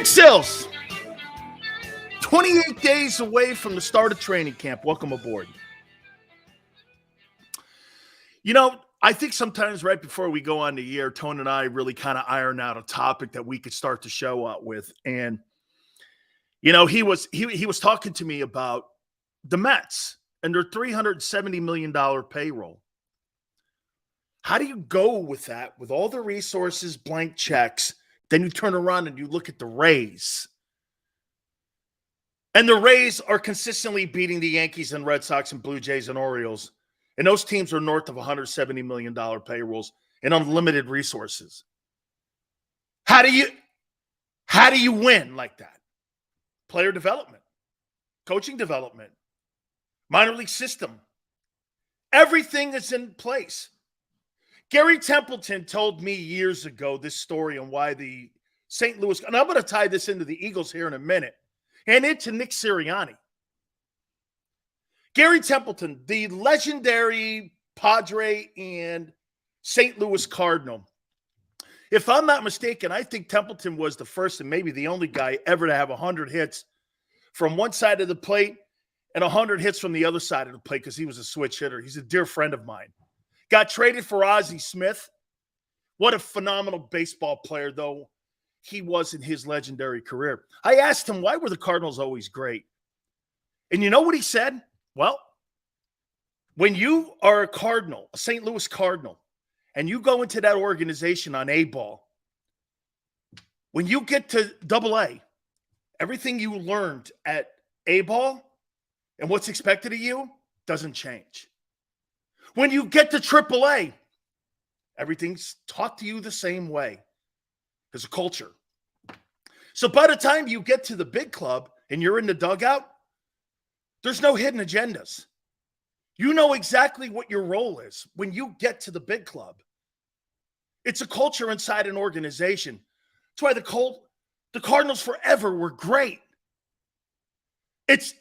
Nick Sills, 28 days away from the start of training camp. Welcome aboard. You know, I think sometimes right before we go on the air, Tone and I really kind of iron out a topic that we could start the show out with. And, you know, he was talking to me about the Mets and their $370 million payroll. How do you go with that, with all the resources, blank checks? Then you turn around and you look at the Rays. And the Rays are consistently beating the Yankees and Red Sox and Blue Jays and Orioles. And those teams are north of $170 million payrolls and unlimited resources. How do you win like that? Player development, coaching development, minor league system. Everything is in place. Gary Templeton told me years ago this story on why the St. Louis, and I'm going to tie this into the Eagles here in a minute, and into Nick Sirianni. Gary Templeton, the legendary Padre and St. Louis Cardinal. If I'm not mistaken, I think Templeton was the first and maybe the only guy ever to have 100 hits from one side of the plate and 100 hits from the other side of the plate because he was a switch hitter. He's a dear friend of mine. Got traded for Ozzie Smith. What a phenomenal baseball player, though, he was in his legendary career. I asked him, why were the Cardinals always great? And you know what he said? Well, when you are a Cardinal, a St. Louis Cardinal, and you go into that organization on A-ball, when you get to AA, everything you learned at A-ball and what's expected of you doesn't change. When you get to AAA, everything's taught to you the same way. There's a culture. So by the time you get to the big club and you're in the dugout, there's no hidden agendas. You know exactly what your role is when you get to the big club. It's a culture inside an organization. That's why the Cardinals forever were great. It's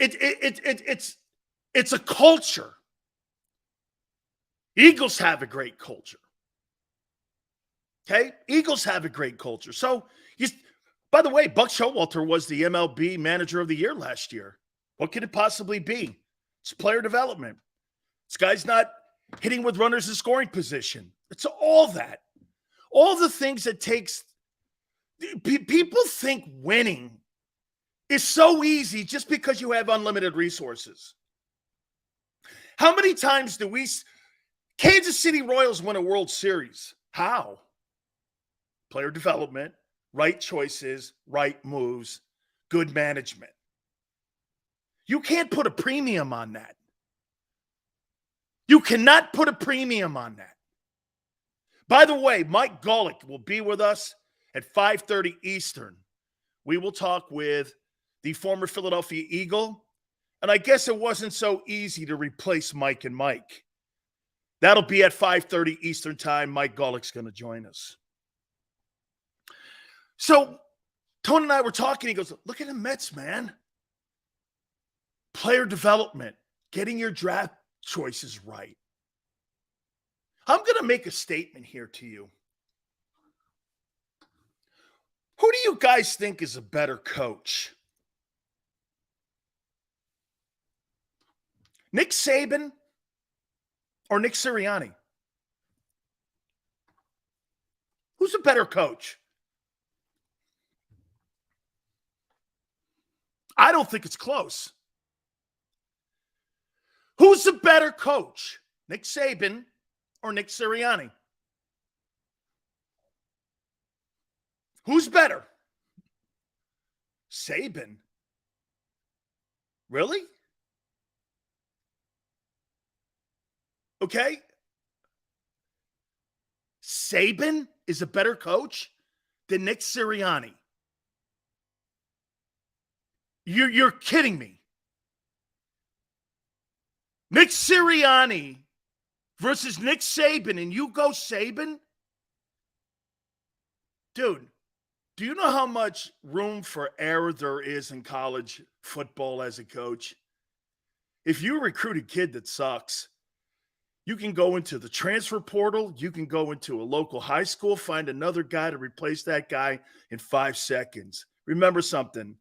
a culture. Eagles have a great culture. Okay? Eagles have a great culture. So, by the way, Buck Showalter was the MLB Manager of the Year last year. What could it possibly be? It's player development. This guy's not hitting with runners in scoring position. It's all that. All the things it takes. People think winning is so easy just because you have unlimited resources. How many times do Kansas City Royals win a World Series? How? Player development, right choices, right moves, good management. You can't put a premium on that. You cannot put a premium on that. By the way, Mike Golic will be with us at 5:30 Eastern. We will talk with the former Philadelphia Eagle, and I guess it wasn't so easy to replace Mike and Mike. That'll be at 5:30 Eastern time. Mike Golic's going to join us. So Tony and I were talking. He goes, look at the Mets, man. Player development, getting your draft choices right. I'm going to make a statement here to you. Who do you guys think is a better coach? Nick Saban or Nick Sirianni? Who's a better coach? I don't think it's close. Who's the better coach? Nick Saban or Nick Sirianni? Who's better? Saban. Really? Okay. Saban is a better coach than Nick Sirianni. You're kidding me. Nick Sirianni versus Nick Saban, and you go Saban? Dude, do you know how much room for error there is in college football as a coach? If you recruit a kid that sucks, you can go into the transfer portal. You can go into a local high school, find another guy to replace that guy in 5 seconds. Remember something.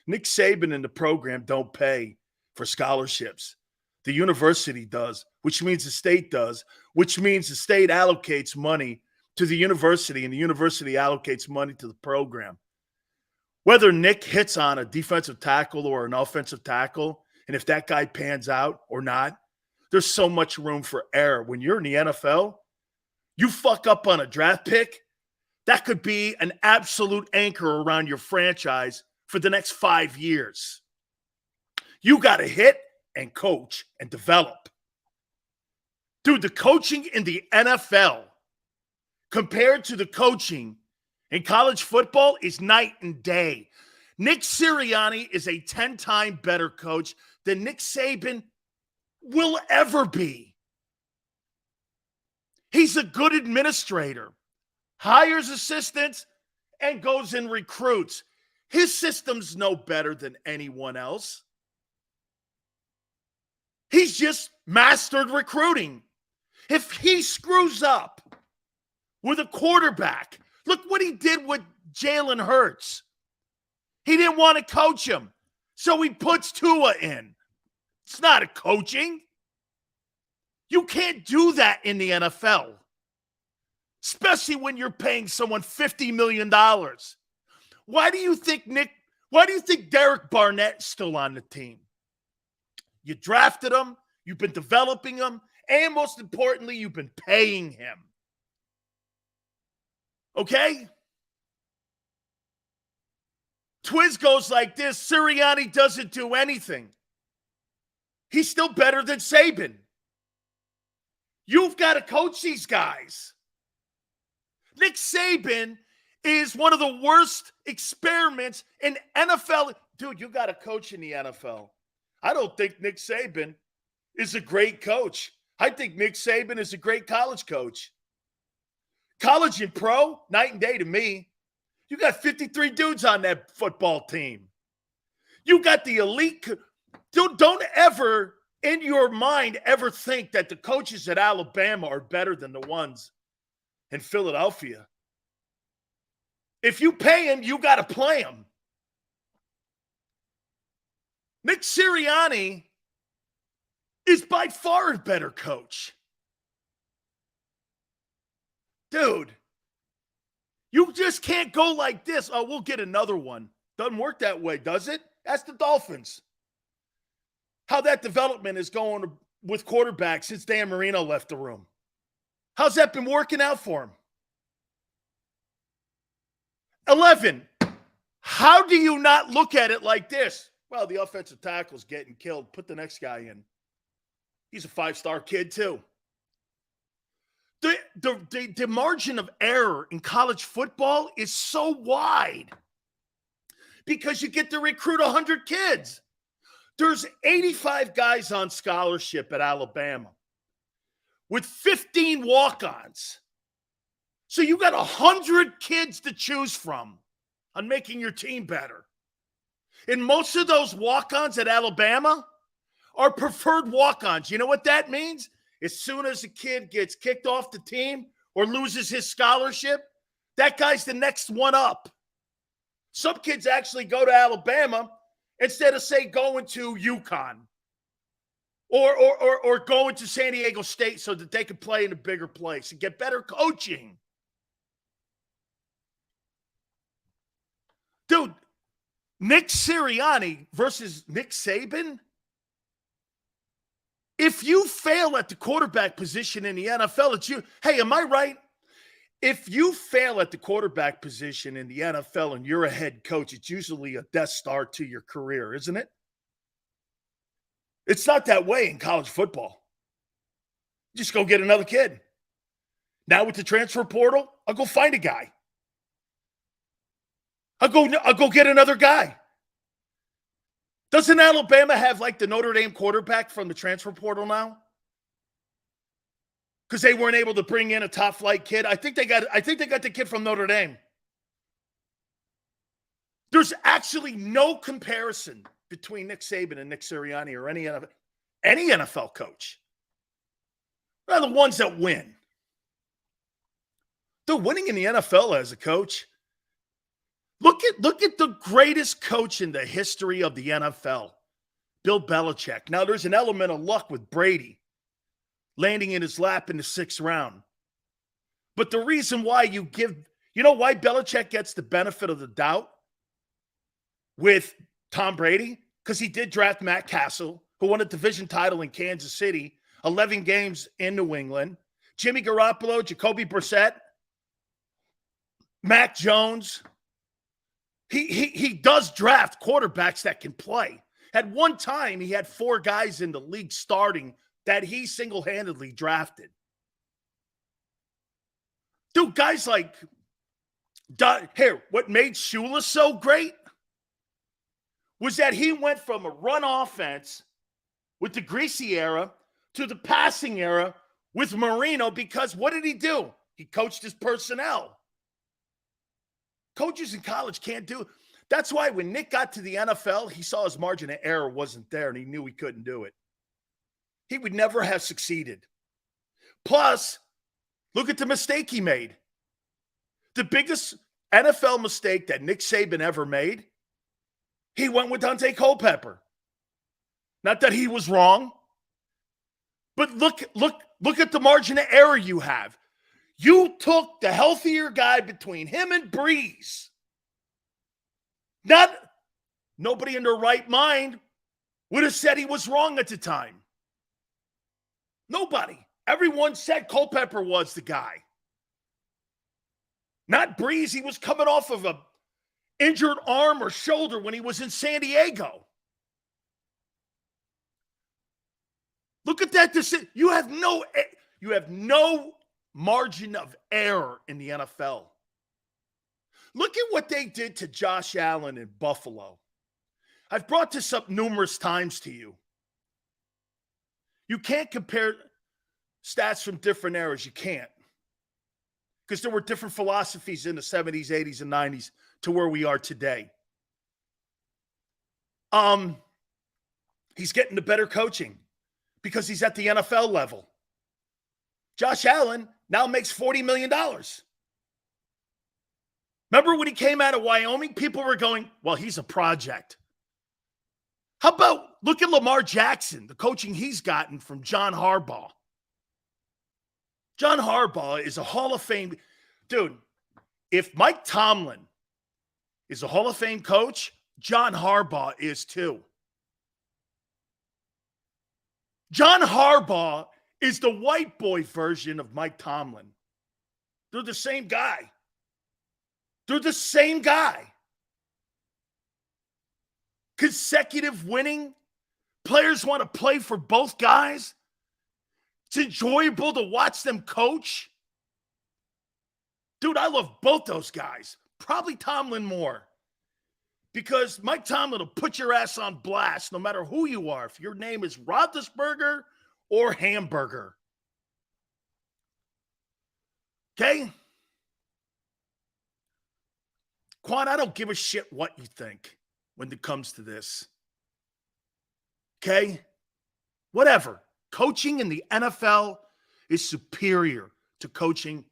Nick Saban and the program don't pay for scholarships. The university does, which means the state does, which means the state allocates money to the university and the university allocates money to the program. Whether Nick hits on a defensive tackle or an offensive tackle, and if that guy pans out or not, there's so much room for error. When you're in the NFL, you fuck up on a draft pick, that could be an absolute anchor around your franchise for the next 5 years. You got to hit and coach and develop. Dude, the coaching in the NFL compared to the coaching in college football is night and day. Nick Sirianni is a 10-time better coach than Nick Saban will ever be. He's a good administrator, hires assistants, and goes and recruits. His system's no better than anyone else. He's just mastered recruiting. If he screws up with a quarterback, look what he did with Jalen Hurts. He didn't want to coach him, so he puts Tua in. It's not a coaching. You can't do that in the NFL, especially when you're paying someone $50 million. Why do you think Derek Barnett's still on the team? You drafted him, you've been developing him, and most importantly, you've been paying him. Okay? Twiz goes like this. Sirianni doesn't do anything. He's still better than Saban. You've got to coach these guys. Nick Saban is one of the worst experiments in NFL. Dude, you got to coach in the NFL. I don't think Nick Saban is a great coach. I think Nick Saban is a great college coach. College and pro, night and day to me. You got 53 dudes on that football team. You got the elite. Don't ever, in your mind, ever think that the coaches at Alabama are better than the ones in Philadelphia. If you pay him, you got to play him. Nick Sirianni is by far a better coach. Dude, you just can't go like this. Oh, we'll get another one. Doesn't work that way, does it? Ask the Dolphins how that development is going with quarterbacks since Dan Marino left the room. How's that been working out for him? 11, how do you not look at it like this? Well, the offensive tackle's getting killed. Put the next guy in. He's a 5-star kid, too. The margin of error in college football is so wide because you get to recruit 100 kids. There's 85 guys on scholarship at Alabama with 15 walk-ons. So you got 100 kids to choose from on making your team better. And most of those walk-ons at Alabama are preferred walk-ons. You know what that means? As soon as a kid gets kicked off the team or loses his scholarship, that guy's the next one up. Some kids actually go to Alabama instead of, say, going to UConn or going to San Diego State so that they can play in a bigger place and get better coaching. Dude, Nick Sirianni versus Nick Saban? If you fail at the quarterback position in the NFL, it's you. Hey, am I right? If you fail at the quarterback position in the NFL and you're a head coach, it's usually a death star to your career, isn't it? It's not that way in college football. Just go get another kid. Now with the transfer portal, I'll go find a guy. I'll go get another guy. Doesn't Alabama have like the Notre Dame quarterback from the transfer portal now? Because they weren't able to bring in a top flight kid. I think they got the kid from Notre Dame. There's actually no comparison between Nick Saban and Nick Sirianni or any NFL coach. They're the ones that win. They're winning in the NFL as a coach. Look at the greatest coach in the history of the NFL, Bill Belichick. Now, there's an element of luck with Brady landing in his lap in the 6th round. But the reason why you know why Belichick gets the benefit of the doubt with Tom Brady? Because he did draft Matt Castle, who won a division title in Kansas City, 11 games in New England, Jimmy Garoppolo, Jacoby Brissett, Mac Jones. He does draft quarterbacks that can play. At one time, he had 4 guys in the league starting that he single-handedly drafted. Dude, guys like, what made Shula so great was that he went from a run offense with the Greasy era to the passing era with Marino, because what did he do? He coached his personnel. Coaches in college can't do it. That's why when Nick got to the NFL, he saw his margin of error wasn't there, and he knew he couldn't do it. He would never have succeeded. Plus, look at the mistake he made. The biggest NFL mistake that Nick Saban ever made, he went with Dante Culpepper. Not that he was wrong, but look at the margin of error you have. You took the healthier guy between him and Breeze. Nobody in their right mind would have said he was wrong at the time. Nobody. Everyone said Culpepper was the guy. Not Breeze. He was coming off of an injured arm or shoulder when he was in San Diego. Look at that decision. You have no margin of error in the NFL. Look at what they did to Josh Allen in Buffalo. I've brought this up numerous times to you. You can't compare stats from different eras. You can't. Because there were different philosophies in the 70s, 80s, and 90s to where we are today. He's getting the better coaching because he's at the NFL level. Josh Allen now makes $40 million. Remember when he came out of Wyoming? People were going, well, he's a project. How about look at Lamar Jackson, the coaching he's gotten from John Harbaugh. John Harbaugh is a Hall of Fame. Dude, if Mike Tomlin is a Hall of Fame coach, John Harbaugh is too. John Harbaugh is the white boy version of Mike Tomlin. They're the same guy. They're the same guy. Consecutive winning. Players want to play for both guys. It's enjoyable to watch them coach. Dude, I love both those guys. Probably Tomlin more. Because Mike Tomlin will put your ass on blast no matter who you are. If your name is Roethlisberger or Hamburger. Okay? Quan, I don't give a shit what you think when it comes to this. Okay? Whatever. Coaching in the NFL is superior to coaching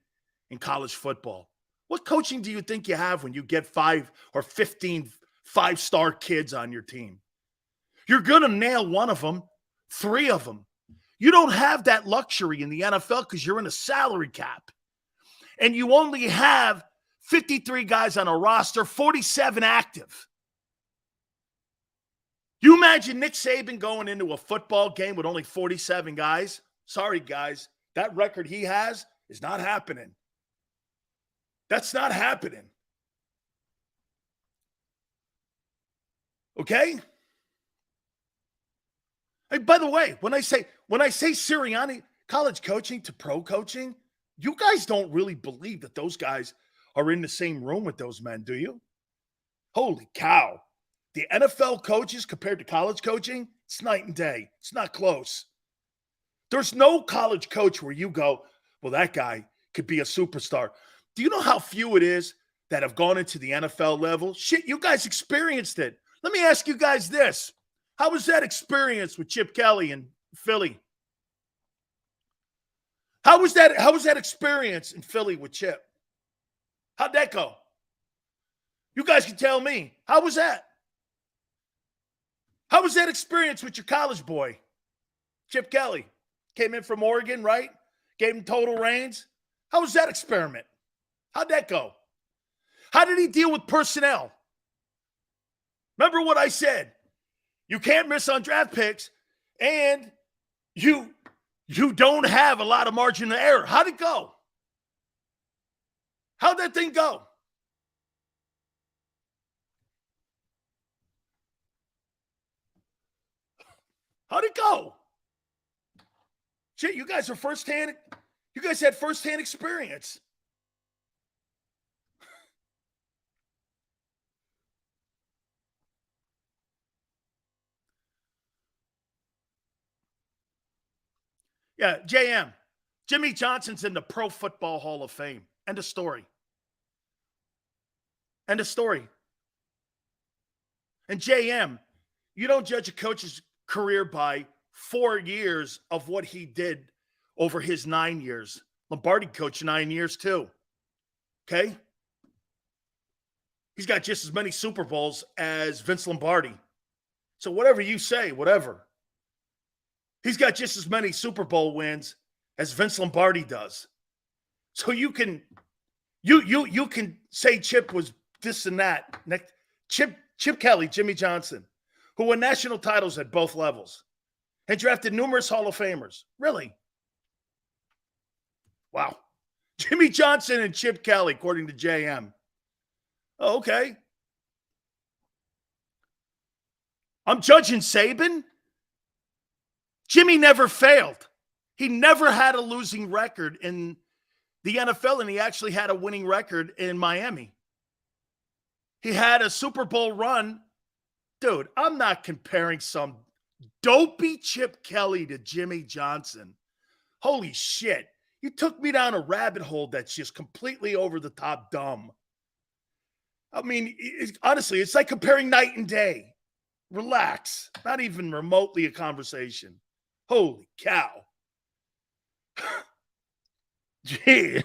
in college football. What coaching do you think you have when you get 5 or 15 5-star kids on your team? You're going to nail one of them, 3 of them. You don't have that luxury in the NFL because you're in a salary cap. And you only have 53 guys on a roster, 47 active. You imagine Nick Saban going into a football game with only 47 guys? Sorry, guys. That record he has is not happening. That's not happening. Okay? Hey, by the way, when I say Sirianni, college coaching to pro coaching, you guys don't really believe that those guys are in the same room with those men, do you? Holy cow. The NFL coaches compared to college coaching, it's night and day. It's not close. There's no college coach where you go, well, that guy could be a superstar. Do you know how few it is that have gone into the NFL level? Shit, you guys experienced it. Let me ask you guys this. How was that experience with Chip Kelly in Philly? How was that experience in Philly with Chip? How'd that go? You guys can tell me. How was that? How was that experience with your college boy? Chip Kelly came in from Oregon, right? Gave him total reins. How was that experiment? How'd that go? How did he deal with personnel? Remember what I said. You can't miss on draft picks, and you don't have a lot of margin of error. How'd it go? How'd that thing go? How'd it go? Shit, you guys are firsthand. You guys had firsthand experience. Yeah, JM. Jimmy Johnson's in the Pro Football Hall of Fame. End of story. End of story. And JM, you don't judge a coach's career by 4 years of what he did over his 9 years. Lombardi coached 9 years too. Okay? He's got just as many Super Bowls as Vince Lombardi. So whatever you say, whatever. He's got just as many Super Bowl wins as Vince Lombardi does. So you can say Chip was this and that. Chip Kelly, Jimmy Johnson, who won national titles at both levels and drafted numerous Hall of Famers. Really? Wow. Jimmy Johnson and Chip Kelly, according to JM. Oh, okay. I'm judging Saban. Jimmy never failed. He never had a losing record in the NFL, and he actually had a winning record in Miami. He had a Super Bowl run. Dude, I'm not comparing some dopey Chip Kelly to Jimmy Johnson. Holy shit. You took me down a rabbit hole that's just completely over the top dumb. I mean, honestly, it's like comparing night and day. Relax. Not even remotely a conversation. Holy cow. Gee,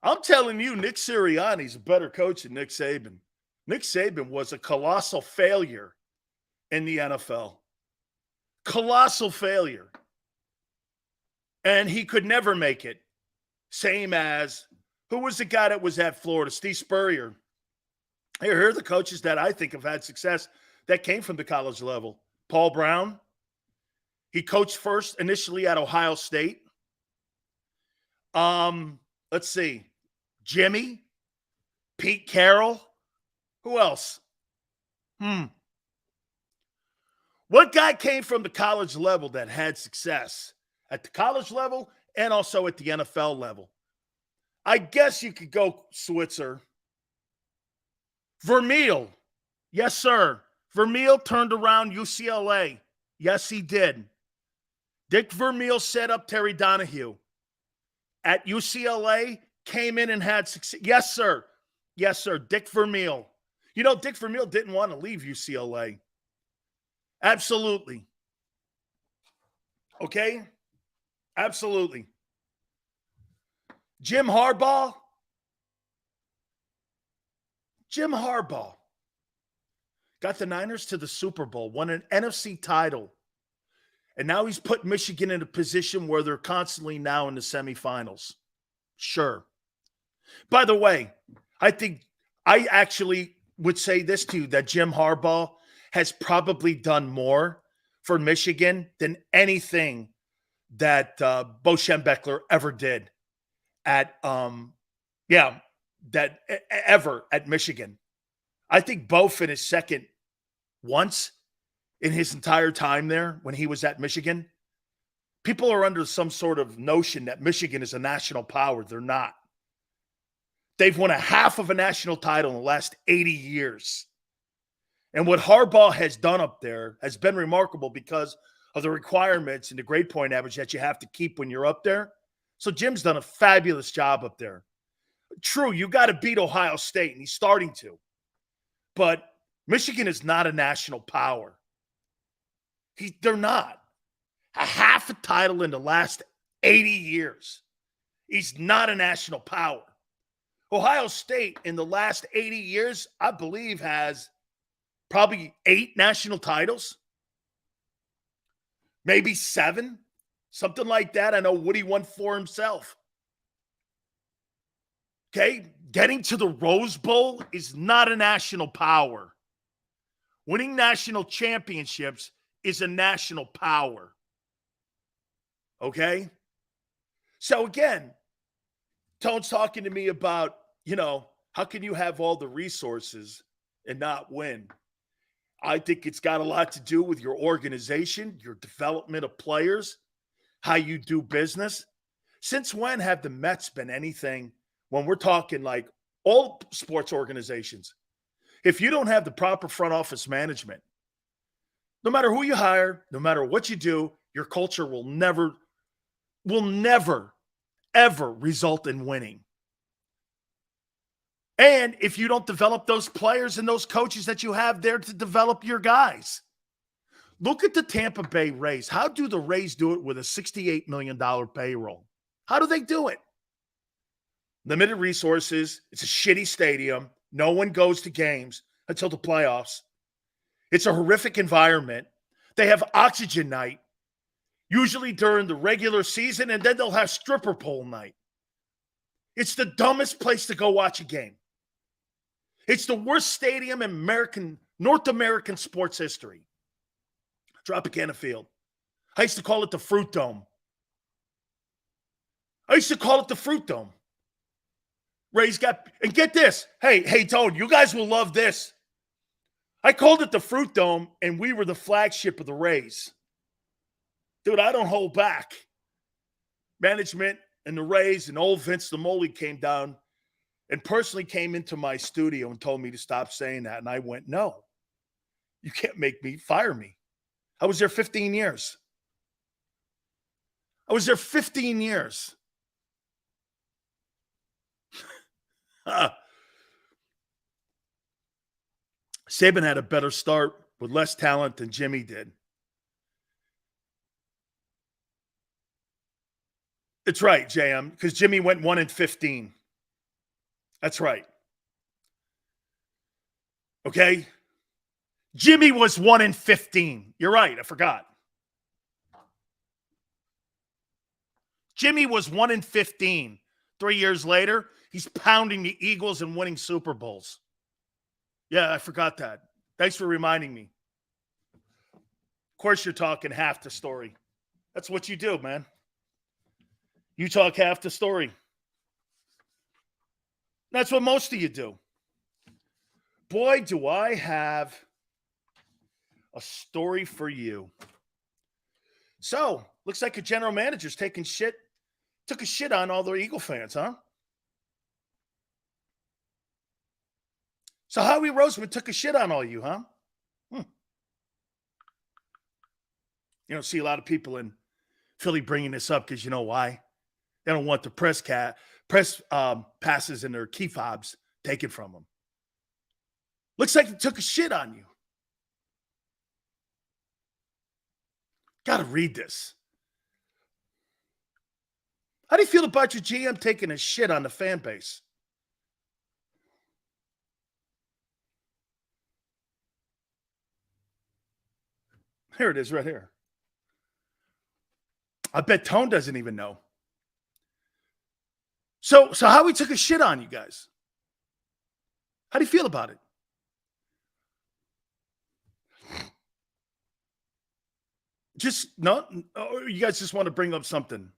I'm telling you, Nick Sirianni's a better coach than Nick Saban. Nick Saban was a colossal failure in the NFL. Colossal failure. And he could never make it. Same as, who was the guy that was at Florida? Steve Spurrier. Here are the coaches that I think have had success that came from the college level. Paul Brown. He coached first initially at Ohio State. Let's see. Jimmy. Pete Carroll. Who else? What guy came from the college level that had success? At the college level and also at the NFL level. I guess you could go Switzer. Vermeil. Yes, sir. Vermeil turned around UCLA. Yes, he did. Dick Vermeil set up Terry Donahue. At UCLA, came in and had success. Yes, sir. Yes, sir. Dick Vermeil. You know, Dick Vermeil didn't want to leave UCLA. Absolutely. Okay? Absolutely. Jim Harbaugh. Jim Harbaugh got the Niners to the Super Bowl, won an NFC title, and now he's put Michigan in a position where they're constantly now in the semifinals. Sure. By the way, I actually would say this to you, that Jim Harbaugh has probably done more for Michigan than anything that Bo Schembechler ever did at ever at Michigan. I think Bo finished second once in his entire time there when he was at Michigan. People are under some sort of notion that Michigan is a national power. They're not. They've won a half of a national title in the last 80 years. And what Harbaugh has done up there has been remarkable because of the requirements and the grade point average that you have to keep when you're up there. So Jim's done a fabulous job up there. True, you got to beat Ohio State, and he's starting to. But Michigan is not a national power. They're not. A half a title in the last 80 years. He's not a national power. Ohio State in the last 80 years, I believe, has probably 8 national titles, maybe 7, something like that. I know Woody won 4 himself. Okay, getting to the Rose Bowl is not a national power. Winning national championships is a national power. Okay? So again, Tone's talking to me about, how can you have all the resources and not win? I think it's got a lot to do with your organization, your development of players, how you do business. Since when have the Mets been anything when we're talking like all sports organizations? If you don't have the proper front office management, no matter who you hire, no matter what you do, your culture will never, ever result in winning. And if you don't develop those players and those coaches that you have there to develop your guys. Look at the Tampa Bay Rays. How do the Rays do it with a $68 million payroll? How do they do it? Limited resources. It's a shitty stadium. No one goes to games until the playoffs. It's a horrific environment. They have oxygen night, usually during the regular season, and then they'll have stripper pole night. It's the dumbest place to go watch a game. It's the worst stadium in North American sports history. Tropicana Field. I used to call it the Fruit Dome. Rays and get this. Hey, Tone, you guys will love this. I called it the Fruit Dome, and we were the flagship of the Rays. Dude, I don't hold back. Management and the Rays and old Vince Lomoli came down and personally came into my studio and told me to stop saying that. And I went, no, you can't fire me. I was there 15 years. Saban had a better start with less talent than Jimmy did. It's right, JM, because Jimmy went 1-15. That's right. Okay? Jimmy was 1-15. You're right. I forgot. Jimmy was 1-15. 3 years later, he's pounding the Eagles and winning Super Bowls. Yeah, I forgot that. Thanks for reminding me. Of course, you're talking half the story. That's what you do, man. You talk half the story. That's what most of you do. Boy, do I have a story for you. So, looks like a general manager's took a shit on all the Eagle fans, huh? So Howie Roseman took a shit on all you, huh? You don't see a lot of people in Philly bringing this up because you know why? They don't want the press passes and their key fobs taken from them. Looks like he took a shit on you. Got to read this. How do you feel about your GM taking a shit on the fan base? Here it is right here. I bet Tone doesn't even know. So Howie took a shit on you guys. How do you feel about it? You guys just want to bring up something.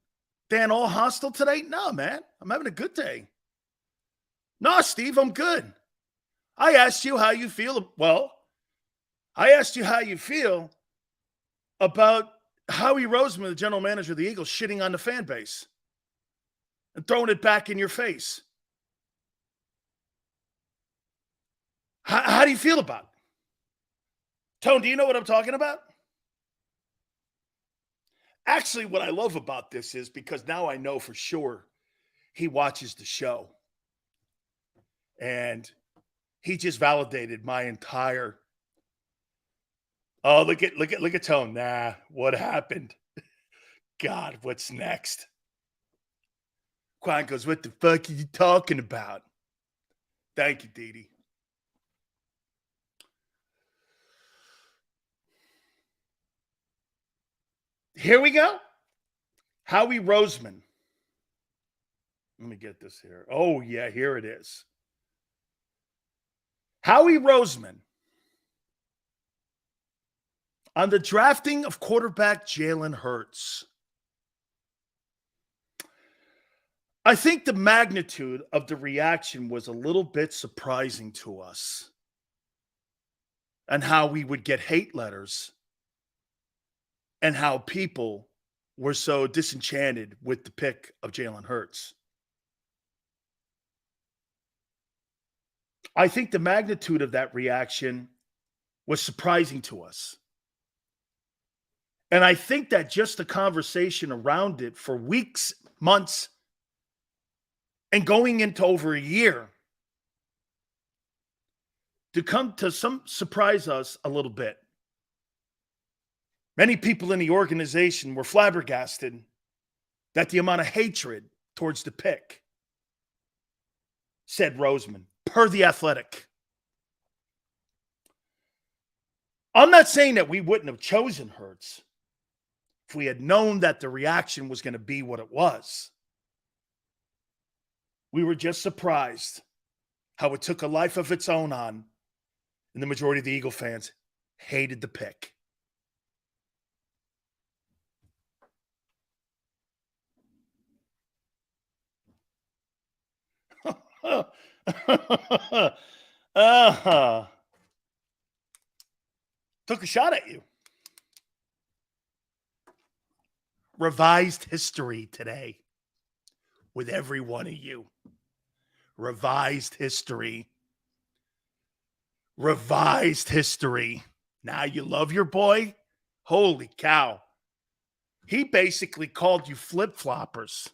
Dan, all hostile today? No, man. I'm having a good day. No, Steve, I'm good. I asked you how you feel. Well, I asked you how you feel about Howie Roseman, the general manager of the Eagles, shitting on the fan base and throwing it back in your face. How do you feel about it? Tone, do you know what I'm talking about? Actually, what I love about this is because now I know for sure he watches the show. And he just validated my entire. Oh, look at Tone. Nah, what happened? God, what's next? Quan goes, what the fuck are you talking about? Thank you, Dee Dee. Here we go. Howie Roseman. Let me get this here. Oh, yeah, here it is. Howie Roseman on the drafting of quarterback Jalen Hurts. I think the magnitude of the reaction was a little bit surprising to us, and how we would get hate letters and how people were so disenchanted with the pick of Jalen Hurts. I think the magnitude of that reaction was surprising to us. And I think that just the conversation around it for weeks, months, and going into over a year to come to surprise us a little bit. Many people in the organization were flabbergasted that the amount of hatred towards the pick, said Roseman, per The Athletic. I'm not saying that we wouldn't have chosen Hurts if we had known that the reaction was going to be what it was. We were just surprised how it took a life of its own on, and the majority of the Eagle fans hated the pick. Took a shot at you. Revised history today with every one of you. Revised history. Revised history. Now you love your boy? Holy cow. He basically called you flip-floppers.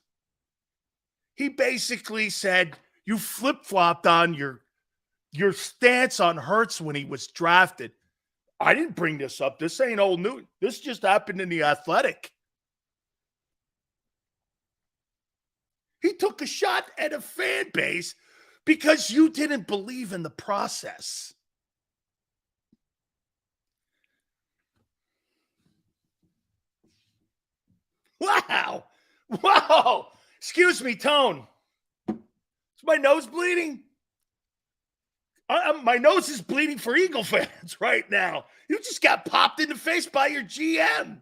He basically said you flip-flopped on your stance on Hurts when he was drafted. I didn't bring this up. This ain't old news. This just happened in The Athletic. He took a shot at a fan base because you didn't believe in the process. Wow. Wow. Excuse me, Tone. Is my nose bleeding? My nose is bleeding for Eagle fans right now. You just got popped in the face by your GM.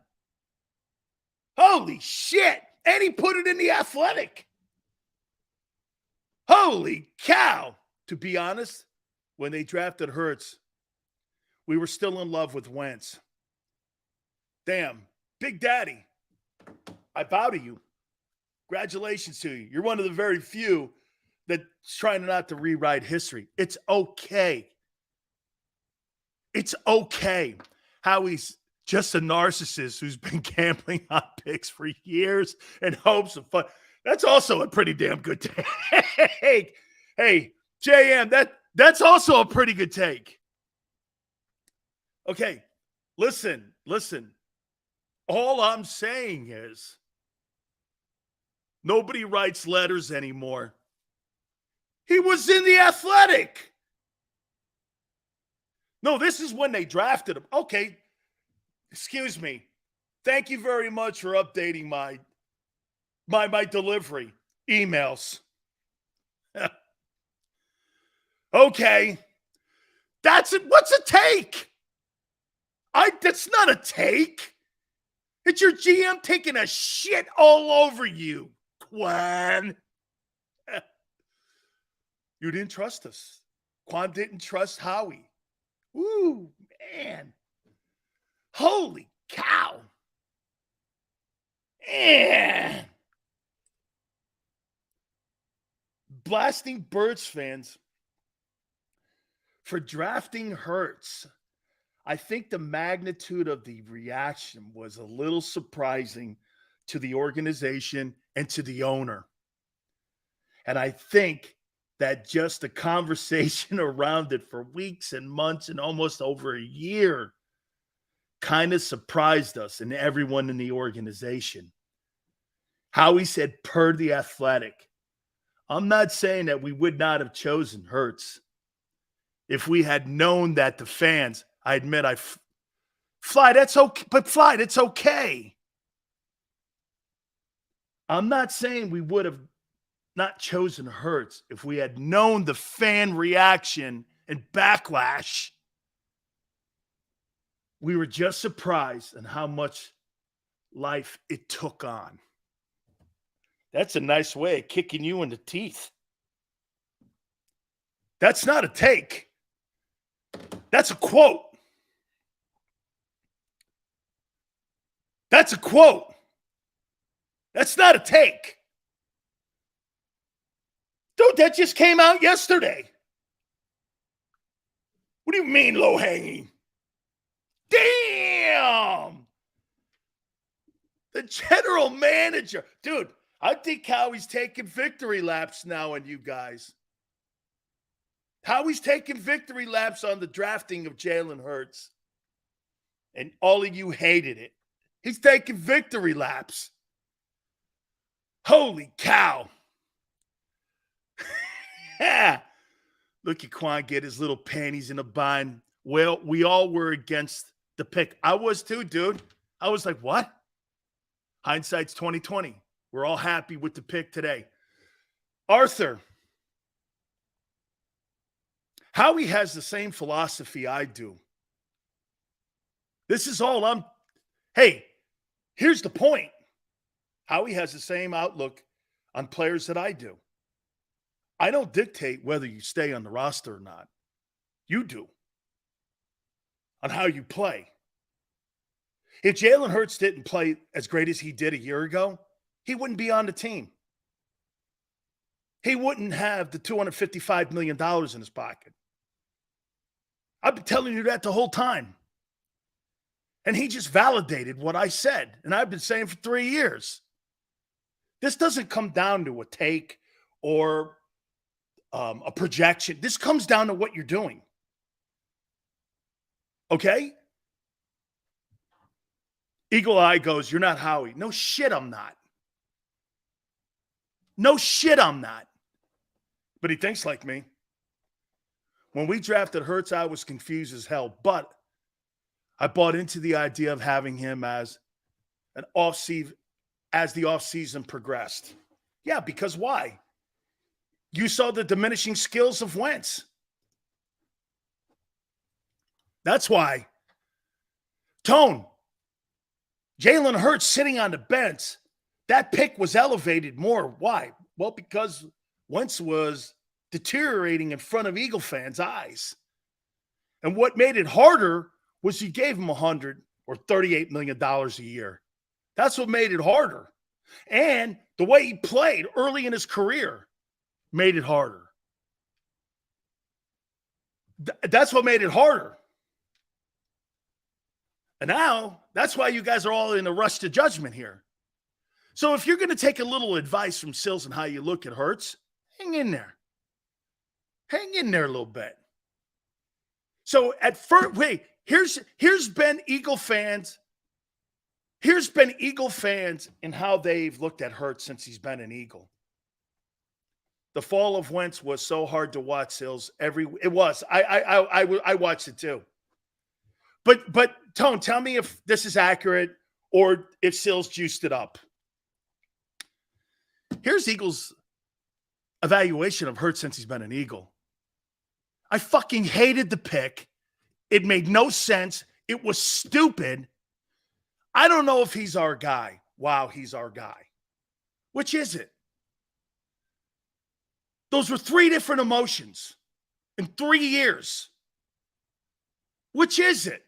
Holy shit. And he put it in The Athletic. Holy cow. To be honest, when they drafted Hurts, we were still in love with Wentz. Damn. Big Daddy, I bow to you. Congratulations to you. You're one of the very few that's trying not to rewrite history. It's okay. It's okay. Howie's just a narcissist who's been gambling on picks for years in hopes of fun. That's also a pretty damn good take. Hey, JM, that's also a pretty good take. Okay, listen. All I'm saying is nobody writes letters anymore. He was in The Athletic. No, this is when they drafted him. Okay, excuse me. Thank you very much for updating my delivery emails. Okay. That's it. What's a take? That's not a take. It's your GM taking a shit all over you, Quan. You didn't trust us. Quan didn't trust Howie. Ooh, man. Holy cow. Man. Blasting Birds fans for drafting Hurts. I think the magnitude of the reaction was a little surprising to the organization and to the owner. And I think that just the conversation around it for weeks and months and almost over a year kind of surprised us and everyone in the organization. Howie said, per The Athletic, I'm not saying that we would not have chosen Hurts if we had known that the fans, I admit, Fly, that's okay, but Fly, it's okay. I'm not saying we would have not chosen Hurts if we had known the fan reaction and backlash. We were just surprised at how much life it took on. That's a nice way of kicking you in the teeth. That's not a take. That's a quote. That's a quote. That's not a take. Dude, that just came out yesterday. What do you mean low hanging? Damn! The general manager. Dude, I think Howie's taking victory laps now on you guys. Howie's taking victory laps on the drafting of Jalen Hurts. And all of you hated it. He's taking victory laps. Holy cow. Look at Quan get his little panties in a bind. Well, we all were against the pick. I was too, dude. I was like, what? Hindsight's 2020. We're all happy with the pick today. Arthur. Howie has the same philosophy I do. This is all hey, here's the point. Howie has the same outlook on players that I do. I don't dictate whether you stay on the roster or not. You do. On how you play. If Jalen Hurts didn't play as great as he did a year ago, he wouldn't be on the team. He wouldn't have the $255 million in his pocket. I've been telling you that the whole time. And he just validated what I said. And I've been saying for 3 years. This doesn't come down to a take or a projection. This comes down to what you're doing. Okay? Eagle Eye goes, you're not Howie. No shit, I'm not. No shit, I'm not. But he thinks like me. When we drafted Hurts, I was confused as hell. But I bought into the idea of having him as an off-season, as the offseason progressed. Yeah, because why? You saw the diminishing skills of Wentz. That's why. Tone. Jalen Hurts sitting on the bench, that pick was elevated more. Why? Well, because Wentz was deteriorating in front of Eagle fans' eyes. And what made it harder was you gave him $100 or $38 million a year. That's what made it harder. And the way he played early in his career made it harder. That's what made it harder. And now, that's why you guys are all in a rush to judgment here. So if you're going to take a little advice from Sills on how you look at Hurts, hang in there. Hang in there a little bit. So at first, wait, here's been Eagle fans. Here's been Eagle fans and how they've looked at Hurts since he's been an Eagle. The fall of Wentz was so hard to watch, Sills. It was. I watched it too. But Tone, tell me if this is accurate or if Sills juiced it up. Here's Eagles' evaluation of Hurts since he's been an Eagle. I fucking hated the pick. It made no sense. It was stupid. I don't know if he's our guy. Wow, he's our guy. Which is it? Those were 3 different emotions in 3 years. Which is it?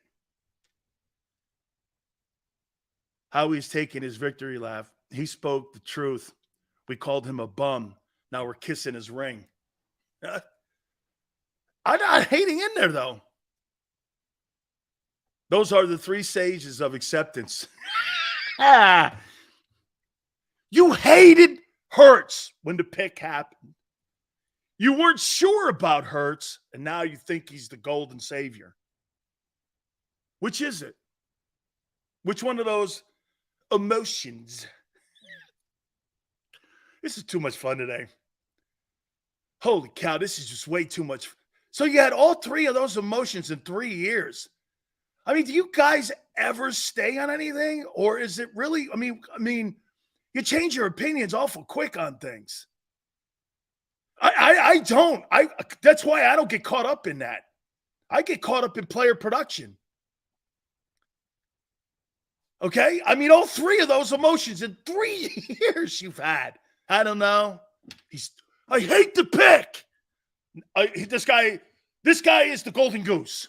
How he's taking his victory lap. He spoke the truth. We called him a bum. Now we're kissing his ring. I'm not hating in there, though. Those are the 3 stages of acceptance. You hated Hurts when the pick happened. You weren't sure about Hurts, and now you think he's the golden savior. Which is it? Which one of those emotions? This is too much fun today. Holy cow, this is just way too much. So you had all three of those emotions in 3 years. I mean, do you guys ever stay on anything? Or is it really, I mean, you change your opinions awful quick on things. I don't. That's why I don't get caught up in that. I get caught up in player production. Okay? I mean, all three of those emotions in 3 years you've had. I don't know. I hate the pick. This guy is the golden goose.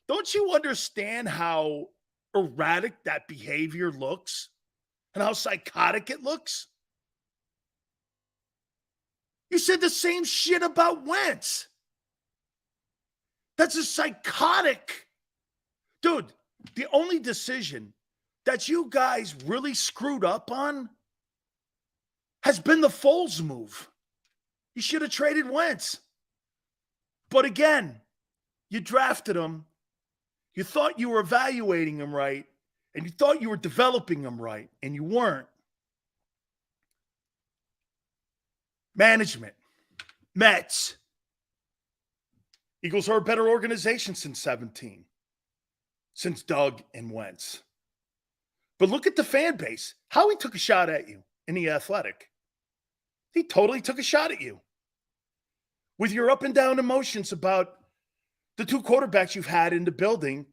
Don't you understand how erratic that behavior looks and how psychotic it looks? You said the same shit about Wentz. That's a psychotic. Dude, the only decision that you guys really screwed up on has been the Foles move. You should have traded Wentz. But again, you drafted him. You thought you were evaluating him right, and you thought you were developing him right, and you weren't. Management. Mets. Eagles are a better organization since 17. Since Doug and Wentz. But look at the fan base. Howie took a shot at you in The Athletic. He totally took a shot at you. With your up and down emotions about the two quarterbacks you've had in the building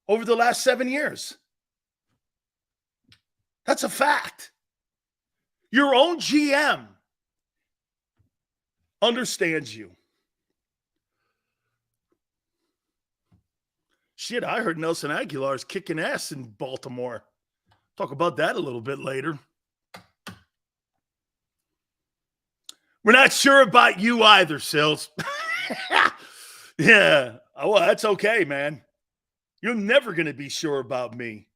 over the last 7 years. That's a fact. Your own GM understands you. Shit, I heard Nelson Aguilar is kicking ass in Baltimore. Talk about that a little bit later. We're not sure about you either, Sills. Yeah. Oh, well, that's okay, man. You're never going to be sure about me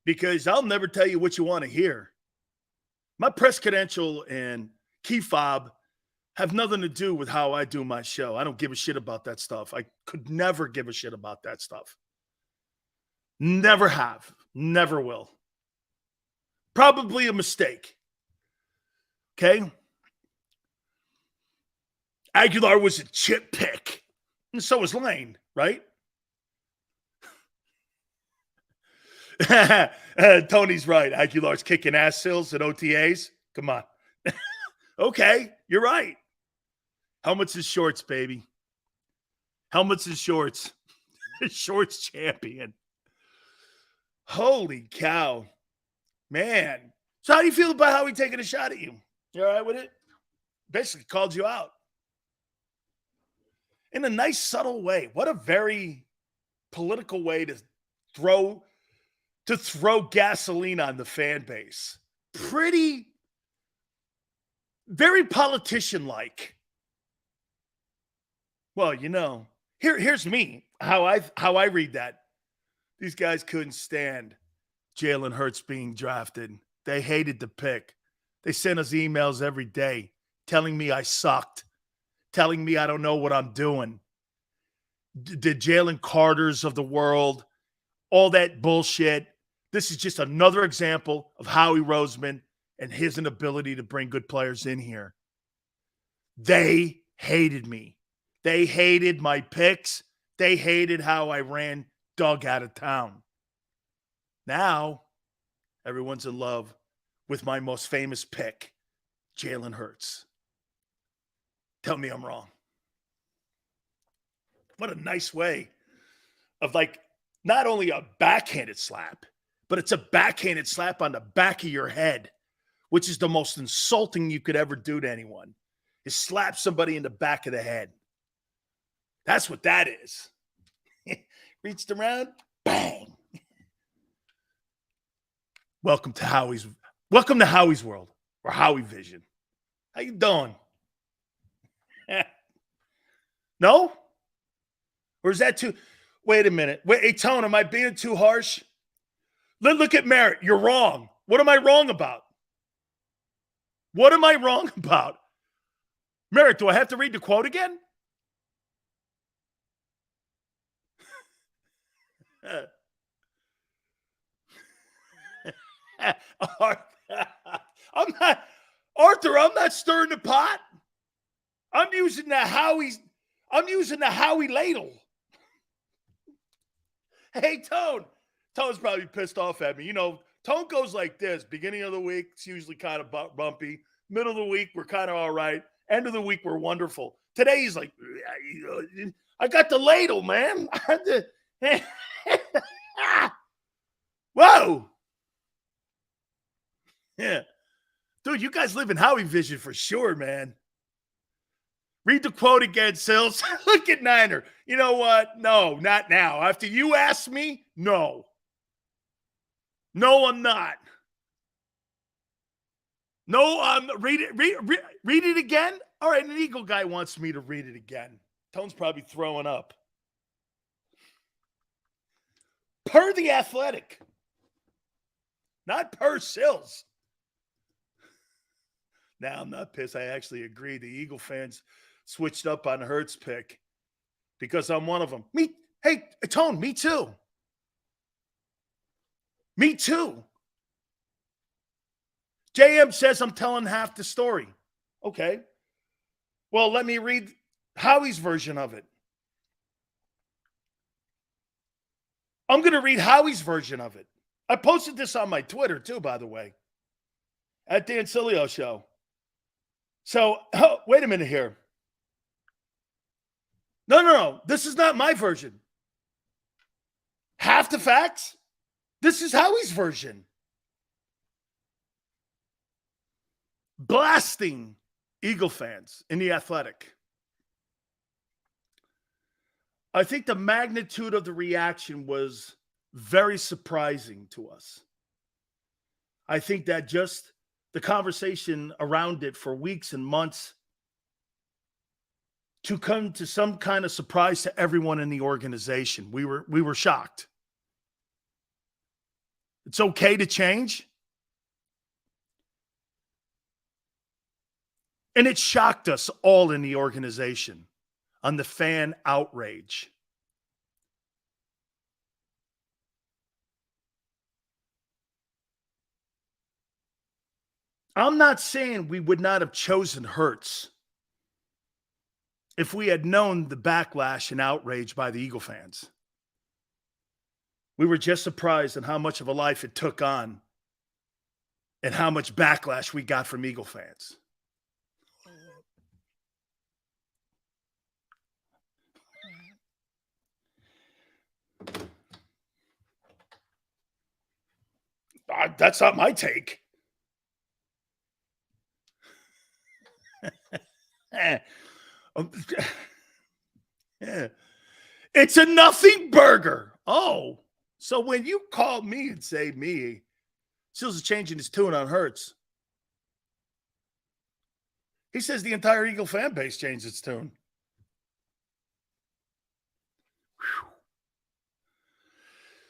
because I'll never tell you what you want to hear. My press credential and key fob have nothing to do with how I do my show. I don't give a shit about that stuff. I could never give a shit about that stuff. Never have. Never will. Probably a mistake. Okay? Aguilar was a chip pick. And so was Lane, right? Tony's right. Aguilar's kicking ass, Sills at OTAs. Come on. Okay, you're right. Helmets and shorts, baby. Helmets and shorts. Shorts champion. Holy cow. Man. So how do you feel about Howie taking a shot at you? You all right with it? Basically called you out. In a nice, subtle way. What a very political way to throw gasoline on the fan base. Very politician-like. Well, you know, here's me, how I read that. These guys couldn't stand Jalen Hurts being drafted. They hated the pick. They sent us emails every day telling me I sucked, telling me I don't know what I'm doing. The Jalen Carters of the world, all that bullshit. This is just another example of Howie Roseman and his inability to bring good players in here. They hated me. They hated my picks. They hated how I ran Doug out of town. Now, everyone's in love with my most famous pick, Jalen Hurts. Tell me I'm wrong. What a nice way of not only a backhanded slap, but it's a backhanded slap on the back of your head, which is the most insulting you could ever do to anyone, is slap somebody in the back of the head. That's what that is. Reached around, bang. Welcome to Howie's world or Howie Vision. How you doing? No? Or is that too? Wait a minute. Wait, hey, Tone, am I being too harsh? Look at Merritt. You're wrong. What am I wrong about? What am I wrong about? Merritt, do I have to read the quote again? I'm not. Arthur, I'm not stirring the pot. I'm using the Howie ladle. Hey, Tone. Tone's probably pissed off at me. You know, Tone goes like this. Beginning of the week, it's usually kind of bumpy. Middle of the week, we're kind of all right. End of the week, we're wonderful. Today, he's like, I got the ladle, man. Whoa. Yeah. Dude, you guys live in Howie vision for sure, man. Read the quote again, Sills. Look at Niner. You know what? No, not now. After you asked me, no. No, I'm not. No, read it again? All right, an Eagle guy wants me to read it again. Tone's probably throwing up. Per The Athletic. Not per Sills. Now, I'm not pissed. I actually agree. The Eagle fans switched up on Hurts pick because I'm one of them. Hey, Tone, me too. Me too. JM says I'm telling half the story. Okay. Well, let me read Howie's version of it. I'm going to read Howie's version of it. I posted this on my Twitter too, by the way, at Dan Sileo Show. So, wait a minute here. No. This is not my version. Half the facts? This is Howie's version. Blasting Eagle fans in The Athletic. I think the magnitude of the reaction was very surprising to us. I think that just the conversation around it for weeks and months to come to some kind of surprise to everyone in the organization. We were shocked. It's okay to change. And it shocked us all in the organization on the fan outrage. I'm not saying we would not have chosen Hurts if we had known the backlash and outrage by the Eagle fans. We were just surprised at how much of a life it took on and how much backlash we got from Eagle fans. That's not my take. Yeah. It's a nothing burger. Oh, so when you call me and say me, Seals is changing his tune on Hurts. He says the entire Eagle fan base changed its tune.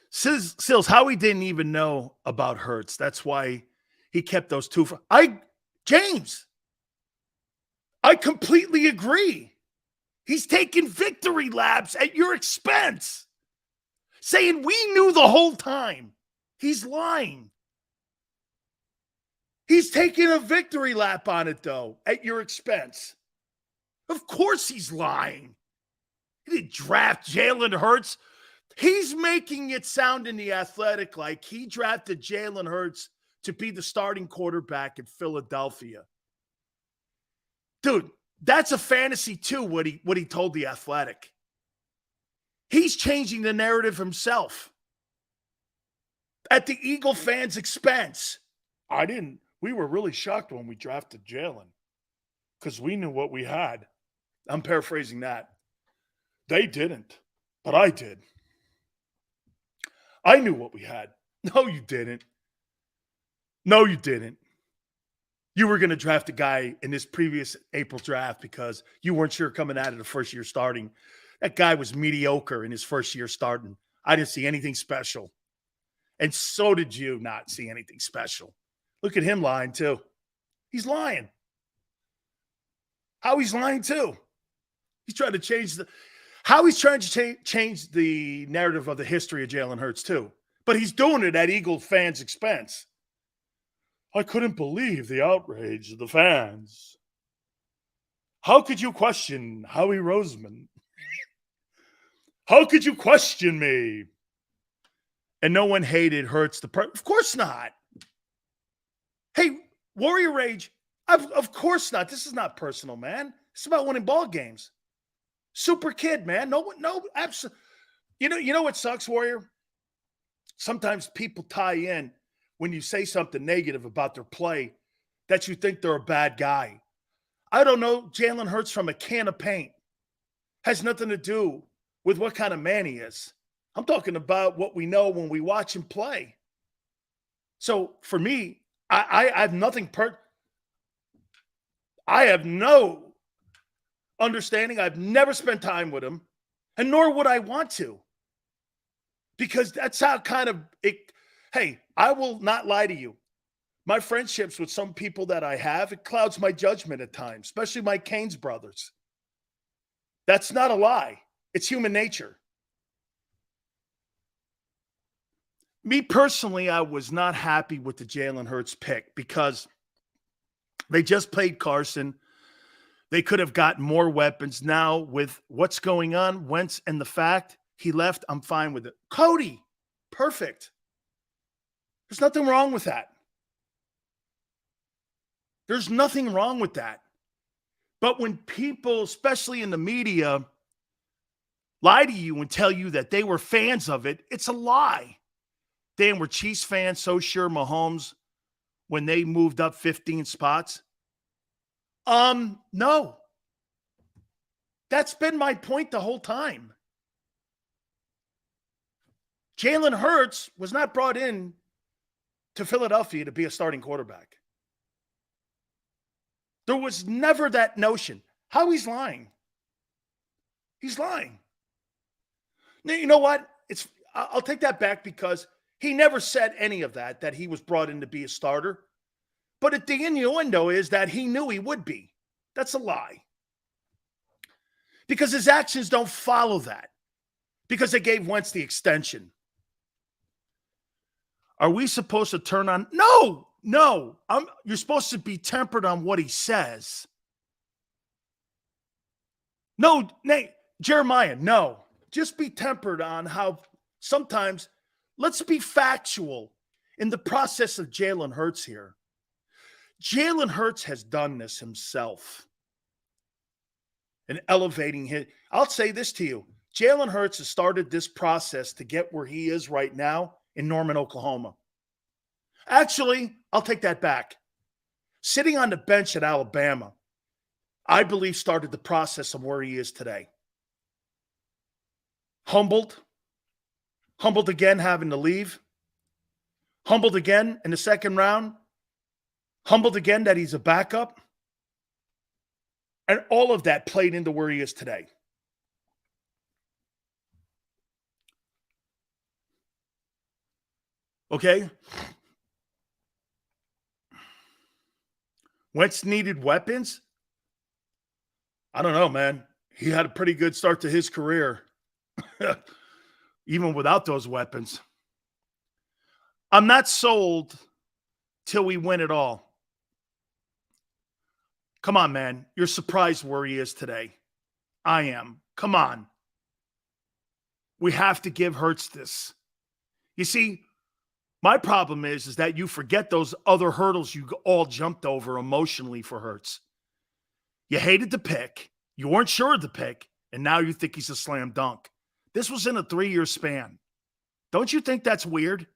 Sills, Howie didn't even know about Hurts. That's why he kept those two. James, I completely agree. He's taking victory laps at your expense, saying we knew the whole time. He's lying. He's taking a victory lap on it, though, at your expense. Of course he's lying. He didn't draft Jalen Hurts. He's making it sound in The Athletic like he drafted Jalen Hurts to be the starting quarterback in Philadelphia. Dude, that's a fantasy too, what he told The Athletic. He's changing the narrative himself at the Eagle fans' expense. We were really shocked when we drafted Jalen because we knew what we had. I'm paraphrasing that. They didn't, but I did. I knew what we had. No, you didn't. No, you didn't. You were going to draft a guy in this previous April draft because you weren't sure coming out of the first year starting. That guy was mediocre in his first year starting. I didn't see anything special. And so did you not see anything special. Look at him lying too. He's lying. Howie's lying too. He's trying to change Howie's trying to change the narrative of the history of Jalen Hurts too. But he's doing it at Eagle fans' expense. I couldn't believe the outrage of the fans. How could you question Howie Roseman? How could you question me? And no one hated Hurts. Of course not. Hey, Warrior Rage, of course not. This is not personal, man. It's about winning ball games. Super kid, man. No, absolutely. You know what sucks, Warrior? Sometimes people tie in when you say something negative about their play that you think they're a bad guy. I don't know. Jalen Hurts from a can of paint. Has nothing to do with what kind of man he is. I'm talking about what we know when we watch him play. So for me, I have nothing I have no understanding. I've never spent time with him, and nor would I want to. Because that's how kind of it. Hey, I will not lie to you. My friendships with some people that I have, it clouds my judgment at times, especially my Canes brothers. That's not a lie. It's human nature. Me personally, I was not happy with the Jalen Hurts pick because they just played Carson. They could have gotten more weapons. Now, with what's going on, Wentz and the fact he left, I'm fine with it. Cody, perfect. There's nothing wrong with that. There's nothing wrong with that. But when people, especially in the media, lie to you and tell you that they were fans of it, it's a lie. They were Chiefs fans, so sure Mahomes, when they moved up 15 spots. No. That's been my point the whole time. Jalen Hurts was not brought in to Philadelphia to be a starting quarterback. There was never that notion. How he's lying. He's lying. Now, you know what? I'll take that back because he never said any of that he was brought in to be a starter. But at the innuendo is that he knew he would be. That's a lie. Because his actions don't follow that. Because they gave Wentz the extension. Are we supposed to turn on? No. You're supposed to be tempered on what he says. No, Nate, Jeremiah, no. Just be tempered on how sometimes, let's be factual in the process of Jalen Hurts here. Jalen Hurts has done this himself in elevating his. I'll say this to you. Jalen Hurts has started this process to get where he is right now in Norman, Oklahoma. Actually, I'll take that back. Sitting on the bench at Alabama, I believe started the process of where he is today. Humbled again having to leave, humbled again in the second round, humbled again that he's a backup, and all of that played into where he is today. Okay? Wentz needed weapons? I don't know, man. He had a pretty good start to his career, even without those weapons. I'm not sold till we win it all. Come on, man. You're surprised where he is today. I am. Come on. We have to give Hurts this. You see, my problem is that you forget those other hurdles you all jumped over emotionally for Hurts. You hated the pick. You weren't sure of the pick. And now you think he's a slam dunk. This was in a 3-year span. Don't you think that's weird?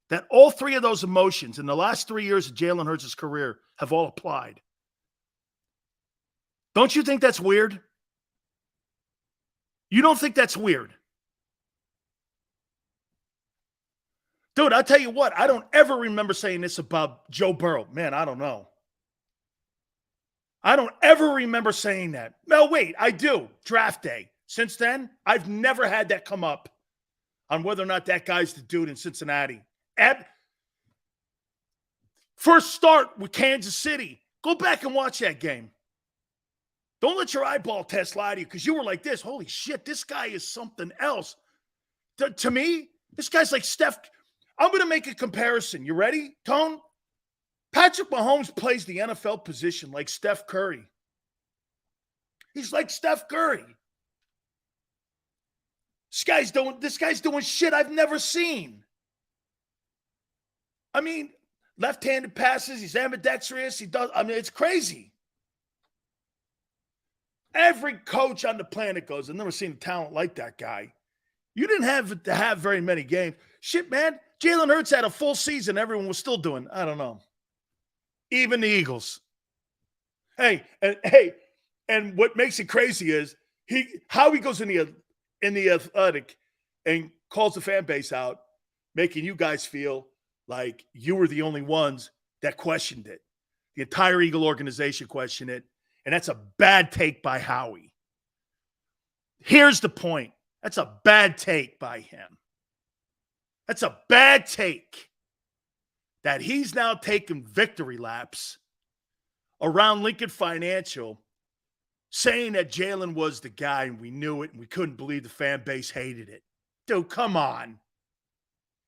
That all three of those emotions in the last 3 years of Jalen Hurts' career have all applied. Don't you think that's weird? You don't think that's weird? Dude, I'll tell you what, I don't ever remember saying this about Joe Burrow. Man, I don't know. I don't ever remember saying that. No, wait, I do. Draft day. Since then, I've never had that come up on whether or not that guy's the dude in Cincinnati. First start with Kansas City. Go back and watch that game. Don't let your eyeball test lie to you because you were like this. Holy shit, this guy is something else. To me, this guy's like Steph. I'm going to make a comparison. You ready, Tone? Patrick Mahomes plays the NFL position like Steph Curry. He's like Steph Curry. This guy's doing shit I've never seen. I mean, left-handed passes, he's ambidextrous, it's crazy. Every coach on the planet goes, I've never seen a talent like that guy. You didn't have to have very many games. Shit, man. Jalen Hurts had a full season. Everyone was still doing, I don't know. Even the Eagles. Hey, and what makes it crazy is how he goes in the Athletic and calls the fan base out, making you guys feel like you were the only ones that questioned it. The entire Eagle organization questioned it, and that's a bad take by Howie. Here's the point. That's a bad take by him. That's a bad take that he's now taking victory laps around Lincoln Financial, saying that Jalen was the guy and we knew it and we couldn't believe the fan base hated it. Dude, come on.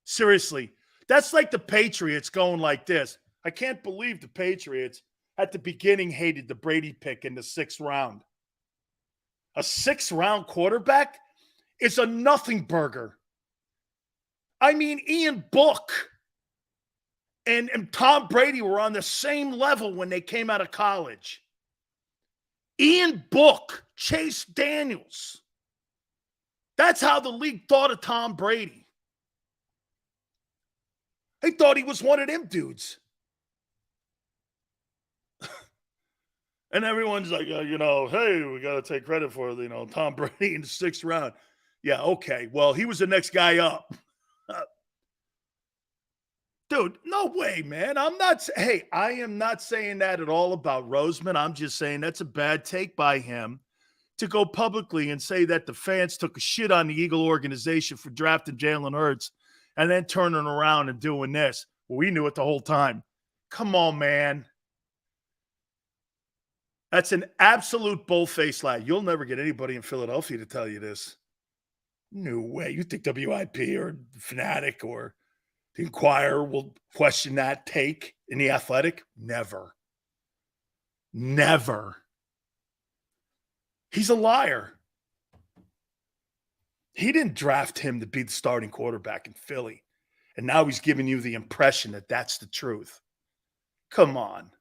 Seriously. That's like the Patriots going like this. I can't believe the Patriots at the beginning hated the Brady pick in the 6th round. A 6th round quarterback is a nothing burger. I mean, Ian Book and Tom Brady were on the same level when they came out of college. Ian Book, Chase Daniels. That's how the league thought of Tom Brady. They thought he was one of them dudes. And everyone's like, hey, we got to take credit for, Tom Brady in the 6th round. Yeah, okay. Well, he was the next guy up. Dude, no way, man. I am not saying that at all about Roseman. I'm just saying that's a bad take by him to go publicly and say that the fans took a shit on the Eagle organization for drafting Jalen Hurts and then turning around and doing this. Well, we knew it the whole time. Come on, man. That's an absolute bullface lie. You'll never get anybody in Philadelphia to tell you this. No way. You think WIP or Fanatic or the Inquirer will question that take in the Athletic? Never. Never. He's a liar. He didn't draft him to be the starting quarterback in Philly. And now he's giving you the impression that that's the truth. Come on.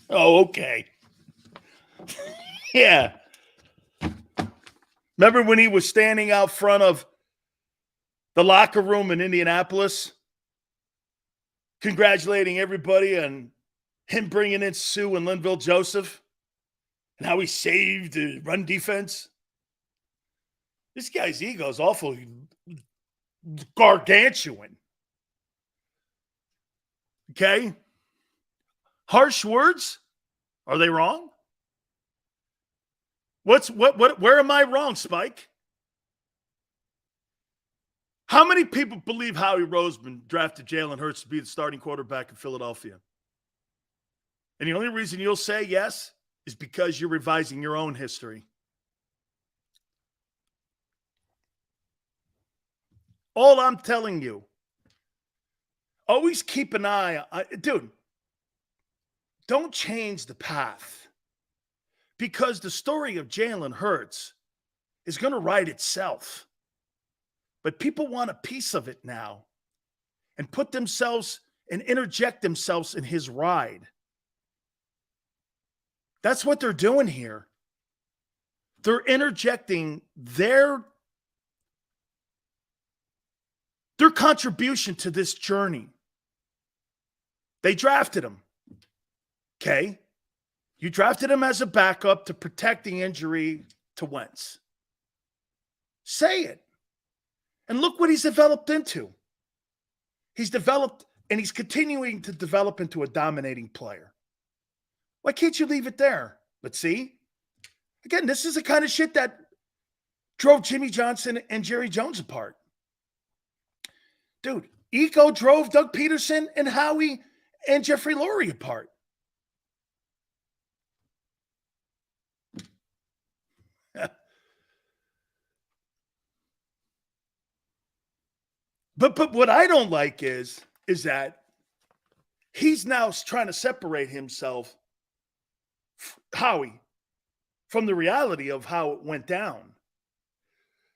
Oh, okay. Yeah. Remember when he was standing out front of the locker room in Indianapolis, congratulating everybody on him bringing in Sue and Linville Joseph and how he saved the run defense? This guy's ego is awful gargantuan. Okay? Harsh words? Are they wrong? Where am I wrong, Spike? How many people believe Howie Roseman drafted Jalen Hurts to be the starting quarterback in Philadelphia? And the only reason you'll say yes is because you're revising your own history. All I'm telling you, always keep an eye on, dude, don't change the path. Because the story of Jalen Hurts is going to write itself. But people want a piece of it now and put themselves and interject themselves in his ride. That's what they're doing here. They're interjecting their contribution to this journey. They drafted him. Okay? You drafted him as a backup to protect the injury to Wentz. Say it. And look what he's developed into. He's developed, and he's continuing to develop into a dominating player. Why can't you leave it there? But see, again, this is the kind of shit that drove Jimmy Johnson and Jerry Jones apart. Dude, Eco drove Doug Peterson and Howie and Jeffrey Lurie apart. But what I don't like is that he's now trying to separate himself, Howie, from the reality of how it went down.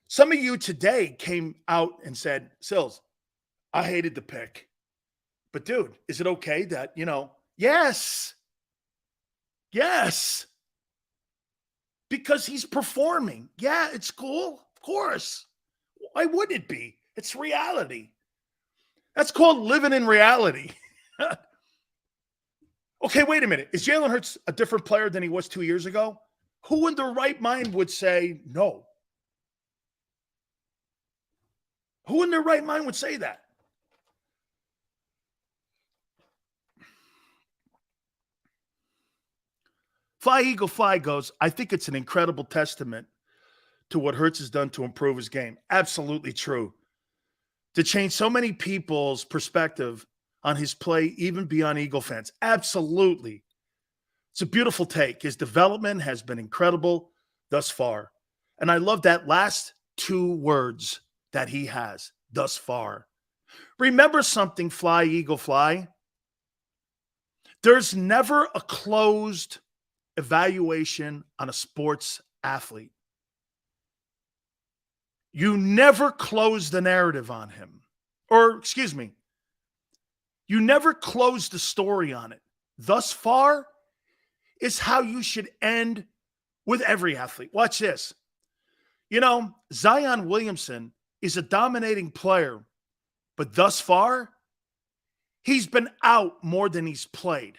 Some of you today came out and said, Sills, I hated the pick. But dude, is it okay that, yes. Yes. Because he's performing. Yeah, it's cool. Of course. Why wouldn't it be? It's reality. That's called living in reality. Okay, wait a minute. Is Jalen Hurts a different player than he was 2 years ago? Who in their right mind would say no? Who in their right mind would say that? Fly Eagle Fly goes, I think it's an incredible testament to what Hurts has done to improve his game. Absolutely true. To change so many people's perspective on his play, even beyond Eagle fans. Absolutely. It's a beautiful take. His development has been incredible thus far. And I love that last two words that he has, thus far. Remember something, Fly Eagle Fly. There's never a closed evaluation on a sports athlete. You never close the narrative on him. Or, excuse me, you never close the story on it. Thus far is how you should end with every athlete. Watch this. Zion Williamson is a dominating player, but thus far, he's been out more than he's played.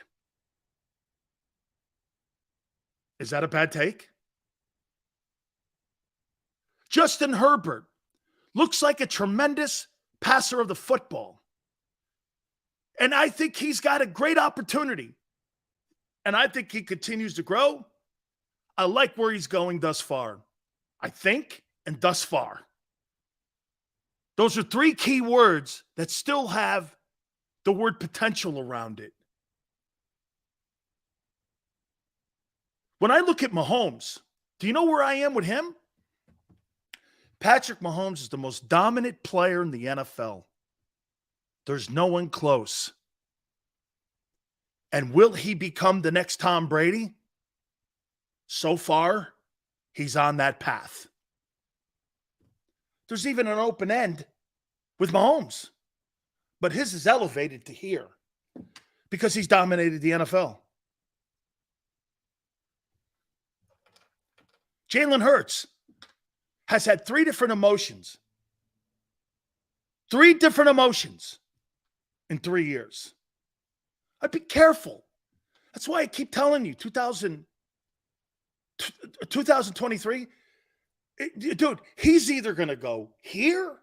Is that a bad take? Justin Herbert looks like a tremendous passer of the football. And I think he's got a great opportunity. And I think he continues to grow. I like where he's going thus far. I think, and thus far. Those are three key words that still have the word potential around it. When I look at Mahomes, do you know where I am with him? Patrick Mahomes is the most dominant player in the NFL. There's no one close. And will he become the next Tom Brady? So far, he's on that path. There's even an open end with Mahomes. But his is elevated to here because he's dominated the NFL. Jalen Hurts has had three different emotions. 3 different emotions in 3 years. I'd be careful. That's why I keep telling you, 2023, dude, he's either going to go here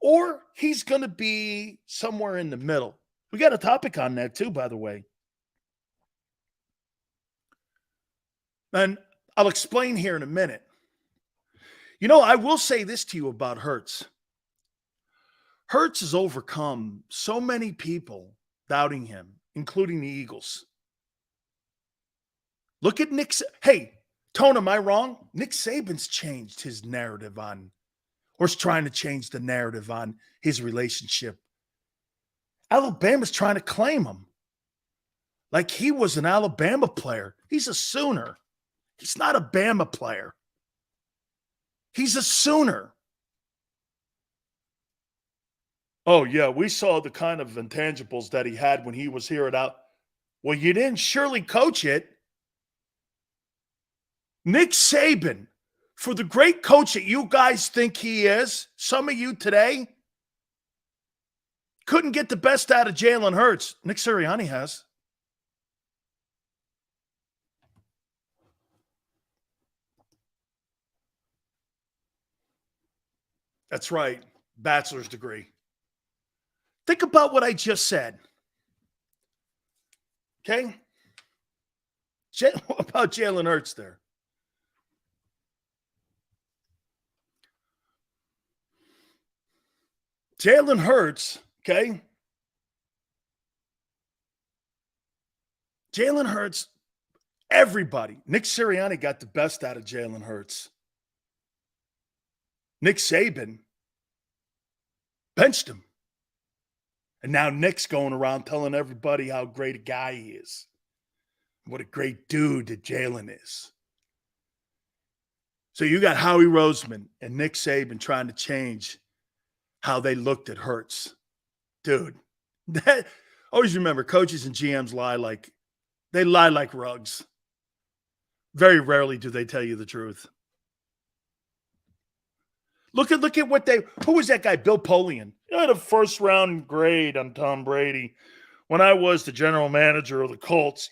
or he's going to be somewhere in the middle. We got a topic on that too, by the way. And I'll explain here in a minute. I will say this to you about Hurts. Hurts has overcome so many people doubting him, including the Eagles. Look at Nick. Hey, Tone, am I wrong? Nick Saban's changed his narrative on, or is trying to change the narrative on his relationship. Alabama's trying to claim him like he was an Alabama player. He's a Sooner. He's not a Bama player. He's a Sooner. Oh, yeah, we saw the kind of intangibles that he had when he was here at Al. Well, you didn't surely coach it. Nick Saban, for the great coach that you guys think he is, some of you today couldn't get the best out of Jalen Hurts. Nick Sirianni has. That's right. Bachelor's degree. Think about what I just said. Okay? What about Jalen Hurts there? Jalen Hurts, okay? Jalen Hurts, everybody. Nick Sirianni got the best out of Jalen Hurts. Nick Saban Benched him. And now Nick's going around telling everybody how great a guy he is. What a great dude that Jalen is. So you got Howie Roseman and Nick Saban trying to change how they looked at Hurts. Dude, always remember, coaches and GMs lie like rugs. Very rarely do they tell you the truth. Look at what who was that guy? Bill Polian. I had a first round grade on Tom Brady when I was the general manager of the Colts.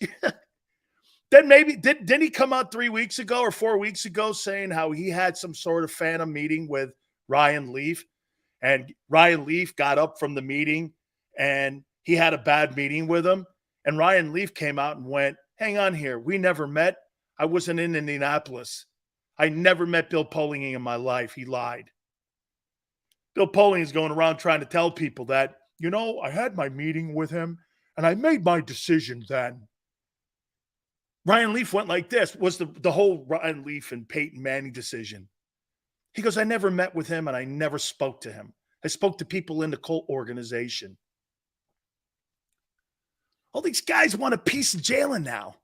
Then maybe didn't he come out 3 weeks ago or 4 weeks ago saying how he had some sort of phantom meeting with Ryan Leaf, and Ryan Leaf got up from the meeting and he had a bad meeting with him, and Ryan Leaf came out and went, "Hang on here, we never met. I wasn't in Indianapolis. I never met Bill Polian in my life. He lied." Bill Polian is going around trying to tell people that, I had my meeting with him and I made my decision then. Ryan Leaf went like this, was the whole Ryan Leaf and Peyton Manning decision. He goes, "I never met with him and I never spoke to him. I spoke to people in the Colt organization." All these guys want a piece of Jalen now.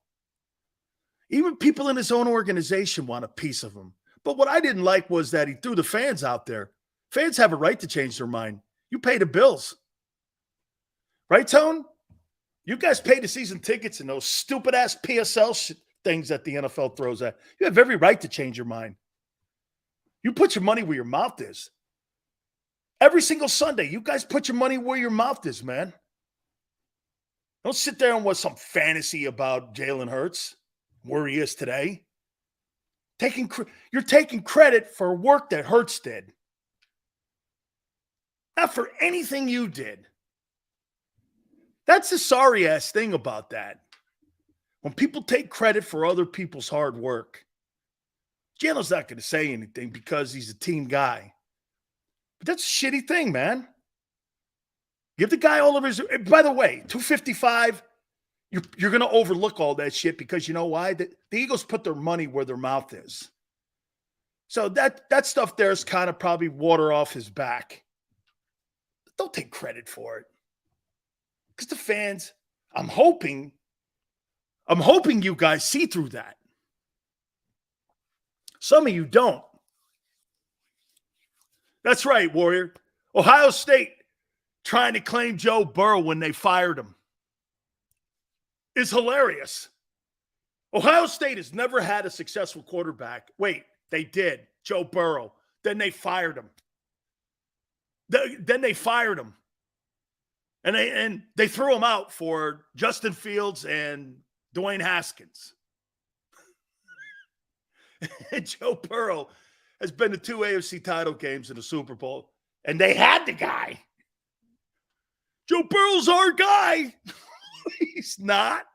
Even people in his own organization want a piece of him. But what I didn't like was that he threw the fans out there. Fans have a right to change their mind. You pay the bills. Right, Tone? You guys pay the season tickets and those stupid-ass PSL things that the NFL throws at. You have every right to change your mind. You put your money where your mouth is. Every single Sunday, you guys put your money where your mouth is, man. Don't sit there and watch some fantasy about Jalen Hurts, where he is today. You're taking credit for work that Hurts did. Not for anything you did. That's the sorry-ass thing about that. When people take credit for other people's hard work, Jalen's not going to say anything because he's a team guy. But that's a shitty thing, man. Give the guy all of his... By the way, 255, you're going to overlook all that shit because you know why? The Eagles put their money where their mouth is. So that stuff there is kind of probably water off his back. But don't take credit for it. Because the fans, I'm hoping you guys see through that. Some of you don't. That's right, Warrior. Ohio State trying to claim Joe Burrow when they fired him is hilarious. Ohio State has never had a successful quarterback. Wait, they did. Joe Burrow. Then they fired him. Then they fired him. And they threw him out for Justin Fields and Dwayne Haskins. And Joe Burrow has been to 2 AFC title games in the Super Bowl. And they had the guy. Joe Burrow's our guy. He's not.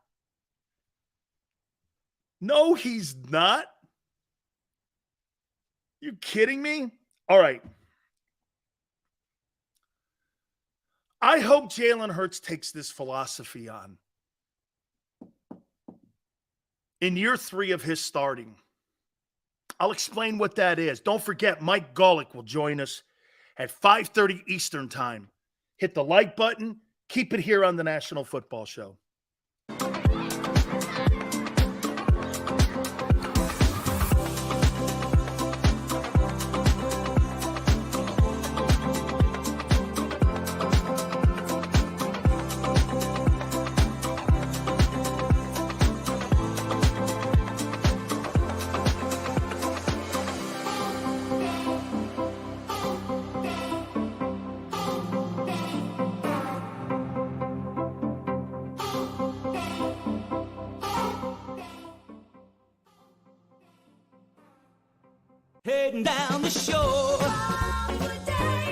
No, he's not. You kidding me? All right. I hope Jalen Hurts takes this philosophy on in year 3 of his starting. I'll explain what that is. Don't forget, Mike Golic will join us at 5:30 Eastern time. Hit the like button. Keep it here on the National Football Show. Heading down the shore,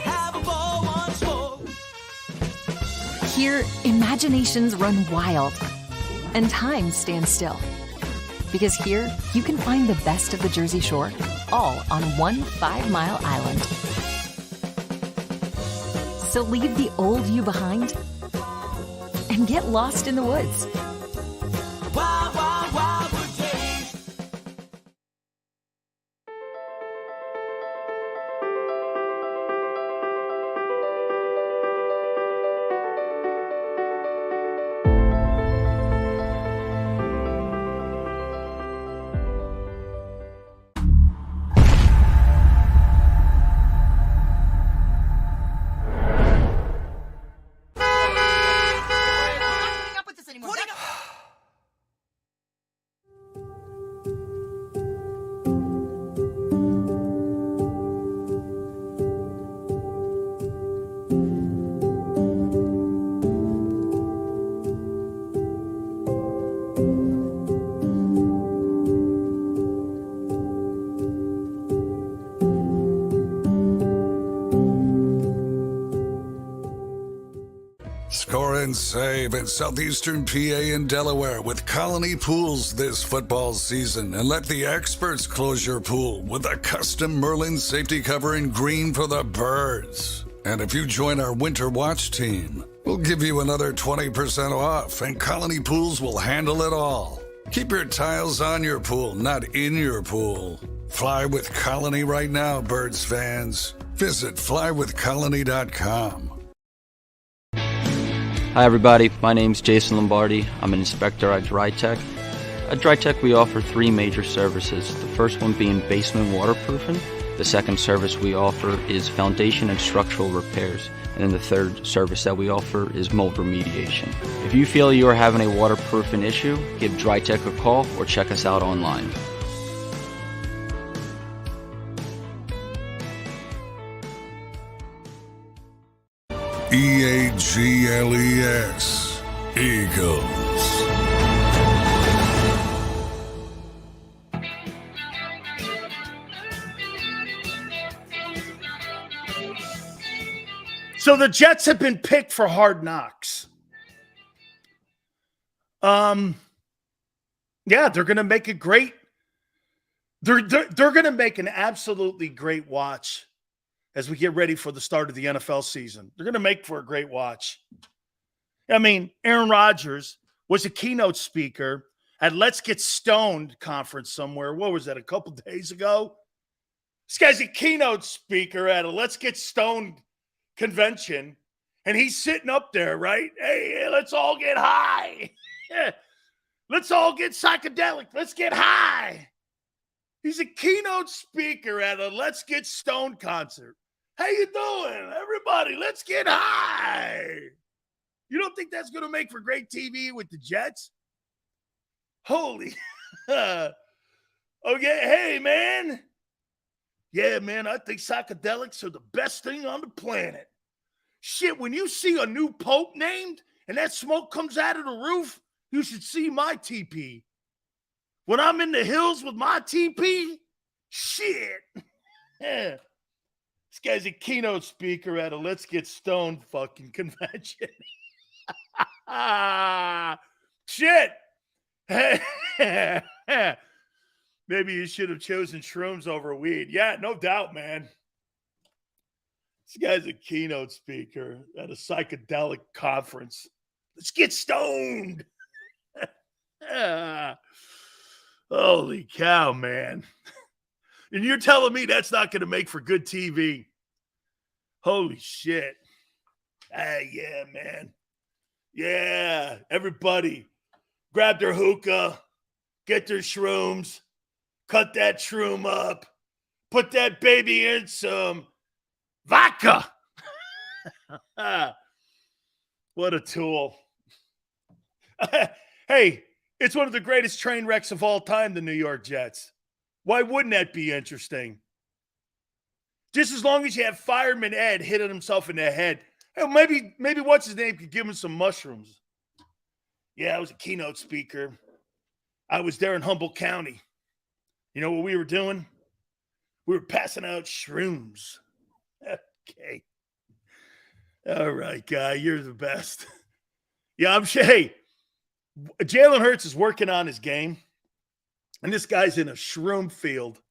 have a ball once more. Here, imaginations run wild and time stands still. Because here, you can find the best of the Jersey Shore, all on one 5-mile island. So leave the old you behind and get lost in the woods. Wild, wild, wildwood days. and save in southeastern PA and Delaware with Colony Pools this football season, and let the experts close your pool with a custom Merlin safety cover in green for the birds. And if you join our Winter Watch team, we'll give you another 20% off, and Colony Pools will handle it all. Keep your tiles on your pool, not in your pool. Fly with Colony right now, Birds fans. Visit flywithcolony.com. Hi everybody, my name's Jason Lombardi. I'm an inspector at DryTech. At DryTech we offer 3 major services, the first one being basement waterproofing. The second service we offer is foundation and structural repairs. And then the third service that we offer is mold remediation. If you feel you are having a waterproofing issue, give DryTech a call or check us out online. EAGLES, Eagles. So the Jets have been picked for Hard Knocks. Yeah, they're going to make a great. They're going to make an absolutely great watch as we get ready for the start of the NFL season. They're going to make for a great watch. I mean, Aaron Rodgers was a keynote speaker at Let's Get Stoned conference somewhere. What was that, a couple days ago? This guy's a keynote speaker at a Let's Get Stoned convention, and he's sitting up there, right? Hey, let's all get high. Let's all get psychedelic. Let's get high. He's a keynote speaker at a Let's Get Stoned concert. How you doing, everybody? Let's get high. You don't think that's going to make for great TV with the Jets? Holy. Okay, hey, man. Yeah, man, I think psychedelics are the best thing on the planet. Shit, when you see a new pope named and that smoke comes out of the roof, you should see my TP. When I'm in the hills with my TP, shit. Yeah. This guy's a keynote speaker at a Let's Get Stoned fucking convention. Shit. Maybe you should have chosen shrooms over weed. Yeah, no doubt, man. This guy's a keynote speaker at a psychedelic conference. Let's get stoned. Holy cow, man. And you're telling me that's not going to make for good TV. Holy shit. Yeah, man. Yeah, everybody grab their hookah, get their shrooms, cut that shroom up, put that baby in some vodka. What a tool. Hey, it's one of the greatest train wrecks of all time, the New York Jets. Why wouldn't that be interesting? Just as long as you have Fireman Ed hitting himself in the head. Hey, maybe what's his name could give him some mushrooms. Yeah, I was a keynote speaker. I was there in Humboldt County. You know what we were doing? We were passing out shrooms. Okay. All right, guy, you're the best. Yeah, I'm sure. Hey, Jalen Hurts is working on his game, and this guy's in a shroom field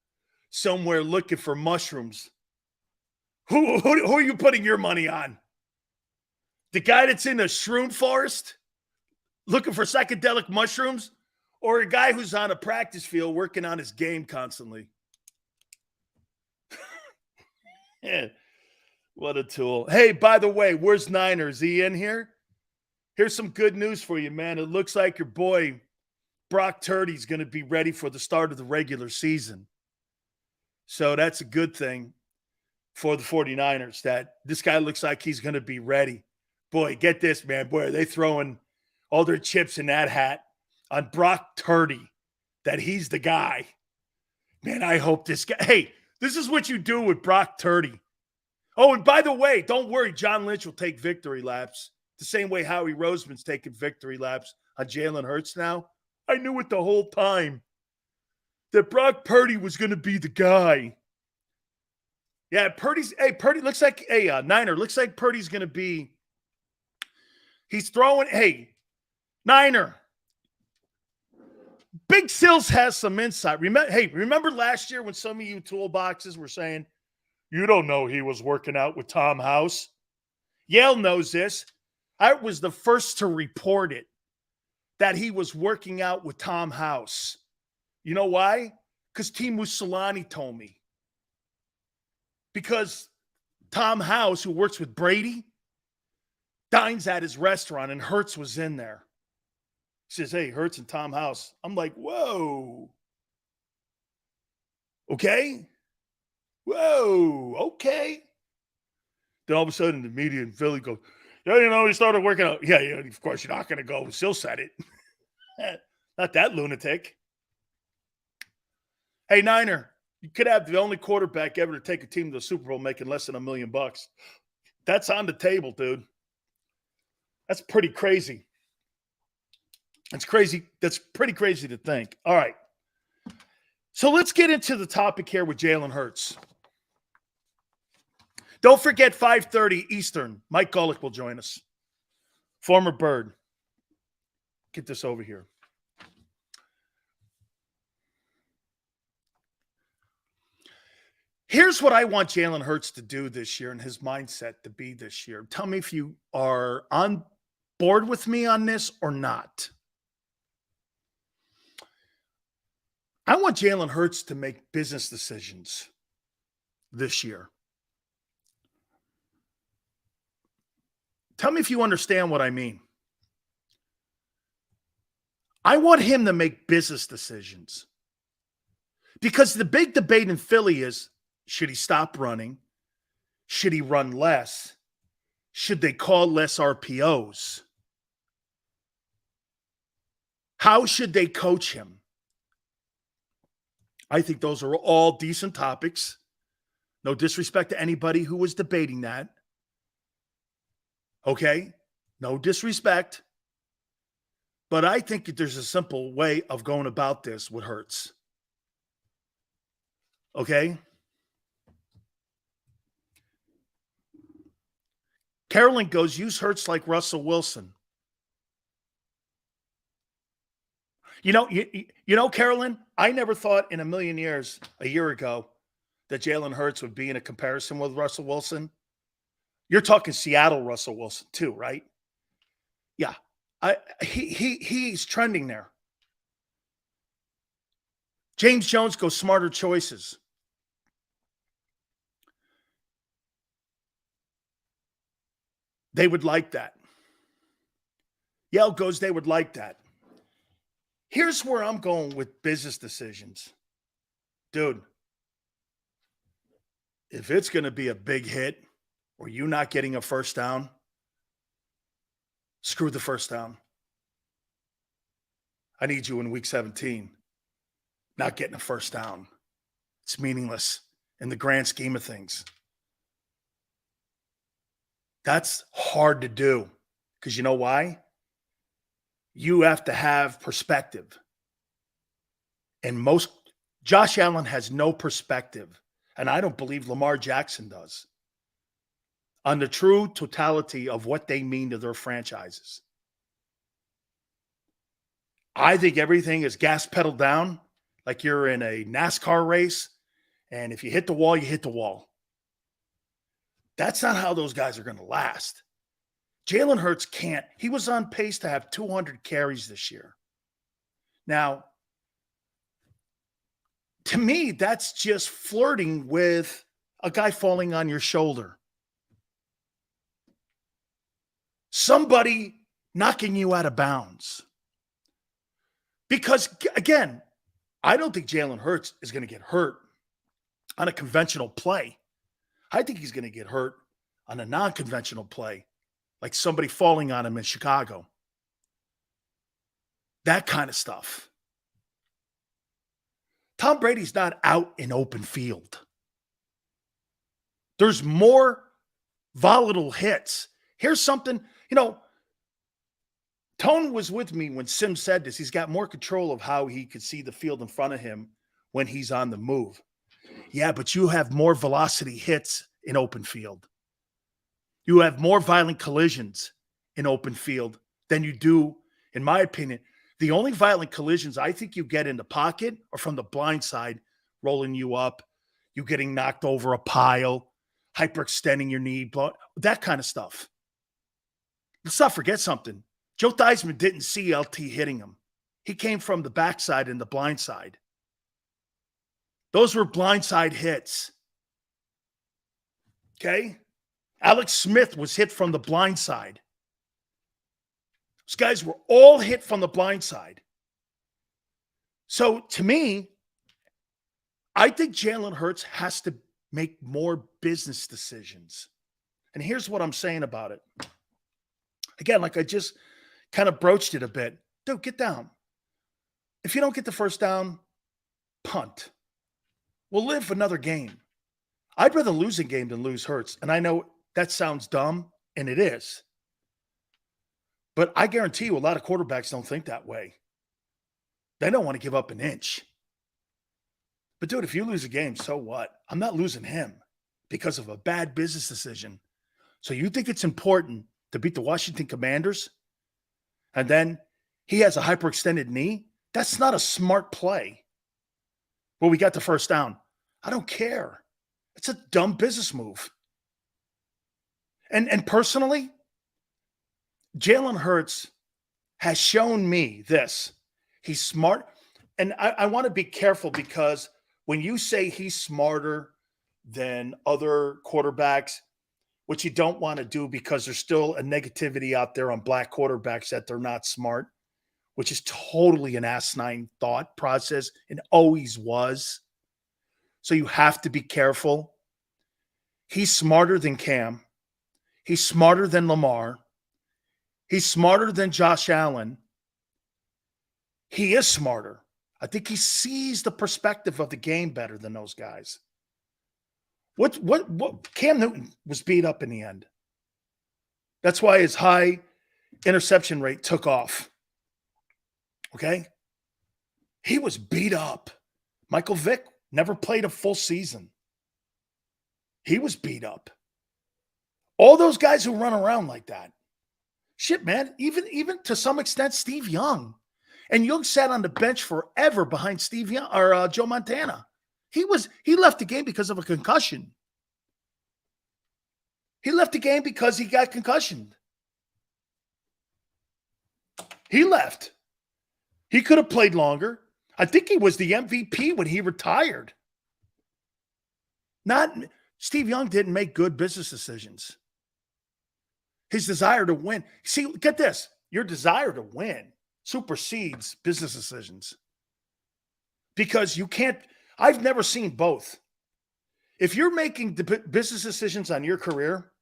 somewhere looking for mushrooms. Who are you putting your money on? The guy that's in a shroom forest looking for psychedelic mushrooms, or a guy who's on a practice field working on his game constantly? Yeah. What a tool. Hey, by the way, where's Niner? Is he in here? Here's some good news for you, man. It looks like your boy Brock Purdy's going to be ready for the start of the regular season. So that's a good thing for the 49ers, that this guy looks like he's going to be ready. Boy, get this, man. Boy, are they throwing all their chips in that hat on Brock Purdy, that he's the guy. Man, I hope this guy – hey, this is what you do with Brock Purdy. Oh, and by the way, don't worry, John Lynch will take victory laps the same way Howie Roseman's taking victory laps on Jalen Hurts now. I knew it the whole time that Brock Purdy was going to be the guy. Yeah, Purdy looks like Niner. Looks like Purdy's going to be He's throwing, hey, Niner. Big Sills has some insight. Remember last year when some of you toolboxes were saying, you don't know he was working out with Tom House? Yale knows this. I was the first to report it, that he was working out with Tom House. You know why? Because Timu Solani told me. Because Tom House, who works with Brady, dines at his restaurant, and Hurts was in there. He says, hey, Hurts and Tom House. I'm like, whoa. Okay. Whoa. Okay. Then all of a sudden, the media in Philly goes, yeah, he started working out. Yeah, of course, you're not going to go. Still said it. Not that lunatic. Hey, Niner, you could have the only quarterback ever to take a team to the Super Bowl making less than $1 million. That's on the table, dude. That's pretty crazy. That's crazy. That's pretty crazy to think. All right. So let's get into the topic here with Jalen Hurts. Don't forget 5:30 Eastern. Mike Golic will join us. Former Bird. Get this over here. Here's what I want Jalen Hurts to do this year and his mindset to be this year. Tell me if you are on board with me on this or not. I want Jalen Hurts to make business decisions this year. Tell me if you understand what I mean. I want him to make business decisions. Because the big debate in Philly is, should he stop running? Should he run less? Should they call less RPOs? How should they coach him? I think those are all decent topics. No disrespect to anybody who was debating that. Okay? No disrespect. But I think that there's a simple way of going about this with Hurts. Okay? Carolyn goes, use Hurts like Russell Wilson. You know, Carolyn, I never thought in a million years, a year ago, that Jalen Hurts would be in a comparison with Russell Wilson. You're talking Seattle Russell Wilson too, right? Yeah. He's trending there. James Jones goes smarter choices. They would like that. Yale goes, they would like that. Here's where I'm going with business decisions. Dude, if it's going to be a big hit or you not getting a first down, screw the first down. I need you in week 17. Not getting a first down. It's meaningless in the grand scheme of things. That's hard to do because you know why? You have to have perspective. And Josh Allen has no perspective. And I don't believe Lamar Jackson does. On the true totality of what they mean to their franchises. I think everything is gas pedal down, like you're in a NASCAR race. And if you hit the wall, you hit the wall. That's not how those guys are going to last. Jalen Hurts can't. He was on pace to have 200 carries this year. Now, to me, that's just flirting with a guy falling on your shoulder. Somebody knocking you out of bounds. Because, again, I don't think Jalen Hurts is going to get hurt on a conventional play. I think he's going to get hurt on a non-conventional play, like somebody falling on him in Chicago. That kind of stuff. Tom Brady's not out in open field. There's more volatile hits. Here's something, Tone was with me when Sim said this. He's got more control of how he could see the field in front of him when he's on the move. Yeah, but you have more velocity hits in open field. You have more violent collisions in open field than you do, in my opinion. The only violent collisions I think you get in the pocket are from the blind side, rolling you up, you getting knocked over a pile, hyperextending your knee, that kind of stuff. Let's not forget something. Joe Theismann didn't see LT hitting him. He came from the backside and the blind side. Those were blindside hits. Okay? Alex Smith was hit from the blind side. Those guys were all hit from the blind side. So to me, I think Jalen Hurts has to make more business decisions. And here's what I'm saying about it. Again, like I just kind of broached it a bit. Dude, get down. If you don't get the first down, punt. We'll live another game. I'd rather lose a game than lose Hurts. And I know that sounds dumb, and it is. But I guarantee you a lot of quarterbacks don't think that way. They don't want to give up an inch. But, dude, if you lose a game, so what? I'm not losing him because of a bad business decision. So you think it's important to beat the Washington Commanders? And then he has a hyperextended knee? That's not a smart play. Well, we got the first down. I don't care. It's a dumb business move. And personally, Jalen Hurts has shown me this. He's smart. And I want to be careful because when you say he's smarter than other quarterbacks, which you don't want to do because there's still a negativity out there on black quarterbacks that they're not smart, which is totally an asinine thought process and always was. So you have to be careful. He's smarter than Cam. He's smarter than Lamar. He's smarter than Josh Allen. He is smarter. I think he sees the perspective of the game better than those guys. What Cam Newton was beat up in the end. That's why his high interception rate took off. Okay? He was beat up. Michael Vick never played a full season. He was beat up. All those guys who run around like that. Shit, man. Even to some extent, Steve Young. And Young sat on the bench forever behind Steve Young or Joe Montana. He left the game because of a concussion. He left the game because he got concussioned. He left. He could have played longer. I think he was the MVP when he retired. Steve Young didn't make good business decisions. His desire to win. See, get this. Your desire to win supersedes business decisions. Because you can't, I've never seen both. If you're making business decisions on your career,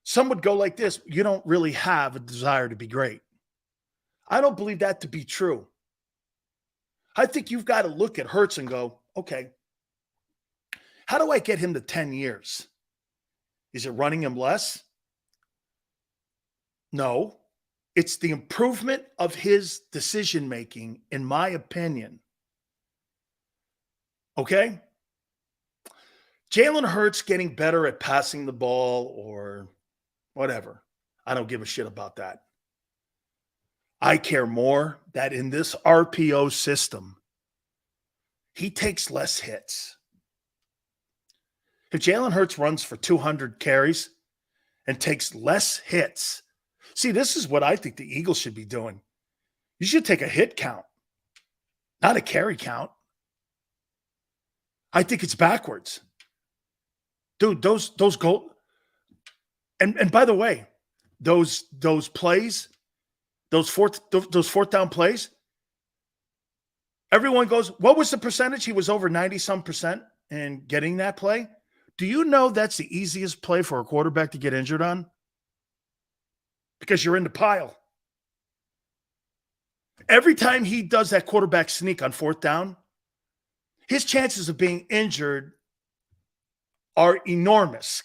some would go like this: you don't really have a desire to be great. I don't believe that to be true. I think you've got to look at Hurts and go, okay, how do I get him to 10 years? Is it running him less? No. It's the improvement of his decision-making, in my opinion. Okay? Jalen Hurts getting better at passing the ball or whatever. I don't give a shit about that. I care more that in this RPO system, he takes less hits. If Jalen Hurts runs for 200 carries and takes less hits, see, this is what I think the Eagles should be doing. You should take a hit count, not a carry count. I think it's backwards. Dude, those goal and by the way, those plays, those fourth down plays, everyone goes, what was the percentage? He was over 90-some% in getting that play. Do you know that's the easiest play for a quarterback to get injured on? Because you're in the pile. Every time he does that quarterback sneak on fourth down, his chances of being injured are enormous.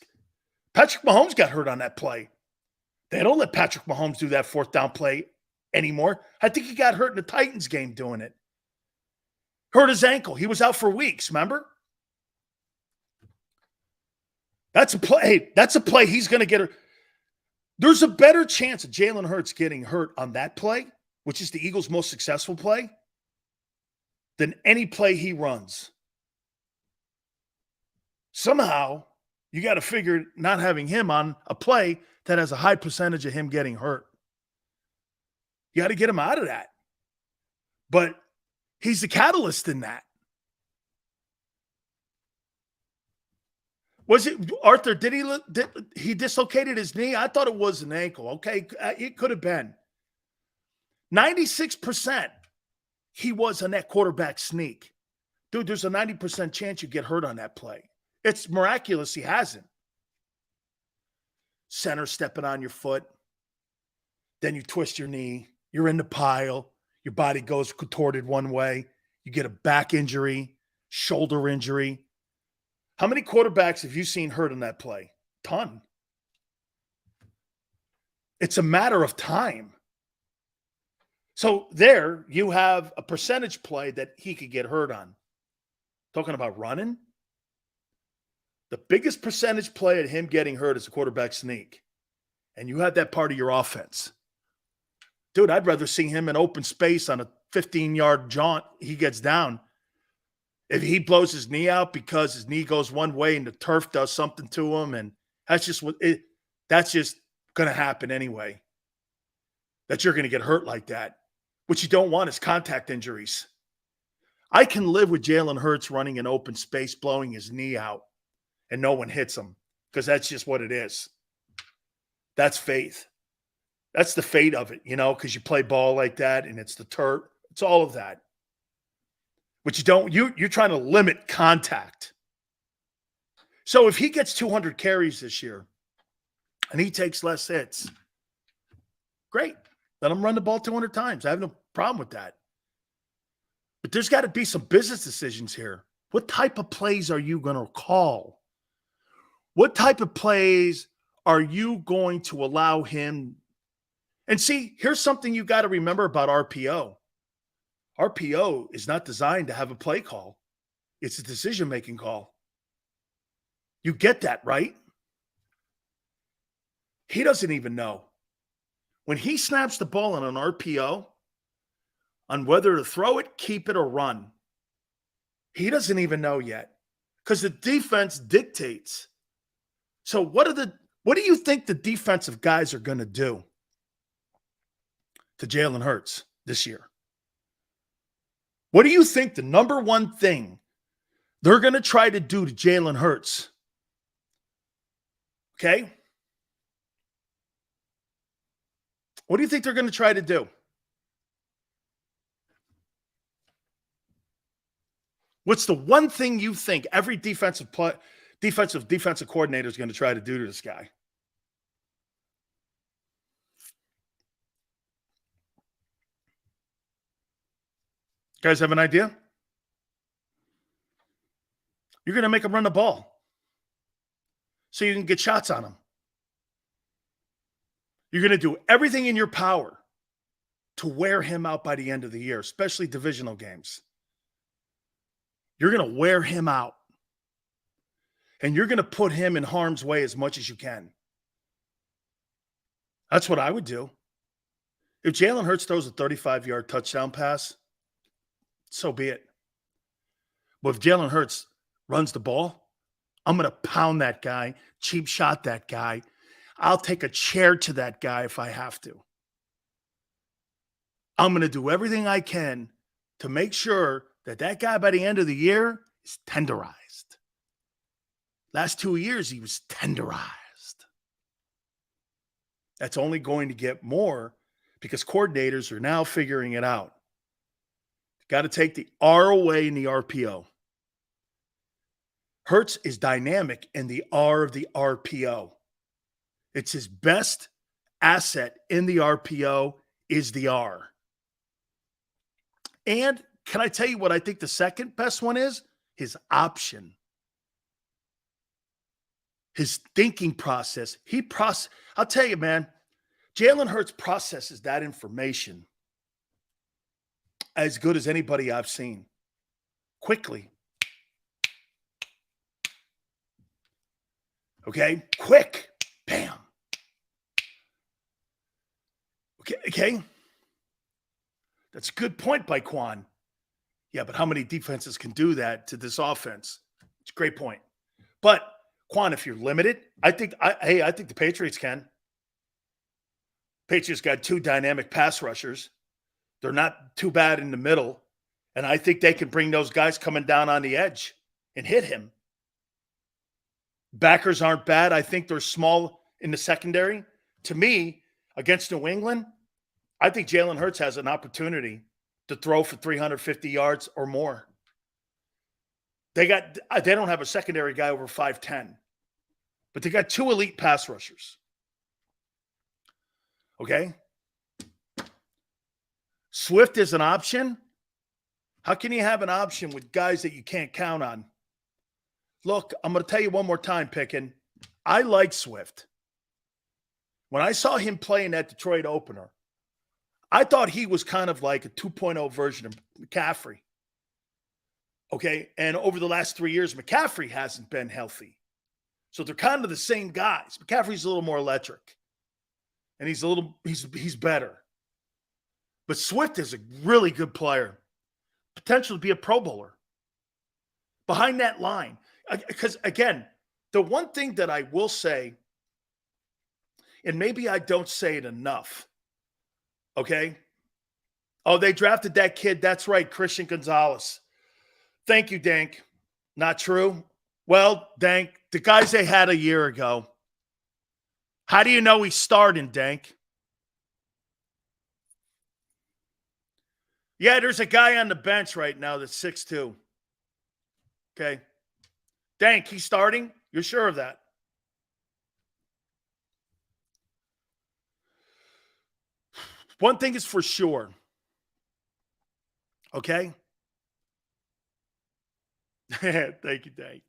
Patrick Mahomes got hurt on that play. They don't let Patrick Mahomes do that fourth down play anymore. I think he got hurt in the Titans game doing it. Hurt his ankle. He was out for weeks, remember? That's a play. That's a play he's going to get. There's a better chance of Jalen Hurts getting hurt on that play, which is the Eagles' most successful play, than any play he runs. Somehow, you got to figure not having him on a play that has a high percentage of him getting hurt. You got to get him out of that. But he's the catalyst in that. Was it, Arthur, did he dislocated his knee? I thought it was an ankle. Okay, it could have been. 96% he was on that quarterback sneak. Dude, there's a 90% chance you get hurt on that play. It's miraculous he hasn't. Center stepping on your foot. Then you twist your knee. You're in the pile. Your body goes contorted one way. You get a back injury, shoulder injury. How many quarterbacks have you seen hurt in that play? Ton. It's a matter of time. So there you have a percentage play that he could get hurt on. Talking about running. The biggest percentage play at him getting hurt is a quarterback sneak. And you have that part of your offense. Dude, I'd rather see him in open space on a 15-yard jaunt. He gets down. If he blows his knee out because his knee goes one way and the turf does something to him, and that's just going to happen anyway. That you're going to get hurt like that. What you don't want is contact injuries. I can live with Jalen Hurts running in open space, blowing his knee out, and no one hits him because that's just what it is. That's faith. That's the fate of it, because you play ball like that and it's the turf. It's all of that. But you're trying to limit contact. So if he gets 200 carries this year and he takes less hits, great. Let him run the ball 200 times. I have no problem with that. But there's got to be some business decisions here. What type of plays are you going to call? What type of plays are you going to allow him? And see, here's something you got to remember about RPO. RPO is not designed to have a play call. It's a decision-making call. You get that, right? He doesn't even know. When he snaps the ball on an RPO, on whether to throw it, keep it, or run, he doesn't even know yet because the defense dictates. So what do you think the defensive guys are going to do to Jalen Hurts this year? What do you think the number one thing they're going to try to do to Jalen Hurts? Okay? What do you think they're going to try to do? What's the one thing you think every defensive coordinator is going to try to do to this guy? You guys have an idea? You're going to make him run the ball so you can get shots on him. You're going to do everything in your power to wear him out by the end of the year, especially divisional games. You're going to wear him out. And you're going to put him in harm's way as much as you can. That's what I would do. If Jalen Hurts throws a 35-yard touchdown pass, so be it. But if Jalen Hurts runs the ball, I'm going to pound that guy, cheap shot that guy. I'll take a chair to that guy if I have to. I'm going to do everything I can to make sure that guy by the end of the year is tenderized. Last 2 years, he was tenderized. That's only going to get more because coordinators are now figuring it out. Got to take the R away in the RPO. Hurts is dynamic in the R of the RPO. It's his best asset in the RPO is the R. And can I tell you what I think the second best one is? His option. His thinking process. I'll tell you, man, Jalen Hurts processes that information as good as anybody I've seen. Quickly. Okay? Quick. Bam. Okay. That's a good point by Quan. Yeah, but how many defenses can do that to this offense? It's a great point. But Quan, if you're limited, I think the Patriots can. Patriots got 2 dynamic pass rushers. They're not too bad in the middle. And I think they can bring those guys coming down on the edge and hit him. Backers aren't bad. I think they're small in the secondary. To me, against New England, I think Jalen Hurts has an opportunity to throw for 350 yards or more. They don't have a secondary guy over 5'10", but they got 2 elite pass rushers. Okay? Swift is an option. How can you have an option with guys that you can't count on? Look, I'm going to tell you one more time, Pickin. I like Swift. When I saw him play in that Detroit opener, I thought he was kind of like a 2.0 version of McCaffrey. Okay? And over the last 3 years, McCaffrey hasn't been healthy. So they're kind of the same guys. McCaffrey's a little more electric. And he's better. But Swift is a really good player. Potential to be a Pro Bowler. Behind that line. Because, again, the one thing that I will say, and maybe I don't say it enough, okay? Oh, they drafted that kid. That's right, Christian Gonzalez. Thank you, Dank. Not true? Well, Dank, the guys they had a year ago, how do you know he's starting, Dank? Yeah, there's a guy on the bench right now that's 6'2". Okay. Dank, he's starting? You're sure of that? One thing is for sure. Okay? Thank you, Dank.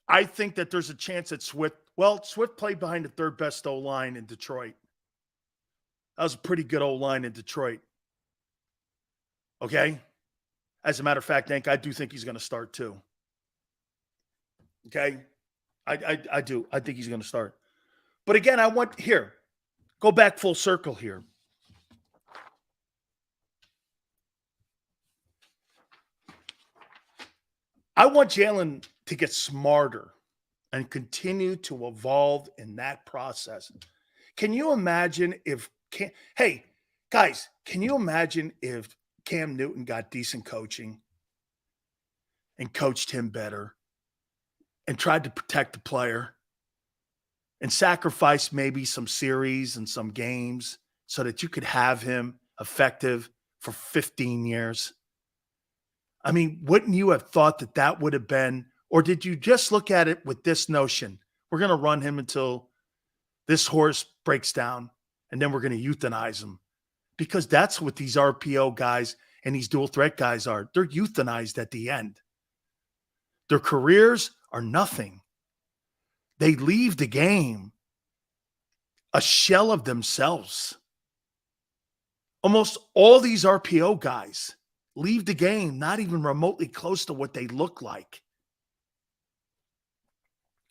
I think that there's a chance that Swift played behind the third best O-line in Detroit. That was a pretty good O-line in Detroit. Okay? As a matter of fact, Dank, I do think he's going to start too. Okay? I do. I think he's going to start. But again, go back full circle here. I want Jalen to get smarter and continue to evolve in that process. Can you imagine hey, guys, can you imagine if Cam Newton got decent coaching and coached him better and tried to protect the player and sacrifice maybe some series and some games so that you could have him effective for 15 years? I mean, wouldn't you have thought that that would have been, or did you just look at it with this notion? We're going to run him until this horse breaks down, and then we're going to euthanize him. Because that's what these RPO guys and these dual threat guys are. They're euthanized at the end. Their careers are nothing. They leave the game a shell of themselves. Almost all these RPO guys leave the game not even remotely close to what they look like.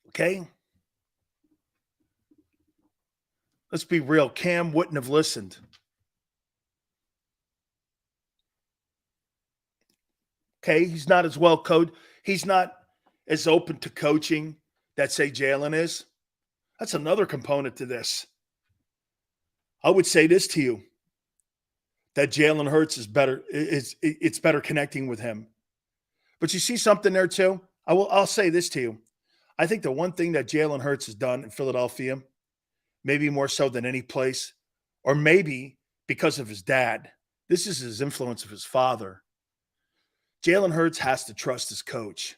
Okay? Let's be real. Cam wouldn't have listened. Okay? He's not as well coached. He's not as open to coaching that, say, Jalen is. That's another component to this. I would say this to you, that Jalen Hurts is better. It's better connecting with him. But you see something there too? I'll say this to you. I think the one thing that Jalen Hurts has done in Philadelphia, maybe more so than any place, or maybe because of his dad, this is his influence of his father. Jalen Hurts has to trust his coach.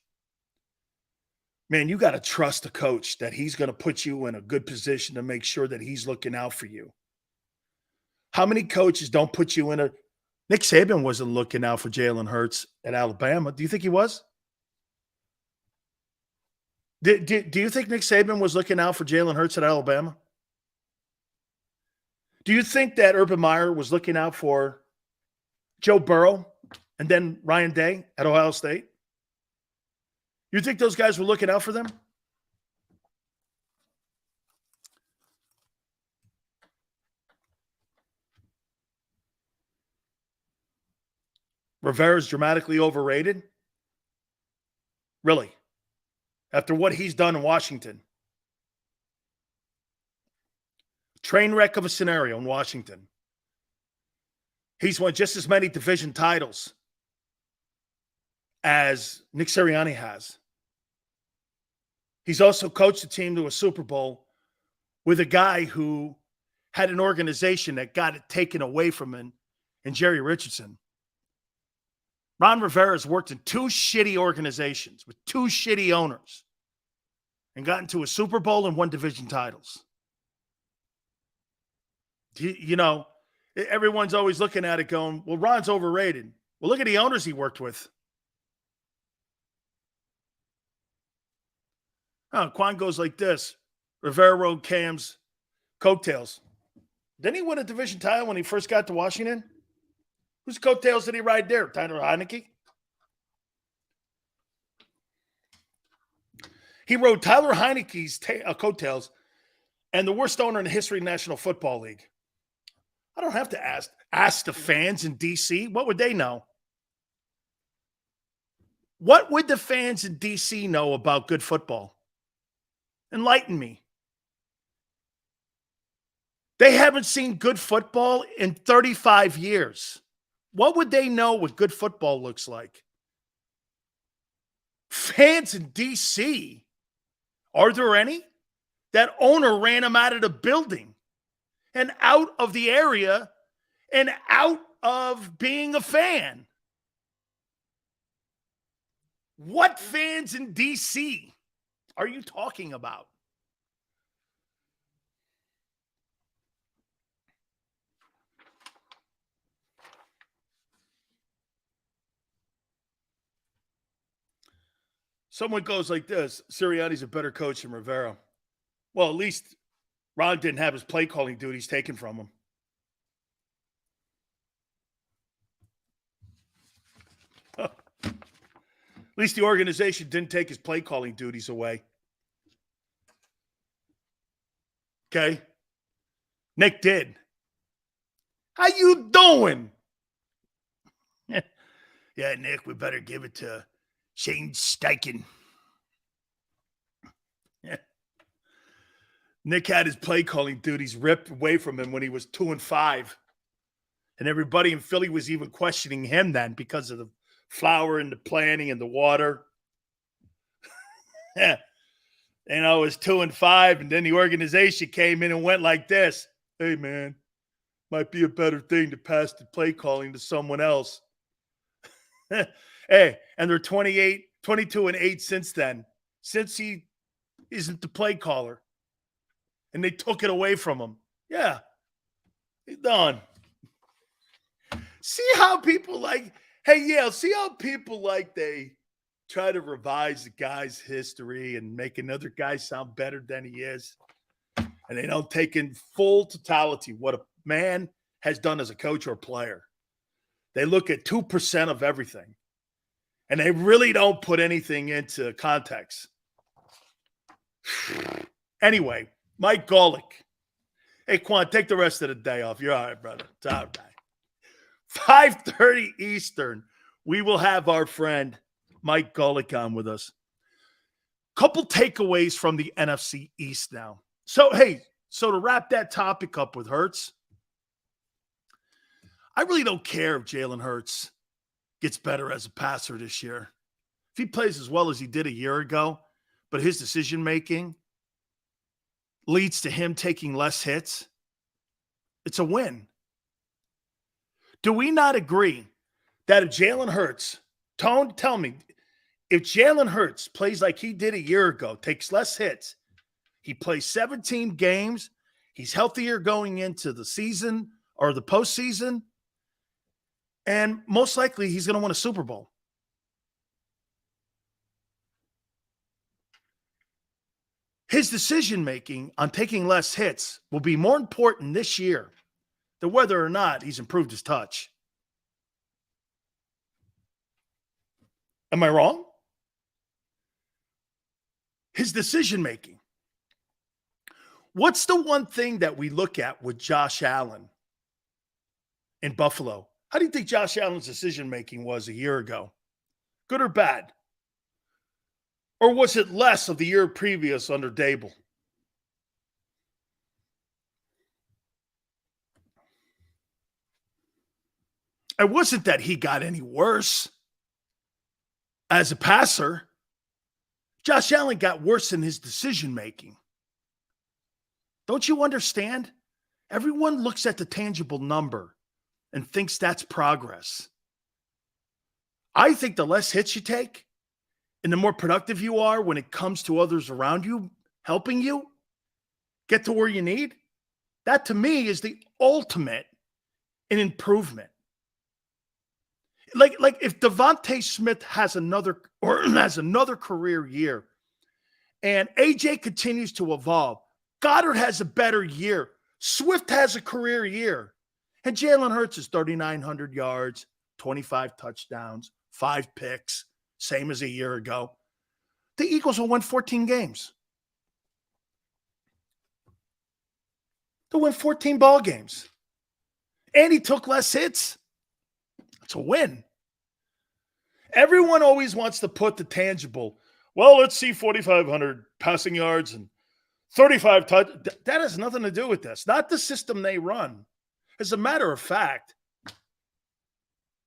Man, you got to trust the coach that he's going to put you in a good position to make sure that he's looking out for you. How many coaches don't put you in a – Nick Saban wasn't looking out for Jalen Hurts at Alabama. Do you think he was? Do you think Nick Saban was looking out for Jalen Hurts at Alabama? Do you think that Urban Meyer was looking out for Joe Burrow and then Ryan Day at Ohio State? You think those guys were looking out for them? Rivera's dramatically overrated? Really? After what he's done in Washington? Train wreck of a scenario in Washington. He's won just as many division titles as Nick Sirianni has. He's also coached a team to a Super Bowl with a guy who had an organization that got it taken away from him in Jerry Richardson. Ron Rivera's worked in two shitty organizations with two shitty owners and got into a Super Bowl and won division titles. You know, everyone's always looking at it going, well, Ron's overrated. Well, look at the owners he worked with. Oh, Quan goes like this. Rivera rode Cam's coattails. Didn't he win a division title when he first got to Washington? Whose coattails did he ride there? Tyler Heineke? He rode Tyler Heineke's coattails and the worst owner in the history of the National Football League. I don't have to ask the fans in D.C. What would they know? What would the fans in D.C. know about good football? Enlighten me. They haven't seen good football in 35 years. What would they know what good football looks like? Fans in D.C., are there any? That owner ran him out of the building and out of the area and out of being a fan. What fans in D.C. are you talking about? Someone goes like this, Sirianni's a better coach than Rivera. Well, at least Ron didn't have his play calling duties taken from him. At least the organization didn't take his play calling duties away. Okay? Nick did. How you doing? Yeah, Nick, we better give it to Shane Steichen. Yeah. Nick had his play calling duties ripped away from him when he was 2-5. And everybody in Philly was even questioning him then because of the flour and the planting and the water. Yeah. You know, it was 2-5, and then the organization came in and went like this. Hey, man, might be a better thing to pass the play calling to someone else. Hey, and they're 22-8 since then, since he isn't the play caller. And they took it away from him. Yeah, he's done. See how people like, hey, yeah, see how people like they try to revise the guy's history and make another guy sound better than he is. And they don't take in full totality what a man has done as a coach or player. They look at 2% of everything. And they really don't put anything into context. Anyway, Mike Golic. Hey, Quan, take the rest of the day off. You're all right, brother. It's all right. 5:30 Eastern, we will have our friend Mike Golic on with us. Couple takeaways from the NFC East now. So, hey, so to wrap that topic up with Hurts, I really don't care if Jalen Hurts gets better as a passer this year. If he plays as well as he did a year ago, but his decision-making leads to him taking less hits, it's a win. Do we not agree that if Jalen Hurts, tell me, if Jalen Hurts plays like he did a year ago, takes less hits, he plays 17 games, he's healthier going into the season or the postseason, and most likely he's going to win a Super Bowl. His decision-making on taking less hits will be more important this year than whether or not he's improved his touch. Am I wrong? His decision-making. What's the one thing that we look at with Josh Allen in Buffalo How do you think Josh Allen's decision-making was a year ago? Good or bad? Or was it less of the year previous under Dable? It wasn't that he got any worse as a passer. Josh Allen got worse in his decision-making. Don't you understand? Everyone looks at the tangible number and thinks that's progress. I think the less hits you take and the more productive you are when it comes to others around you helping you get to where you need, that to me is the ultimate in improvement. Like if Devontae Smith has another career year and AJ continues to evolve, Goddard has a better year, Swift has a career year, and Jalen Hurts is 3,900 yards, 25 touchdowns, 5 picks, same as a year ago. The Eagles will win 14 games. They'll win 14 ball games. And he took less hits. It's a win. Everyone always wants to put the tangible. Well, let's see 4,500 passing yards and 35 touch. That has nothing to do with this. Not the system they run. As a matter of fact,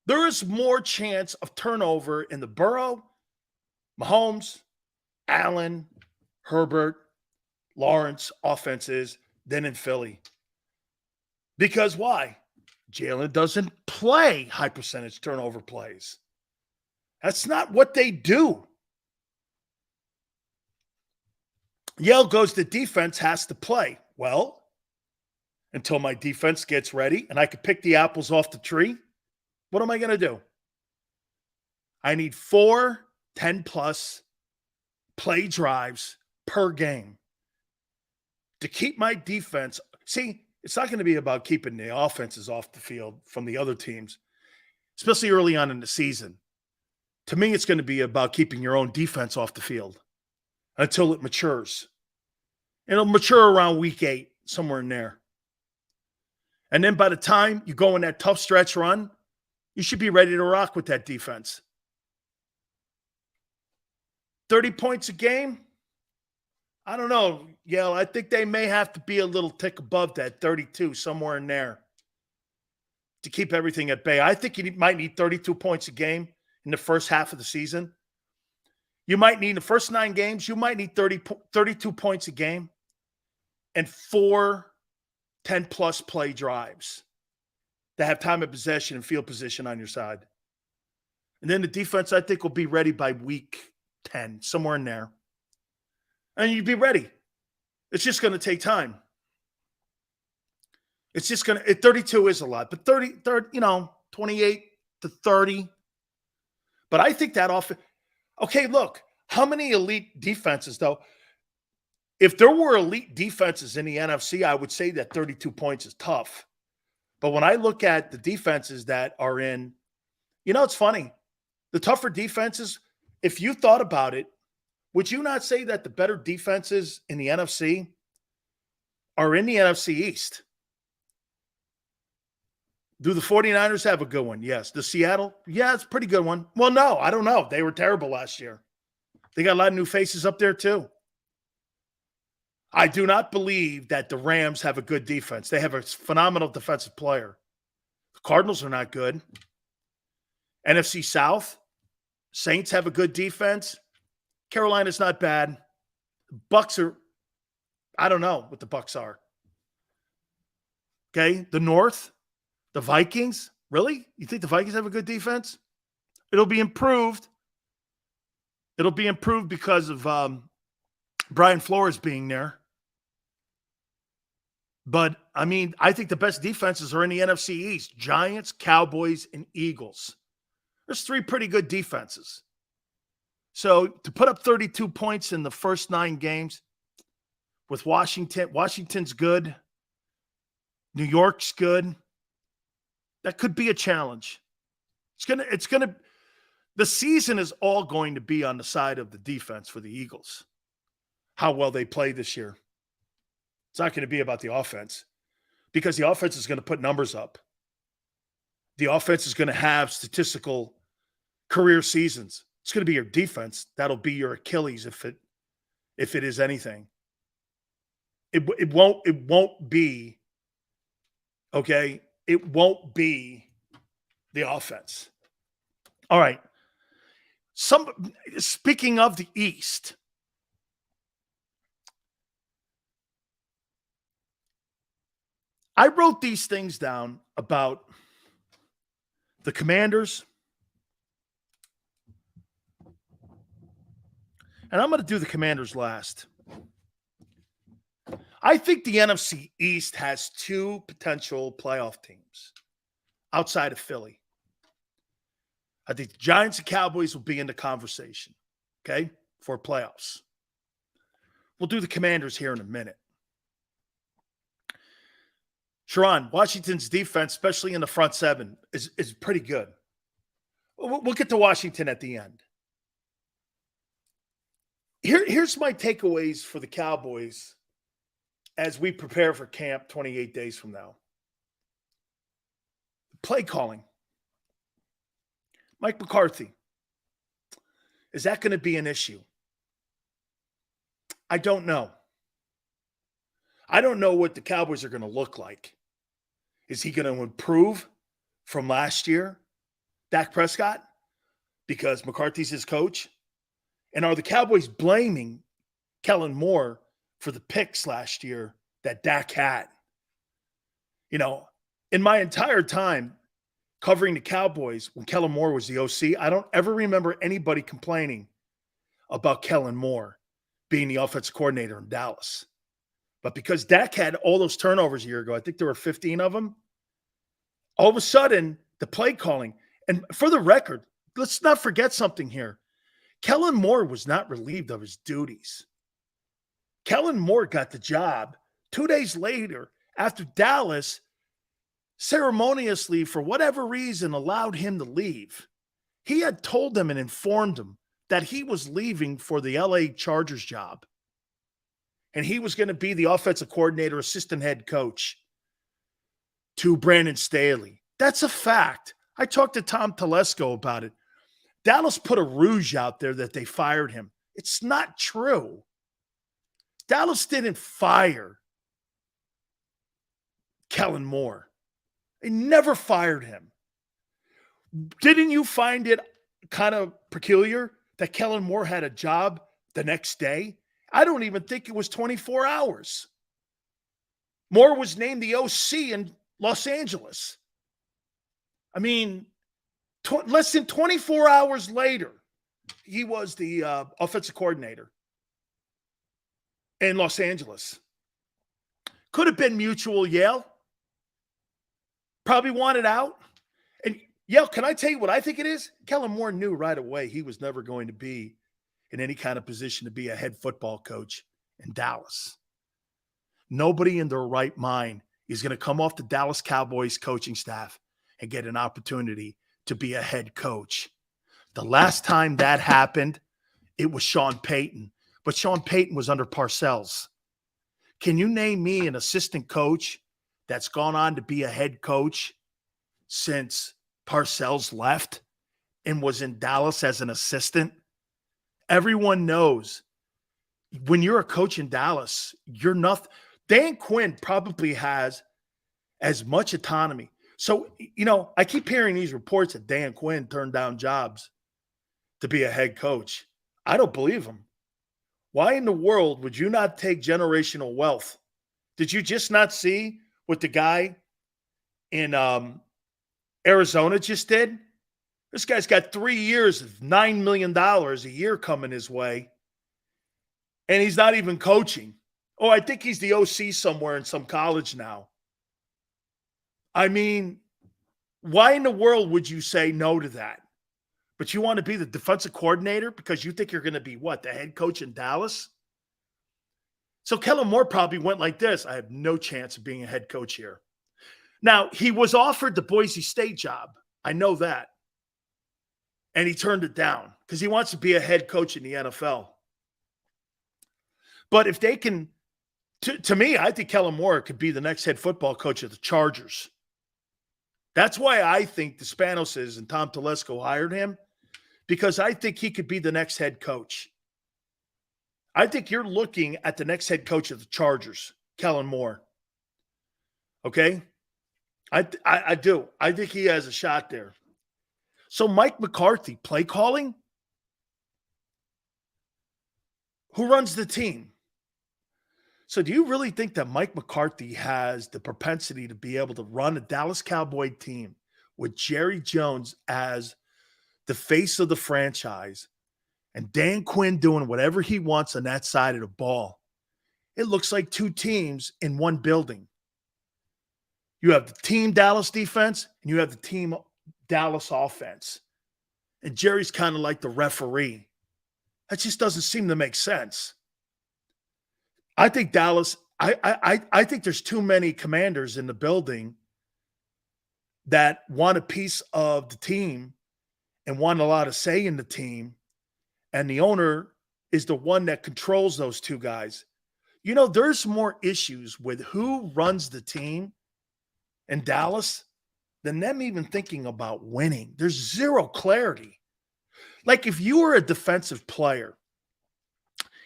there is more chance of turnover in the Burrow, Mahomes, Allen, Herbert, Lawrence offenses than in Philly. Because why? Jalen doesn't play high percentage turnover plays. That's not what they do. Yale goes, the defense has to play. Well, until my defense gets ready and I can pick the apples off the tree, what am I going to do? I need 4 10-plus play drives per game to keep my defense. See, it's not going to be about keeping the offenses off the field from the other teams, especially early on in the season. To me, it's going to be about keeping your own defense off the field until it matures. And it'll mature around week 8, somewhere in there. And then by the time you go in that tough stretch run, you should be ready to rock with that defense. 30 points a game? I don't know, Yale. I think they may have to be a little tick above that, 32, somewhere in there, to keep everything at bay. I think you might need 32 points a game in the first half of the season. You might need, in the first 9 games, you might need 32 points a game and 4 10-plus play drives that have time of possession and field position on your side. And then the defense, I think, will be ready by week 10, somewhere in there. And you'd be ready. It's just going to take time. It's just going to – 32 is a lot, but 30, 28 to 30. But I think that okay, look, how many elite defenses, though? If there were elite defenses in the NFC, I would say that 32 points is tough. But when I look at the defenses that are in, it's funny. The tougher defenses, if you thought about it, would you not say that the better defenses in the NFC are in the NFC East? Do the 49ers have a good one? Yes. The Seattle? Yeah, it's a pretty good one. Well, no, I don't know. They were terrible last year. They got a lot of new faces up there too. I do not believe that the Rams have a good defense. They have a phenomenal defensive player. The Cardinals are not good. NFC South, Saints have a good defense. Carolina's not bad. Bucks are, I don't know what the Bucks are. Okay, the North, the Vikings, really? You think the Vikings have a good defense? It'll be improved. It'll be improved because of Brian Flores being there. But, I think the best defenses are in the NFC East. Giants, Cowboys, and Eagles. There's 3 pretty good defenses. So to put up 32 points in the first 9 games with Washington's good. New York's good. That could be a challenge. The season is all going to be on the side of the defense for the Eagles. How well they play this year. It's not going to be about the offense because the offense is going to put numbers up. the offense is going to have statistical career seasons. It's going to be your defense. That'll be your Achilles if it is anything. It won't be, okay? It won't be the offense. All right. Speaking of the East, I wrote these things down about the Commanders. And I'm going to do the Commanders last. I think the NFC East has two potential playoff teams outside of Philly. I think the Giants and Cowboys will be in the conversation, okay, for playoffs. We'll do the Commanders here in a minute. Sharon, Washington's defense, especially in the front seven, is pretty good. We'll get to Washington at the end. Here's my takeaways for the Cowboys as we prepare for camp 28 days from now. Play calling. Mike McCarthy. Is that going to be an issue? I don't know. I don't know what the Cowboys are going to look like. Is he going to improve from last year, Dak Prescott, because McCarthy's his coach? And are the Cowboys blaming Kellen Moore for the picks last year that Dak had? You know, in my entire time covering the Cowboys when Kellen Moore was the OC, I don't ever remember anybody complaining about Kellen Moore being the offensive coordinator in Dallas. But because Dak had all those turnovers a year ago, I think there were 15 of them, all of a sudden, the play calling. And for the record, let's not forget something here. Kellen Moore was not relieved of his duties. Kellen Moore got the job 2 days later after Dallas ceremoniously, for whatever reason, allowed him to leave. He had told them and informed them that he was leaving for the LA Chargers job. And he was going to be the offensive coordinator, assistant head coach to Brandon Staley. That's a fact. I talked to Tom Telesco about it. Dallas put a rouge out there that they fired him. It's not true. Dallas didn't fire Kellen Moore. They never fired him. Didn't you find it kind of peculiar that Kellen Moore had a job the next day? I don't even think it was 24 hours. Moore was named the OC in Los Angeles. I mean, less than 24 hours later, he was the offensive coordinator in Los Angeles. Could have been mutual, Yale. Probably wanted out. And Yale, can I tell you what I think it is? Kellen Moore knew right away he was never going to be in any kind of position to be a head football coach in Dallas. Nobody in their right mind is going to come off the Dallas Cowboys coaching staff and get an opportunity to be a head coach. The last time that happened, it was Sean Payton. But Sean Payton was under Parcells. Can you name me an assistant coach that's gone on to be a head coach since Parcells left and was in Dallas as an assistant? Everyone knows when you're a coach in Dallas, you're nothing. Dan Quinn probably has as much autonomy. So, you know, I keep hearing these reports that Dan Quinn turned down jobs to be a head coach. I don't believe him. Why in the world would you not take generational wealth? Did you just not see what the guy in Arizona just did? This guy's got 3 years of $9 million a year coming his way, and he's not even coaching. Oh, I think he's the OC somewhere in some college now. I mean, why in the world would you say no to that? But you want to be the defensive coordinator because you think you're going to be what, the head coach in Dallas? So Kellen Moore probably went like this: I have no chance of being a head coach here. Now, he was offered the Boise State job. I know that. And he turned it down because he wants to be a head coach in the NFL. But if they can, to me, I think Kellen Moore could be the next head football coach of the Chargers. That's why I think the Spanoses and Tom Telesco hired him, because I think he could be the next head coach. I think you're looking at the next head coach of the Chargers, Kellen Moore. Okay? I do. I think he has a shot there. So Mike McCarthy, play calling? Who runs the team? So do you really think that Mike McCarthy has the propensity to be able to run a Dallas Cowboy team with Jerry Jones as the face of the franchise and Dan Quinn doing whatever he wants on that side of the ball? It looks like two teams in one building. You have the team Dallas defense and you have the team Dallas offense. And Jerry's kind of like the referee. That just doesn't seem to make sense. I think Dallas, I think there's too many commanders in the building that want a piece of the team and want a lot of say in the team. And the owner is the one that controls those two guys. You know, there's more issues with who runs the team in Dallas than them even thinking about winning. There's zero clarity. Like if you were a defensive player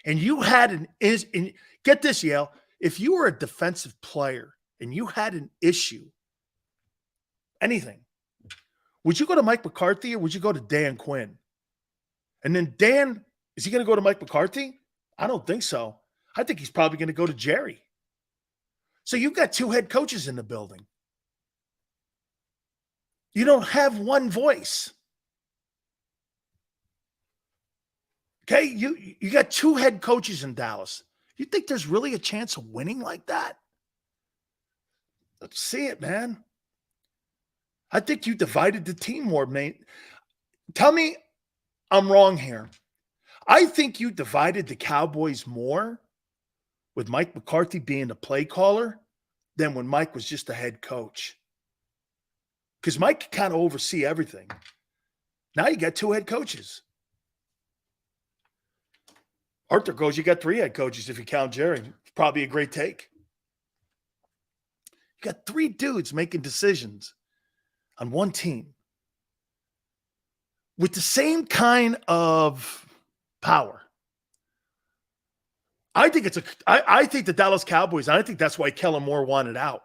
and you had get this, Yale, if you were a defensive player and you had an issue, anything, would you go to Mike McCarthy or would you go to Dan Quinn? And then Dan, is he going to go to Mike McCarthy? I don't think so. I think he's probably going to go to Jerry. So you've got two head coaches in the building. You don't have one voice. Okay, you got two head coaches in Dallas. You think there's really a chance of winning like that? Let's see it, man. I think you divided the team more, mate. Tell me I'm wrong here. I think you divided the Cowboys more with Mike McCarthy being the play caller than when Mike was just the head coach. Because Mike can kind of oversee everything. Now you got two head coaches. Arthur goes, you got three head coaches if you count Jerry. It's probably a great take. You got three dudes making decisions on one team with the same kind of power. I think I think the Dallas Cowboys, and I think that's why Kellen Moore wanted out.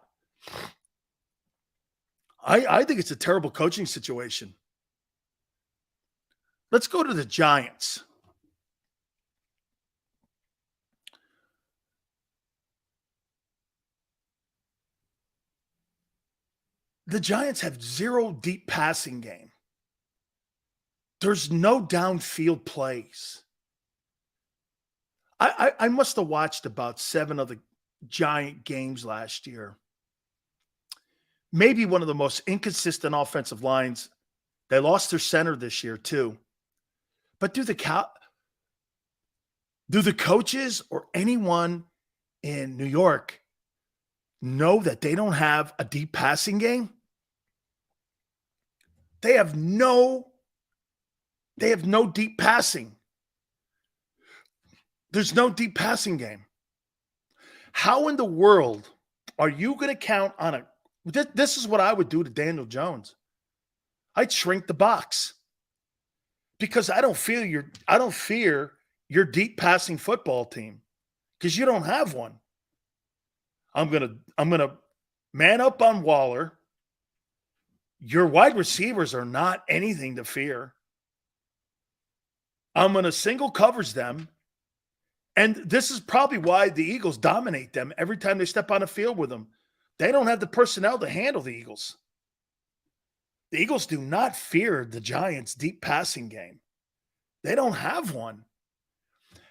I think it's a terrible coaching situation. Let's go to the Giants. The Giants have zero deep passing game. There's no downfield plays. I must have watched about 7 of the Giant games last year. Maybe one of the most inconsistent offensive lines. They lost their center this year too. But do the coaches or anyone in New York know that they don't have a deep passing game? They have no deep passing. There's no deep passing game. How in the world are you going to count on a – this is what I would do to Daniel Jones. I'd shrink the box because I don't fear your deep passing football team because you don't have one. I'm gonna man up on Waller. Your wide receivers are not anything to fear. I'm going to single coverage them. And this is probably why the Eagles dominate them every time they step on the field with them. They don't have the personnel to handle the Eagles. The Eagles do not fear the Giants' deep passing game. They don't have one.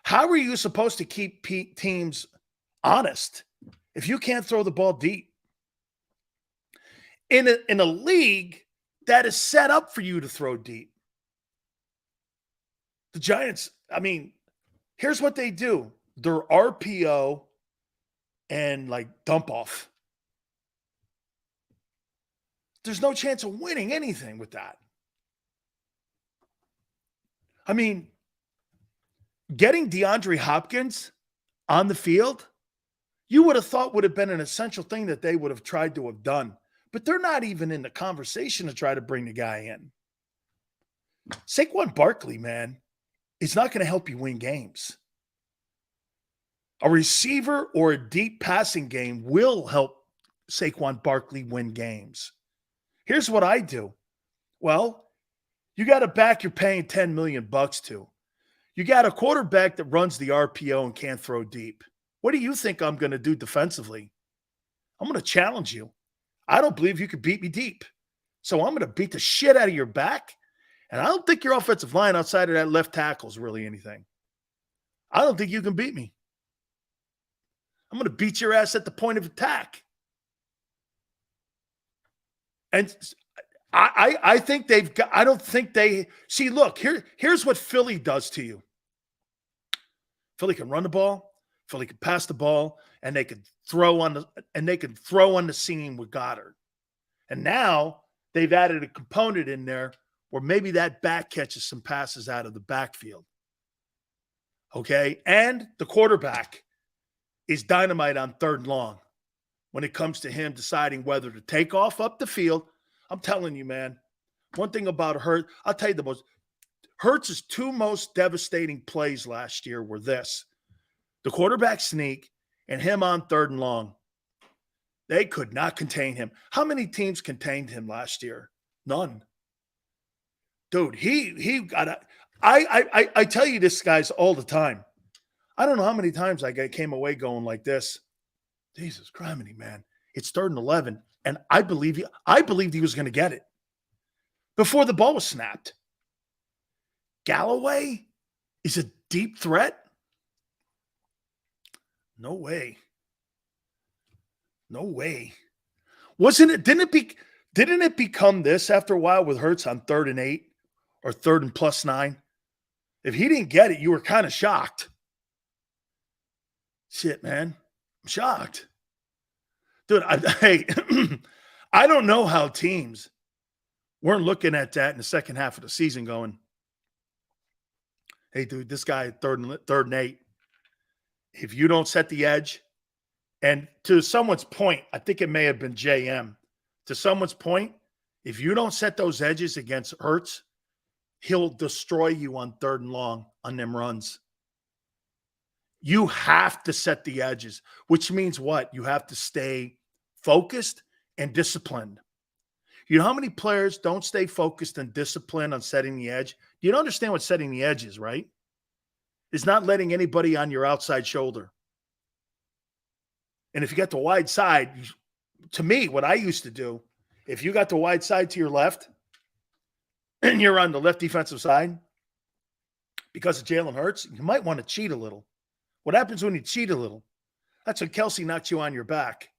How are you supposed to keep teams honest if you can't throw the ball deep? In a league that is set up for you to throw deep. The Giants, I mean, here's what they do. They're RPO and like dump off. There's no chance of winning anything with that. I mean, getting DeAndre Hopkins on the field, you would have thought would have been an essential thing that they would have tried to have done. but they're not even in the conversation to try to bring the guy in. Saquon Barkley, man, is not going to help you win games. A receiver or a deep passing game will help Saquon Barkley win games. Here's what I do. Well, you got a back you're paying $10 million to. You got a quarterback that runs the RPO and can't throw deep. What do you think I'm going to do defensively? I'm going to challenge you. I don't believe you could beat me deep. So I'm going to beat the shit out of your back. And I don't think your offensive line outside of that left tackle is really anything. I don't think you can beat me. I'm going to beat your ass at the point of attack. And I think they've got, I don't think they see, look, here's what Philly does to you. Philly can run the ball, Philly can pass the ball, and they can throw on the seam with Goddard. And now they've added a component in there where maybe that back catches some passes out of the backfield. Okay? And the quarterback is dynamite on third and long when it comes to him deciding whether to take off up the field. I'm telling you, man, one thing about Hurts, I'll tell you Hurts' two most devastating plays last year were this: the quarterback sneak and him on third and long. They could not contain him. How many teams contained him last year? None. Dude, he got a I tell you this, guys, all the time. I don't know how many times I came away going like this. Jesus criminy, man. It's 3rd and 11, and I believed he was going to get it before the ball was snapped. Galloway is a deep threat? No way. No way. Didn't it become this after a while with Hurts on 3rd and 8 or 3rd and +9? If he didn't get it, you were kind of shocked. Shit, man. I'm shocked. Dude, I don't know how teams weren't looking at that in the second half of the season going, hey, dude, this guy at 3rd and 8, if you don't set the edge, and to someone's point, I think it may have been JM, to someone's point, if you don't set those edges against Hurts, he'll destroy you on 3rd and long on them runs. You have to set the edges, which means what? You have to stay focused and disciplined. You know how many players don't stay focused and disciplined on setting the edge? You don't understand what setting the edge is, right? It's not letting anybody on your outside shoulder. And if you got the wide side, to me, what I used to do, if you got the wide side to your left and you're on the left defensive side, because of Jalen Hurts, you might want to cheat a little. What happens when you cheat a little? That's when Kelsey knocks you on your back.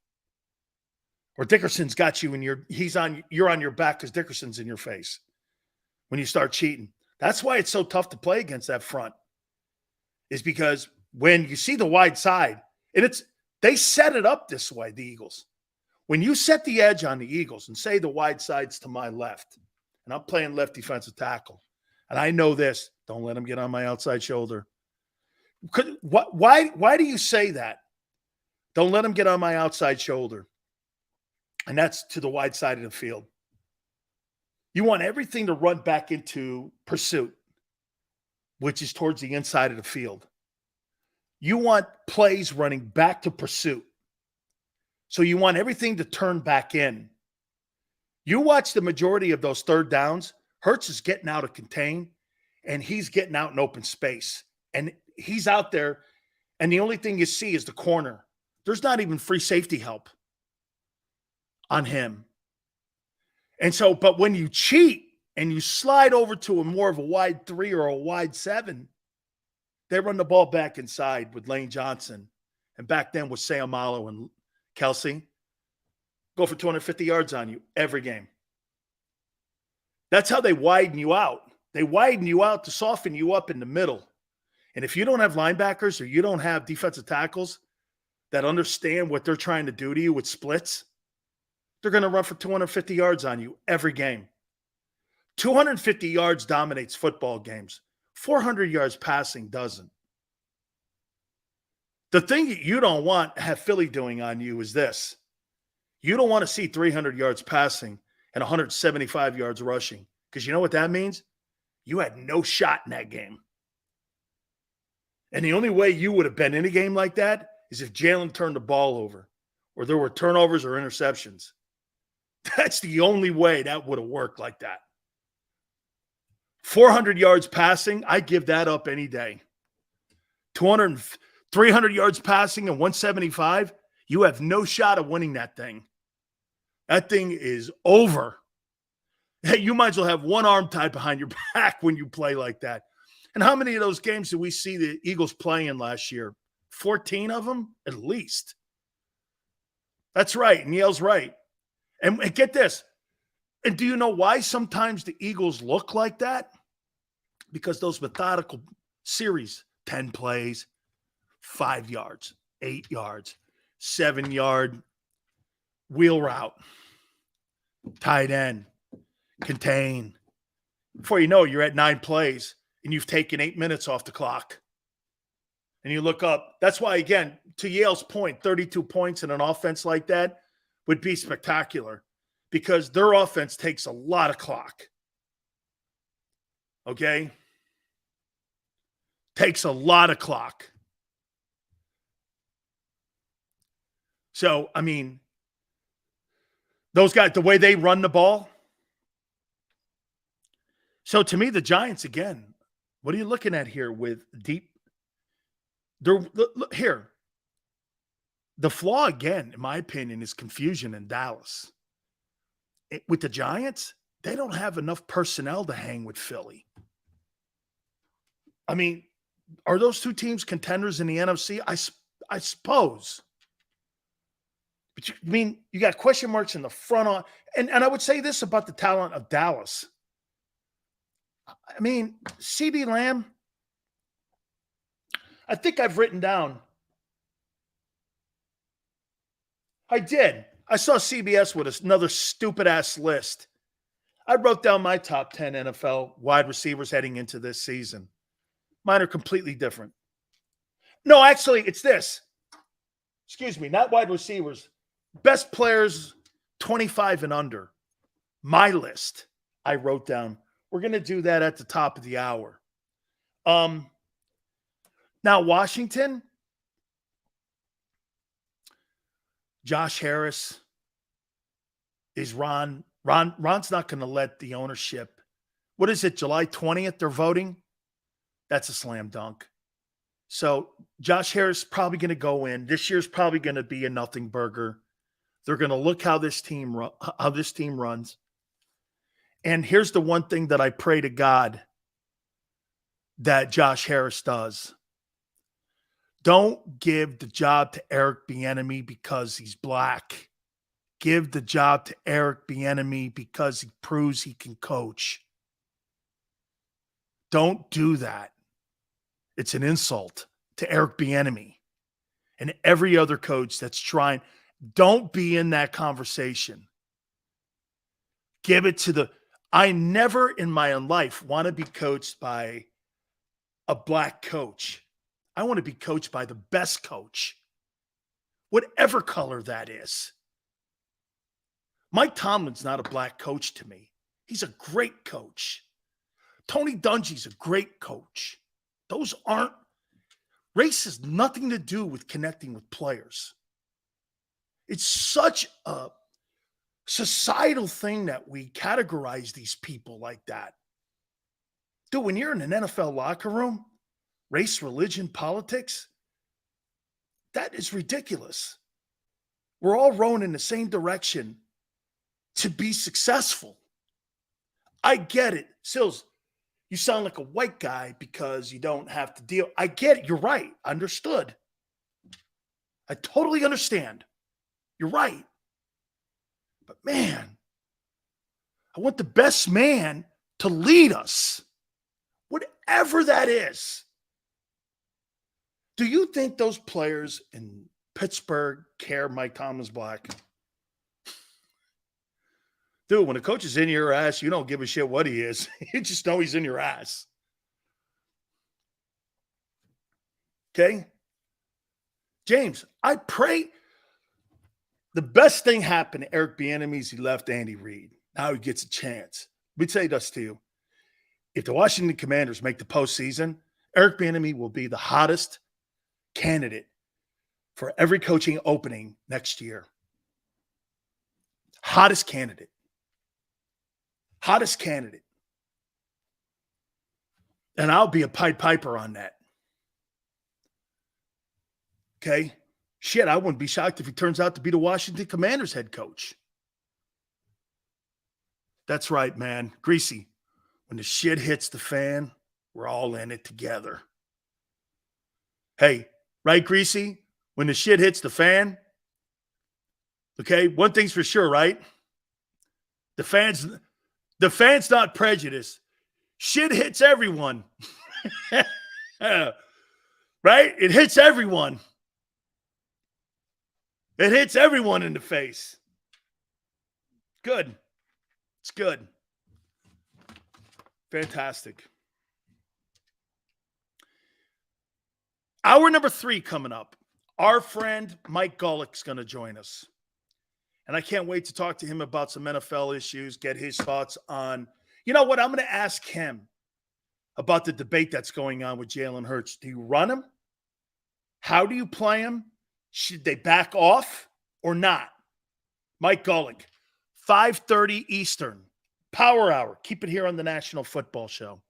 Or Dickerson's got you and you're on your back because Dickerson's in your face when you start cheating. That's why it's so tough to play against that front. Is because when you see the wide side, and they set it up this way, the Eagles. When you set the edge on the Eagles and say the wide side's to my left, and I'm playing left defensive tackle, and I know this, don't let him get on my outside shoulder. Why do you say that? Don't let him get on my outside shoulder. And that's to the wide side of the field. You want everything to run back into pursuit, which is towards the inside of the field. You want plays running back to pursuit. So you want everything to turn back in. You watch the majority of those 3rd downs, Hurts is getting out of contain, and he's getting out in open space. And he's out there, and the only thing you see is the corner. There's not even free safety help on him. And so, but when you cheat and you slide over to a more of a wide 3 or a wide 7, they run the ball back inside with Lane Johnson. And back then with Sayamalo and Kelsey, go for 250 yards on you every game. That's how they widen you out. They widen you out to soften you up in the middle. And if you don't have linebackers or you don't have defensive tackles that understand what they're trying to do to you with splits, they're going to run for 250 yards on you every game. 250 yards dominates football games. 400 yards passing doesn't. The thing that you don't want to have Philly doing on you is this. You don't want to see 300 yards passing and 175 yards rushing, because you know what that means? You had no shot in that game. And the only way you would have been in a game like that is if Jalen turned the ball over or there were turnovers or interceptions. That's the only way that would have worked like that. 400 yards passing, I give that up any day. 300 yards passing and 175, you have no shot of winning that thing. That thing is over. Hey, you might as well have one arm tied behind your back when you play like that. And how many of those games did we see the Eagles playing last year? 14 of them, at least. That's right. Neil's right. And get this. And do you know why sometimes the Eagles look like that? Because those methodical series, 10 plays, 5 yards, 8 yards, 7-yard wheel route, tight end, contain. Before you know it, you're at 9 plays and you've taken 8 minutes off the clock. And you look up. That's why, again, to Yale's point, 32 points in an offense like that would be spectacular, because their offense takes a lot of clock. Okay? Takes a lot of clock. So, I mean, those guys, the way they run the ball. So, to me, the Giants, again, what are you looking at here with deep? Here. The flaw, again, in my opinion, is confusion in Dallas. With the Giants, they don't have enough personnel to hang with Philly. I mean, are those two teams contenders in the NFC? I suppose. But you got question marks in the front on, and I would say this about the talent of Dallas. I mean, CeeDee Lamb, I think I've written down. I did. I saw CBS with another stupid-ass list. I wrote down my top 10 NFL wide receivers heading into this season. Mine are completely different. No, actually, it's this. Excuse me, not wide receivers. Best players 25 and under. My list, I wrote down. We're going to do that at the top of the hour. Now, Washington, Josh Harris is Ron. Ron's not going to let the ownership. What is it, July 20th they're voting? That's a slam dunk. So Josh Harris is probably going to go in. This year's probably going to be a nothing burger. They're going to look how this team runs. And here's the one thing that I pray to God that Josh Harris does. Don't give the job to Eric Bieniemy because he's black. Give the job to Eric Bieniemy because he proves he can coach. Don't do that. It's an insult to Eric Bieniemy and every other coach that's trying. Don't be in that conversation. Give it to I never in my life want to be coached by a black coach. I want to be coached by the best coach, whatever color that is. Mike Tomlin's not a black coach to me. He's a great coach. Tony Dungy's a great coach. Race has nothing to do with connecting with players. It's such a societal thing that we categorize these people like that. Dude, when you're in an NFL locker room, race, religion, politics, that is ridiculous. We're all rowing in the same direction to be successful. I get it. Sills, you sound like a white guy because you don't have to deal. I get it. You're right. Understood. I totally understand. You're right. But man, I want the best man to lead us, whatever that is. Do you think those players in Pittsburgh care Mike Tomlin's black? Dude, when a coach is in your ass, you don't give a shit what he is. You just know he's in your ass. Okay? James, I pray The best thing happened to Eric Bieniemy, he left Andy Reid. Now he gets a chance. Let me say this to you. If the Washington Commanders make the postseason, Eric Bieniemy will be the hottest candidate for every coaching opening next year. Hottest candidate. Hottest candidate. And I'll be a Pied Piper on that. Okay? Shit, I wouldn't be shocked if he turns out to be the Washington Commanders head coach. That's right, man. Greasy. When the shit hits the fan, we're all in it together. Hey, right, Greasy? When the shit hits the fan, okay, one thing's for sure, right? The fan's not prejudiced. Shit hits everyone. Right? It hits everyone. It hits everyone in the face. Good. It's good. Fantastic. Hour number 3 coming up. Our friend Mike Golic's going to join us. And I can't wait to talk to him about some NFL issues, get his thoughts on, you know what, I'm going to ask him about the debate that's going on with Jalen Hurts. Do you run him? How do you play him? Should they back off or not? Mike Golic, 5:30 Eastern, Power Hour. Keep it here on the National Football Show.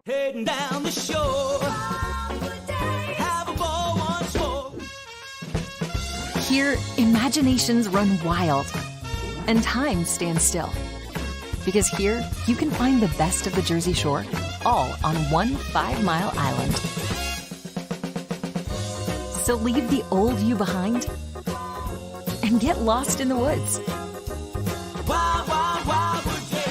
Heading down the shore. Have a ball once more. Here, imaginations run wild and time stands still. Because here, you can find the best of the Jersey Shore, all on one 5-mile island. So leave the old you behind and get lost in the woods. Wild, wild, wild wood days.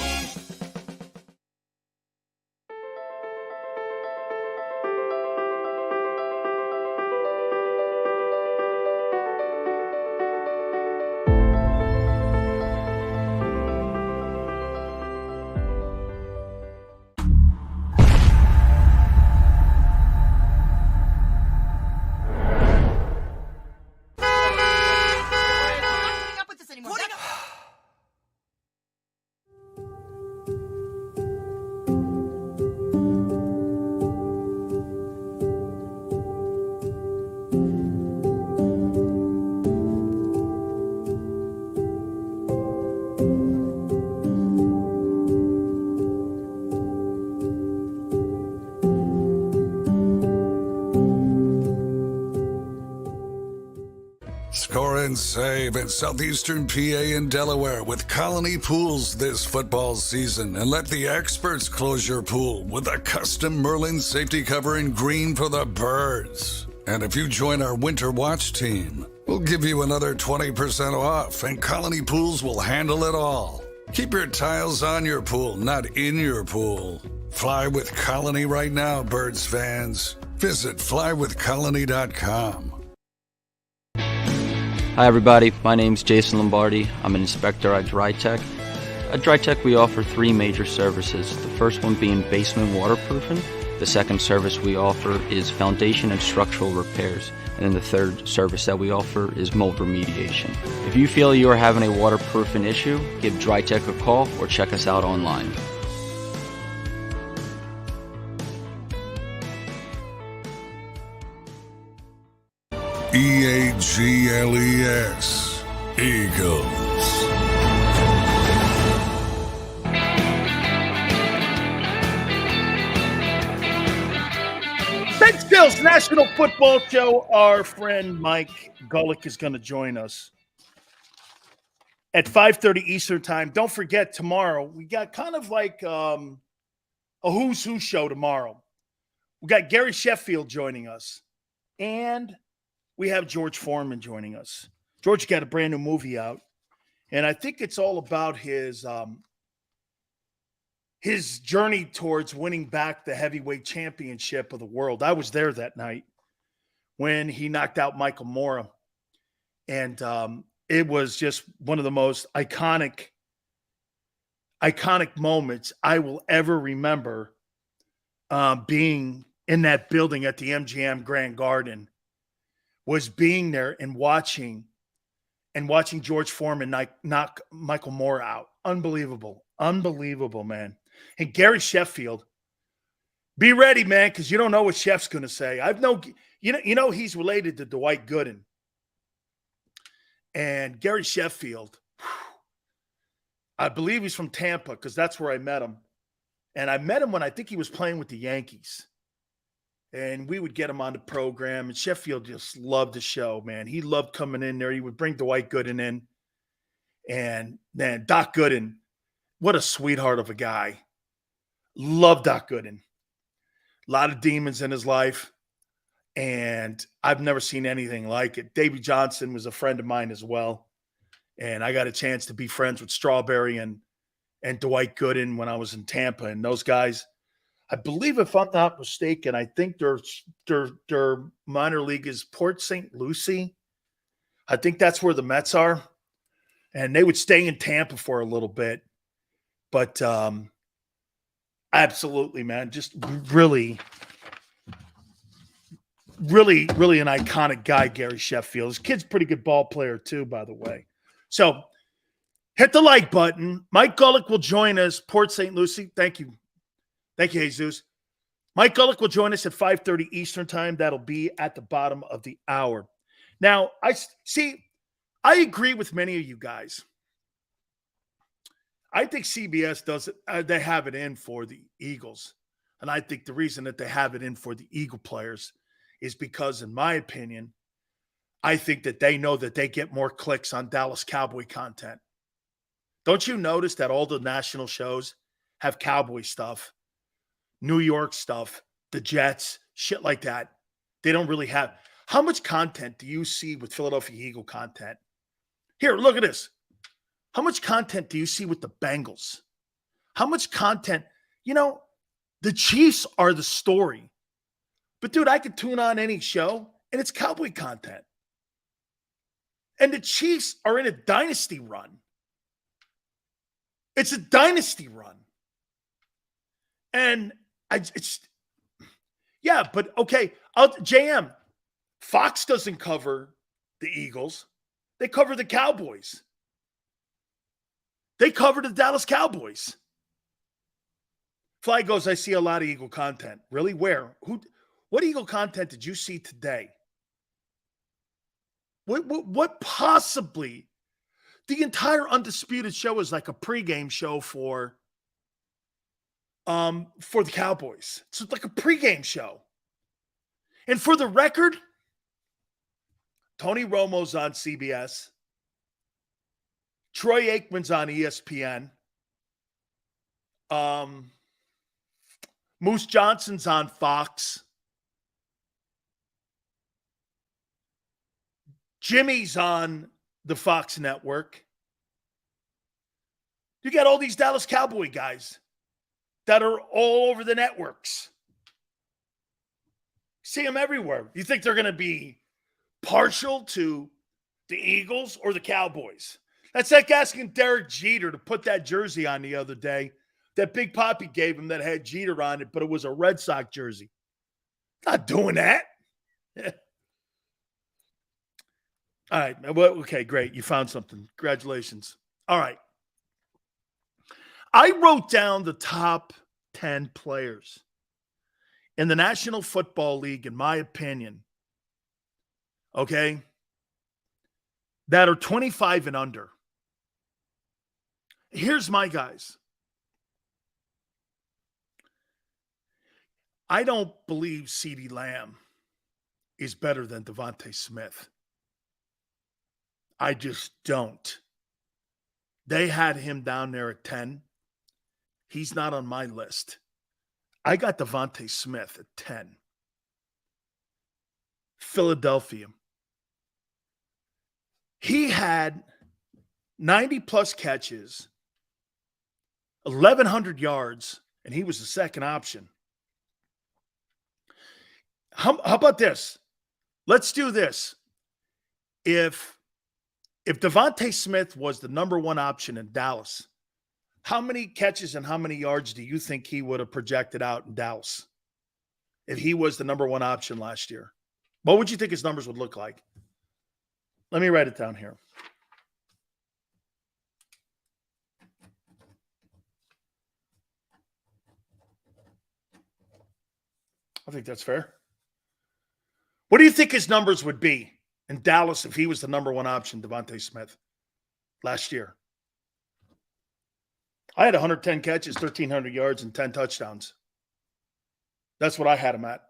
Score and save in southeastern PA and Delaware with Colony Pools this football season, and let the experts close your pool with a custom Merlin safety cover in green for the birds. And if you join our Winter Watch team, we'll give you another 20% off, and Colony Pools will handle it all. Keep your tiles on your pool, not in your pool. Fly with Colony right now, Birds fans. Visit flywithcolony.com. Hi everybody, my name's Jason Lombardi. I'm an inspector at DryTech. At DryTech we offer 3 major services, the first one being basement waterproofing. The second service we offer is foundation and structural repairs. And then the third service that we offer is mold remediation. If you feel you are having a waterproofing issue, give DryTech a call or check us out online. EAGLES, Eagles. Big Skills National Football Show. Our friend Mike Golic is going to join us at 5:30 Eastern Time. Don't forget, tomorrow we got kind of like a Who's Who show tomorrow. We got Gary Sheffield joining us. And we have George Foreman joining us. George got a brand new movie out. And I think it's all about his journey towards winning back the heavyweight championship of the world. I was there that night when he knocked out Michael Mora. And it was just one of the most iconic moments I will ever remember being in that building at the MGM Grand Garden, was being there and watching George Foreman knock Michael Moore out. Unbelievable, man. And Gary Sheffield, be ready, man, because you don't know what Chef's going to say. You know he's related to Dwight Gooden. And Gary Sheffield, I believe he's from Tampa because that's where I met him. And I met him when I think he was playing with the Yankees. And we would get him on the program. And Sheffield just loved the show, man. He loved coming in there. He would bring Dwight Gooden in. And man, Doc Gooden, what a sweetheart of a guy. Love Doc Gooden. A lot of demons in his life. And I've never seen anything like it. Davey Johnson was a friend of mine as well. And I got a chance to be friends with Strawberry and Dwight Gooden when I was in Tampa. And those guys, I believe, if I'm not mistaken, I think their minor league is Port St. Lucie. I think that's where the Mets are. And they would stay in Tampa for a little bit. But absolutely, man, just really an iconic guy, Gary Sheffield. His kid's a pretty good ball player too, by the way. So hit the like button. Mike Golic will join us, Port St. Lucie. Thank you. Thank you, Jesus. Mike Golic will join us at 5:30 Eastern time. That'll be at the bottom of the hour. Now, I agree with many of you guys. I think CBS does it. They have it in for the Eagles. And I think the reason that they have it in for the Eagle players is because, in my opinion, I think that they know that they get more clicks on Dallas Cowboy content. Don't you notice that all the national shows have Cowboy stuff, New York stuff, the Jets, shit like that? They don't really have. How much content do you see with Philadelphia Eagle content? Here, look at this. How much content do you see with the Bengals? How much content? You know, the Chiefs are the story. But, dude, I could tune on any show, and it's Cowboy content. And the Chiefs are in a dynasty run. It's a dynasty run. And but okay, JM, Fox doesn't cover the Eagles. They cover the Cowboys. They cover the Dallas Cowboys. Fly goes, I see a lot of Eagle content. Really? Where? What Eagle content did you see today? What possibly? The entire Undisputed show is like a pregame show for the Cowboys. It's like a pregame show. And for the record, Tony Romo's on CBS. Troy Aikman's on ESPN. Moose Johnson's on Fox. Jimmy's on the Fox network. You got all these Dallas Cowboy guys that are all over the networks. See them everywhere. You think they're going to be partial to the Eagles or the Cowboys? That's like asking Derek Jeter to put that jersey on the other day that Big Papi gave him that had Jeter on it, but it was a Red Sox jersey. Not doing that. All right. Well, okay, great. You found something. Congratulations. All right. I wrote down the top 10 players in the National Football League, in my opinion, okay, that are 25 and under. Here's my guys. I don't believe CeeDee Lamb is better than Devontae Smith. I just don't. They had him down there at 10. He's not on my list. I got Devontae Smith at 10. Philadelphia. He had 90-plus catches, 1,100 yards, and he was the second option. How about this? Let's do this. If Devontae Smith was the number one option in Dallas, how many catches and how many yards do you think he would have projected out in Dallas if he was the number one option last year? What would you think his numbers would look like? Let me write it down here. I think that's fair. What do you think his numbers would be in Dallas if he was the number one option, Devontae Smith, last year? I had 110 catches, 1,300 yards, and 10 touchdowns. That's what I had him at.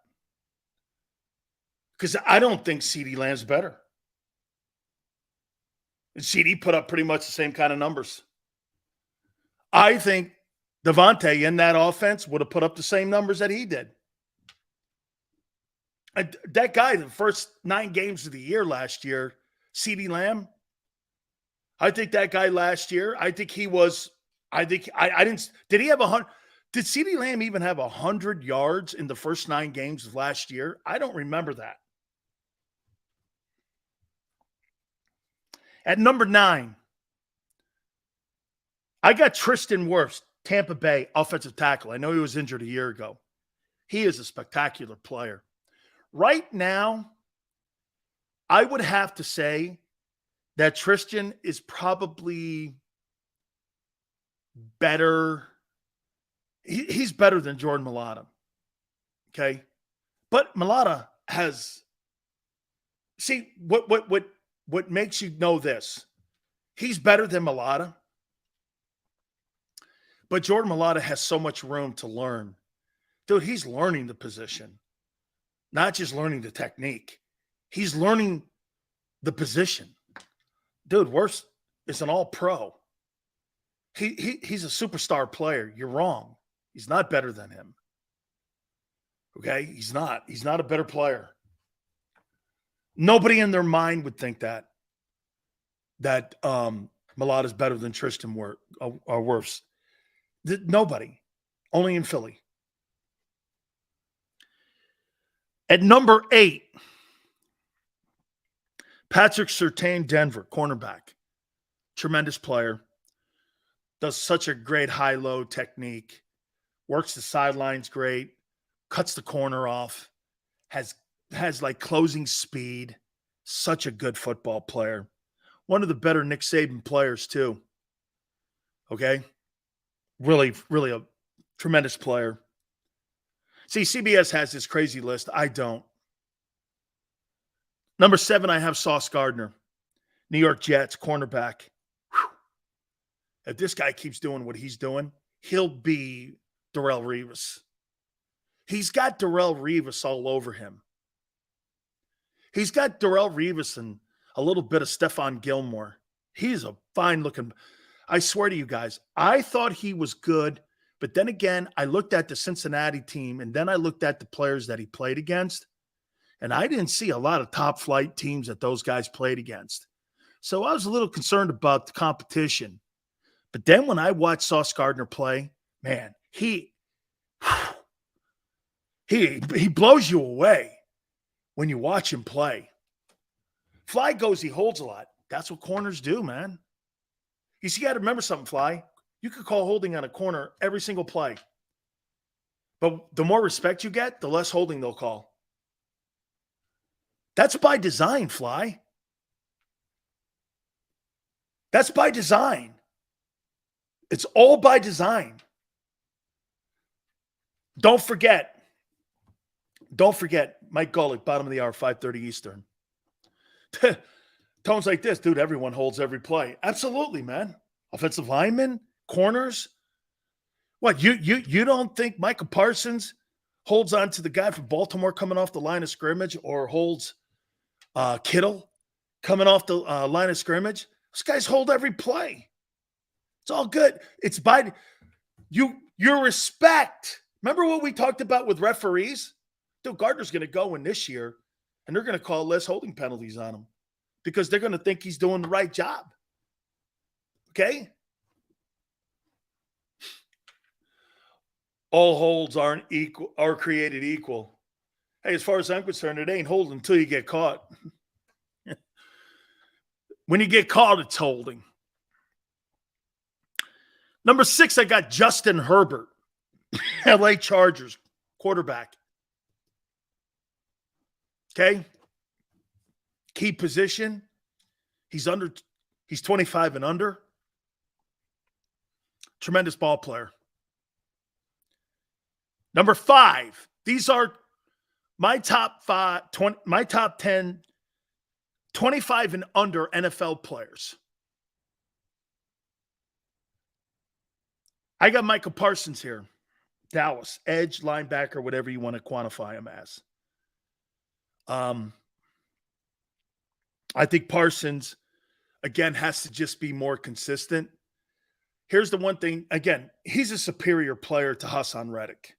Because I don't think CeeDee Lamb's better. And CeeDee put up pretty much the same kind of numbers. I think Devontae in that offense would have put up the same numbers that he did. That guy, the first 9 games of the year last year, CeeDee Lamb, I think that guy last year, I think he was, I didn't, did he have 100? Did CeeDee Lamb even have 100 yards in the first 9 games of last year? I don't remember that. At number 9, I got Tristan Wirfs, Tampa Bay offensive tackle. I know he was injured a year ago. He is a spectacular player. Right now, I would have to say that Tristan is probably better. He's better than Jordan Mailata. Okay. But Mailata has, see, what makes you know this? He's better than Mailata. But Jordan Mailata has so much room to learn. Dude, he's learning the position. Not just learning the technique. He's learning the position. Dude, Wirfs is an all-pro. He's a superstar player. You're wrong. He's not better than him. Okay? He's not. He's not a better player. Nobody in their mind would think that Mailata is better than Tristan Wirfs. Nobody. Only in Philly. At number 8, Patrick Surtain, Denver, cornerback. Tremendous player. Does such a great high-low technique. Works the sidelines great. Cuts the corner off. Has like closing speed. Such a good football player. One of the better Nick Saban players, too. Okay? Really, really a tremendous player. See, CBS has this crazy list. I don't. Number 7, I have Sauce Gardner, New York Jets, cornerback. Whew. If this guy keeps doing what he's doing, he'll be Darrelle Revis. He's got Darrelle Revis all over him. He's got Darrelle Revis and a little bit of Stephon Gilmore. He's a fine-looking – I swear to you guys, I thought he was good. But then again, I looked at the Cincinnati team, and then I looked at the players that he played against, and I didn't see a lot of top-flight teams that those guys played against. So I was a little concerned about the competition. But then when I watched Sauce Gardner play, man, he blows you away when you watch him play. Fly goes, he holds a lot. That's what corners do, man. You see, you got to remember something, Fly. You could call holding on a corner every single play. But the more respect you get, the less holding they'll call. That's by design, Fly. That's by design. It's all by design. Don't forget, Mike Golic, bottom of the hour, 5:30 Eastern. Tones like this, dude, everyone holds every play. Absolutely, man. Offensive linemen, corners. What, you don't think Micah Parsons holds on to the guy from Baltimore coming off the line of scrimmage, or holds Kittle coming off the line of scrimmage? Those guys hold every play. It's all good. It's by your respect. Remember what we talked about with referees? Dude, Gardner's going to go in this year, and they're going to call less holding penalties on him because they're going to think he's doing the right job. Okay? All holds are created equal. Hey, as far as I'm concerned, it ain't holding until you get caught. When you get caught, it's holding. Number 6, I got Justin Herbert, LA Chargers, quarterback. Okay? Key position. He's 25 and under. Tremendous ball player. Number 5. These are my top 10 25 and under NFL players. I got Micah Parsons here. Dallas, edge, linebacker, whatever you want to quantify him as. I think Parsons, again, has to just be more consistent. Here's the one thing. Again, he's a superior player to Hassan Reddick.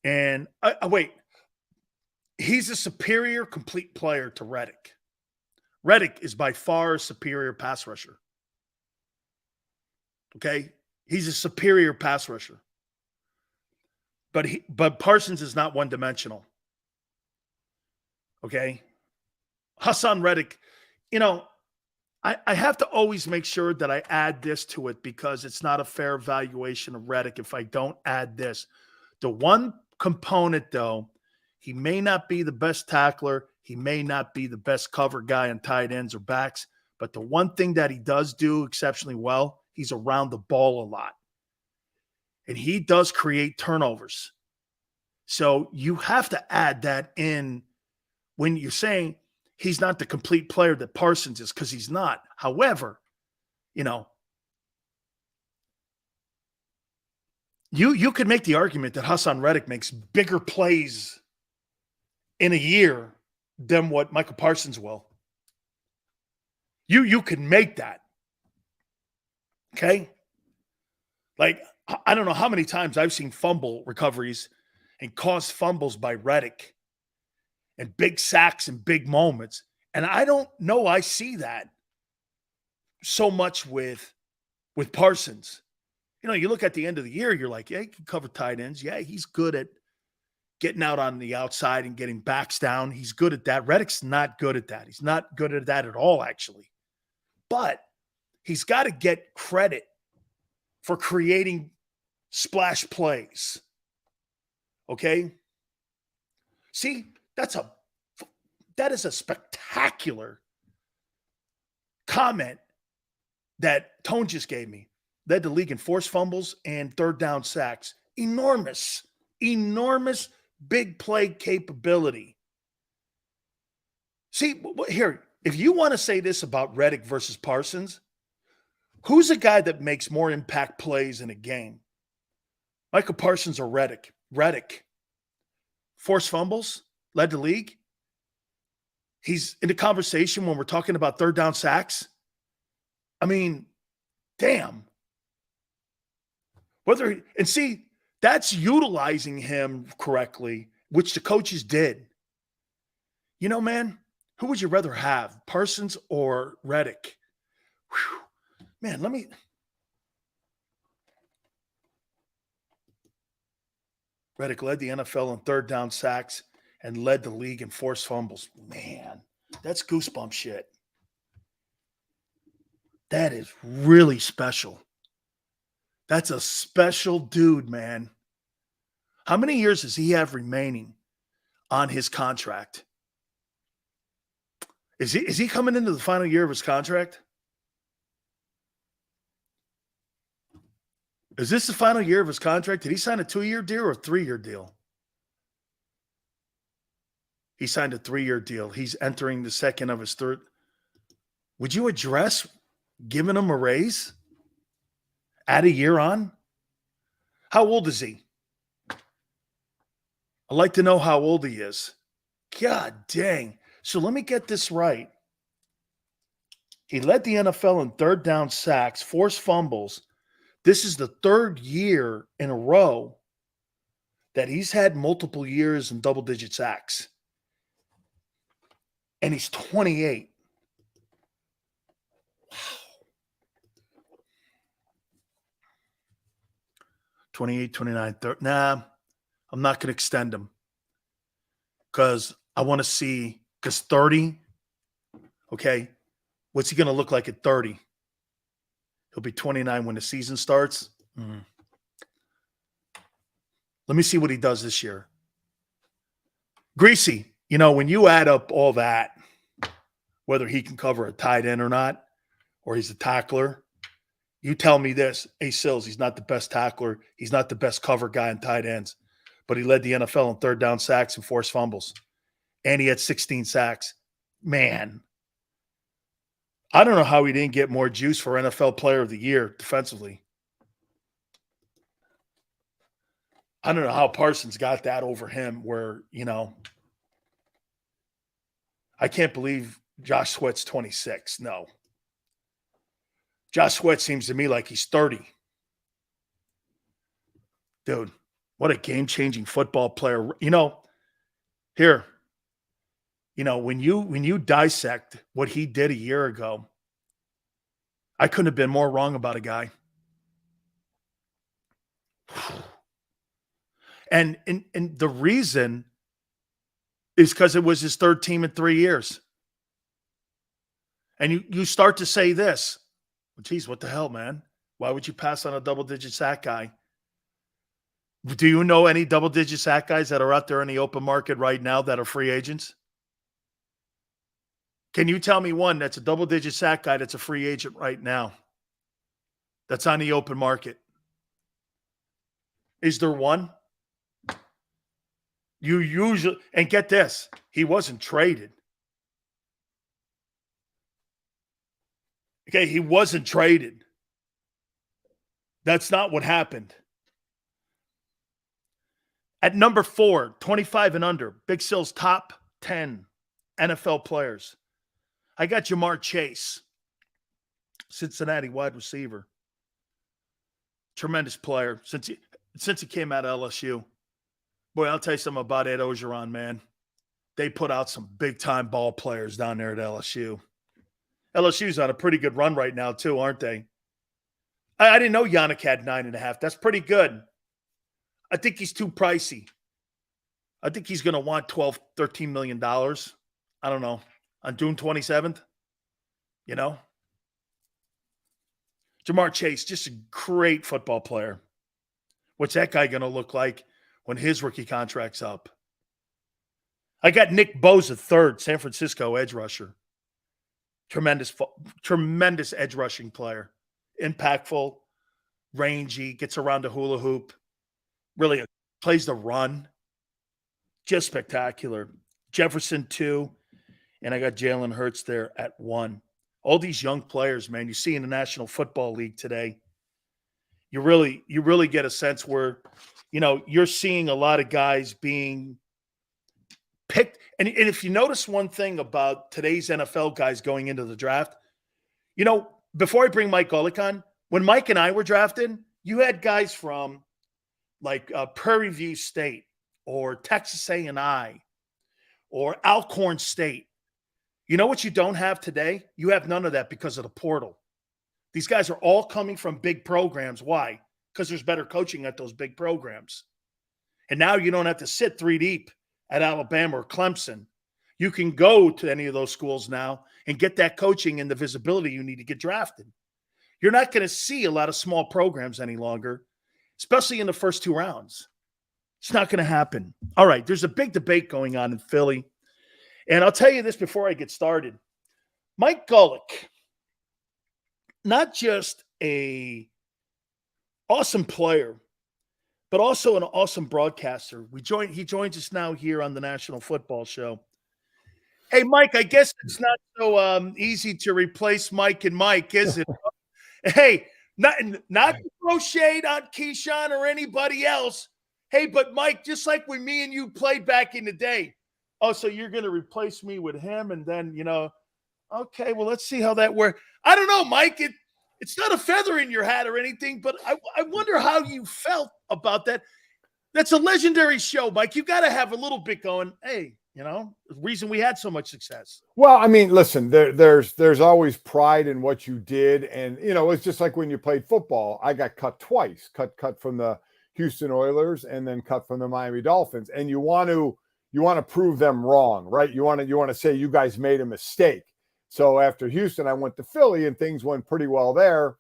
And wait, he's a superior complete player to Reddick. Reddick is by far a superior pass rusher. Okay? He's a superior pass rusher. But Parsons is not one-dimensional. Okay? Hassan Reddick, I have to always make sure that I add this to it because it's not a fair evaluation of Reddick if I don't add this. The one component, though, he may not be the best tackler. He may not be the best cover guy on tight ends or backs. But the one thing that he does do exceptionally well, he's around the ball a lot. And he does create turnovers. So you have to add that in when you're saying he's not the complete player that Parsons is, because he's not. However, you could make the argument that Hassan Reddick makes bigger plays in a year than what Michael Parsons will. You can make that. Okay? Like, I don't know how many times I've seen fumble recoveries and caused fumbles by Reddick and big sacks and big moments. And I don't know I see that so much with Parsons. You look at the end of the year, you're like, yeah, he can cover tight ends. Yeah, he's good at getting out on the outside and getting backs down. He's good at that. Reddick's not good at that. He's not good at that at all, actually. But he's got to get credit for creating splash plays. Okay? See, that is a spectacular comment that Tone just gave me. Led the league in forced fumbles and third down sacks. Enormous big play capability. See, here, if you want to say this about Reddick versus Parsons, who's a guy that makes more impact plays in a game? Michael Parsons or Reddick? Reddick. Forced fumbles, led the league. He's in the conversation when we're talking about third down sacks. I mean, damn. That's utilizing him correctly, which the coaches did. Man, who would you rather have, Parsons or Reddick? Whew. Man, Reddick led the NFL in third down sacks and led the league in forced fumbles. Man, that's goosebump shit. That is really special. That's a special dude, man. How many years does he have remaining on his contract? Is he coming into the final year of his contract? Is this the final year of his contract? Did he sign a 2-year deal or a 3-year deal? He signed a 3-year deal. He's entering the second of his third. Would you address giving him a raise? Add a year on? How old is he? I'd like to know how old he is. God dang. So let me get this right. He led the NFL in third down sacks, forced fumbles. This is the third year in a row that he's had multiple years in double-digit sacks. And he's 28. Wow. 28, 29, 30. Nah, I'm not going to extend him because I want to see, because 30, okay, what's he going to look like at 30? He'll be 29 when the season starts. Let me see what he does this year. Greasy, when you add up all that, whether he can cover a tight end or not, or he's a tackler, you tell me this, Sills, he's not the best tackler. He's not the best cover guy in tight ends, but he led the NFL in third down sacks and forced fumbles. And he had 16 sacks. Man, I don't know how he didn't get more juice for NFL Player of the Year defensively. I don't know how Parsons got that over him where, I can't believe Josh Sweat's 26. No. Josh Sweat seems to me like he's 30. Dude, what a game-changing football player. Here, when you dissect what he did a year ago, I couldn't have been more wrong about a guy. And the reason is because it was his third team in 3 years. And you start to say this, well, geez, what the hell, man? Why would you pass on a double-digit sack guy? Do you know any double-digit sack guys that are out there in the open market right now that are free agents? Can you tell me one that's a double-digit sack guy that's a free agent right now that's on the open market? Is there one? You usually, and get this, he wasn't traded. Okay, he wasn't traded. That's not what happened. At number 4, 25 and under, Big Sill's top 10 NFL players. I got Jamar Chase, Cincinnati wide receiver. Tremendous player since he came out of LSU. Boy, I'll tell you something about Ed Ogeron, man. They put out some big-time ball players down there at LSU. LSU's on a pretty good run right now, too, aren't they? I didn't know Yannick had 9.5. That's pretty good. I think he's too pricey. I think he's going to want $12, $13 million. I don't know. On June 27th, Jamar Chase, just a great football player. What's that guy going to look like when his rookie contract's up? I got Nick Bosa, third, San Francisco edge rusher. Tremendous edge rushing player. Impactful, rangy, gets around the hula hoop. Really plays the run. Just spectacular. Jefferson, 2. And I got Jalen Hurts there at 1. All these young players, man, you see in the National Football League today, you really get a sense where, you're seeing a lot of guys being picked. And if you notice one thing about today's NFL guys going into the draft, before I bring Mike Golic on, when Mike and I were drafted, you had guys from like Prairie View State or Texas A&I or Alcorn State. You know what you don't have today? You have none of that because of the portal. These guys are all coming from big programs. Why? Because there's better coaching at those big programs. And now you don't have to sit 3 deep at Alabama or Clemson. You can go to any of those schools now and get that coaching and the visibility you need to get drafted. You're not going to see a lot of small programs any longer, especially in the first 2 rounds. It's not going to happen. All right, there's a big debate going on in Philly. And I'll tell you this before I get started. Mike Golic, not just a awesome player, but also an awesome broadcaster. He joins us now here on the National Football Show. Hey, Mike, I guess it's not so easy to replace Mike and Mike, is it? Hey, not to throw shade on Keyshawn or anybody else. Hey, but Mike, just like when me and you played back in the day. Oh, so you're going to replace me with him and then, okay, well, let's see how that works. I don't know, Mike. It's not a feather in your hat or anything, but I wonder how you felt about that. That's a legendary show, Mike. You got to have a little bit going, hey, the reason we had so much success. Well, I mean, listen, there's always pride in what you did. And, it's just like when you played football, I got cut twice, cut from the Houston Oilers and then cut from the Miami Dolphins. And you want to prove them wrong, right? You want to say you guys made a mistake. So after Houston, I went to Philly and things went pretty well there.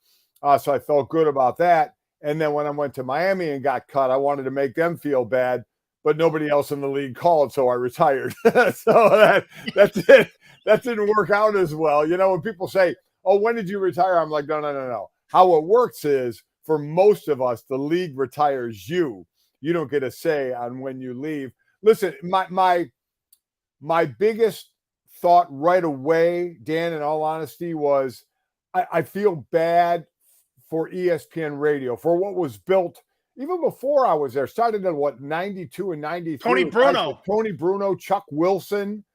So I felt good about that. And then when I went to Miami and got cut, I wanted to make them feel bad, but nobody else in the league called, so I retired. So that's it. That didn't work out as well. When people say, oh, when did you retire? I'm like, no. How it works is, for most of us, the league retires you. You don't get a say on when you leave. Listen, my biggest thought right away, Dan, in all honesty, was I feel bad for ESPN Radio, for what was built even before I was there. Started in 92 and 93. Tony Bruno, Chuck Wilson.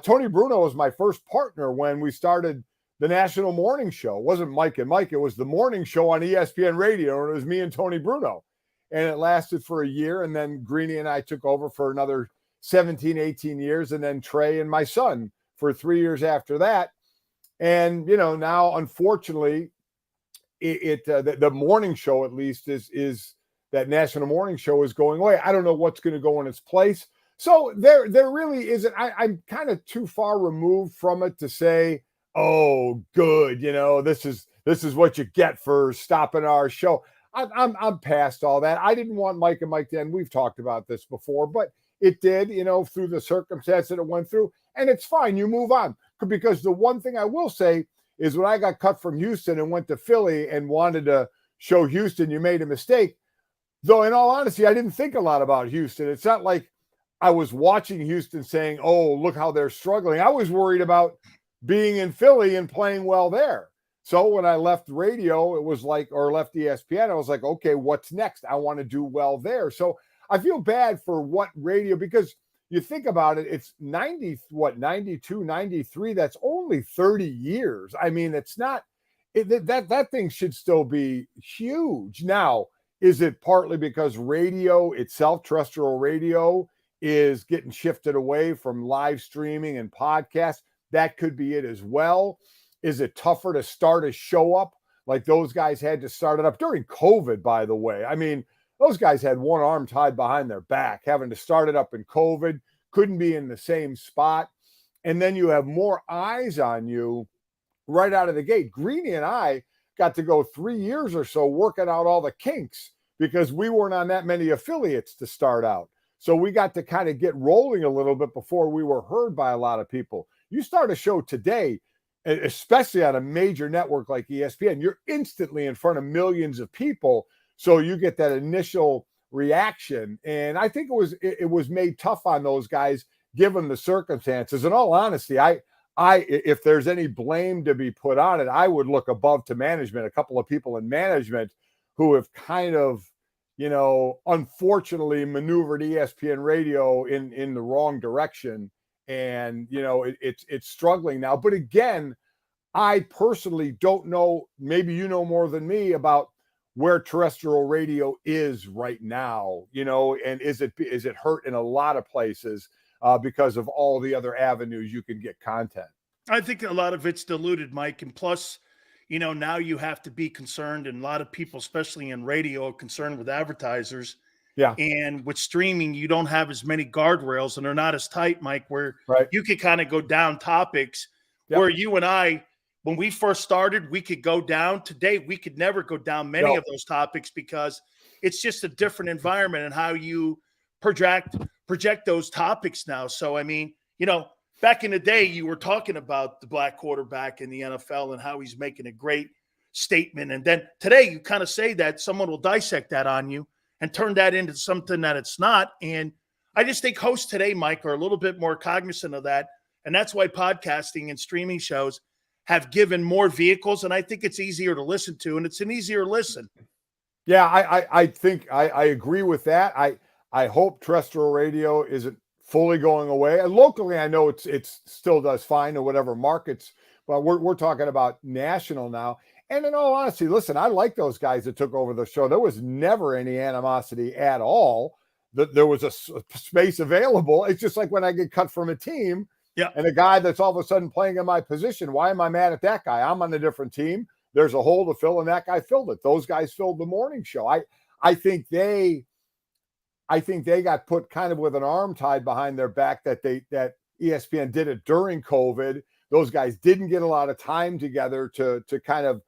Tony Bruno was my first partner when we started the National Morning Show. It wasn't Mike and Mike. It was the morning show on ESPN Radio, and it was me and Tony Bruno. And it lasted for a year, and then Greeny and I took over for another 17, 18 years, and then Trey and my son for 3 years after that. And, now, unfortunately, the morning show, at least, is that National Morning Show is going away. I don't know what's going to go in its place. So there really isn't. I'm kind of too far removed from it to say, oh, good, this is what you get for stopping our show. I'm past all that. I didn't want Mike and Mike then. We've talked about this before, but it did, through the circumstance that it went through, and it's fine. You move on, because the one thing I will say is when I got cut from Houston and went to Philly and wanted to show Houston you made a mistake, though in all honesty, I didn't think a lot about Houston. It's not like I was watching Houston saying, oh, look how they're struggling. I was worried about being in Philly and playing well there. So when I left radio, it was like, or left ESPN, I was like, okay, what's next? I want to do well there. So I feel bad for what radio, because you think about it, it's 92, 93. That's only 30 years. I mean, it's not, that thing should still be huge. Now, is it partly because radio itself, terrestrial radio, is getting shifted away from live streaming and podcasts? That could be it as well. Is it tougher to start a show up like those guys had to start it up during COVID, by the way? I mean, those guys had one arm tied behind their back, having to start it up in COVID, couldn't be in the same spot. And then you have more eyes on you right out of the gate. Greeny and I got to go 3 years or so working out all the kinks because we weren't on that many affiliates to start out. So we got to kind of get rolling a little bit before we were heard by a lot of people. You start a show today, especially on a major network like ESPN, you're instantly in front of millions of people. So you get that initial reaction. And I think it was made tough on those guys, given the circumstances. In all honesty, if there's any blame to be put on it, I would look above to management, a couple of people in management who have kind of, unfortunately maneuvered ESPN radio in the wrong direction. And, it's struggling now. But again, I personally don't know, maybe you know more than me about where terrestrial radio is right now, and is it hurt in a lot of places because of all the other avenues you can get content? I think a lot of it's diluted, Mike. And plus, now you have to be concerned, and a lot of people, especially in radio, are concerned with advertisers. Yeah. And with streaming, you don't have as many guardrails, and they're not as tight, Mike, where you could kind of go down topics where you and I, when we first started, we could go down. Today, we could never go down many of those topics because it's just a different environment and how you project those topics now. So, I mean, back in the day, you were talking about the black quarterback in the NFL and how he's making a great statement. And then today you kind of say that someone will dissect that on you and turn that into something that it's not. And I just think hosts today, Mike, are a little bit more cognizant of that. And that's why podcasting and streaming shows have given more vehicles. And I think it's easier to listen to, and it's an easier listen. Yeah, I think I agree with that. I hope terrestrial radio isn't fully going away. And locally, I know it still does fine in whatever markets, but we're talking about national now. And in all honesty, listen, I like those guys that took over the show. There was never any animosity at all. there was a space available. It's just like when I get cut from a team, and a guy that's all of a sudden playing in my position. Why am I mad at that guy? I'm on a different team. There's a hole to fill, and that guy filled it. Those guys filled the morning show. I think they got put kind of with an arm tied behind their back that ESPN did it during COVID. Those guys didn't get a lot of time together to kind of,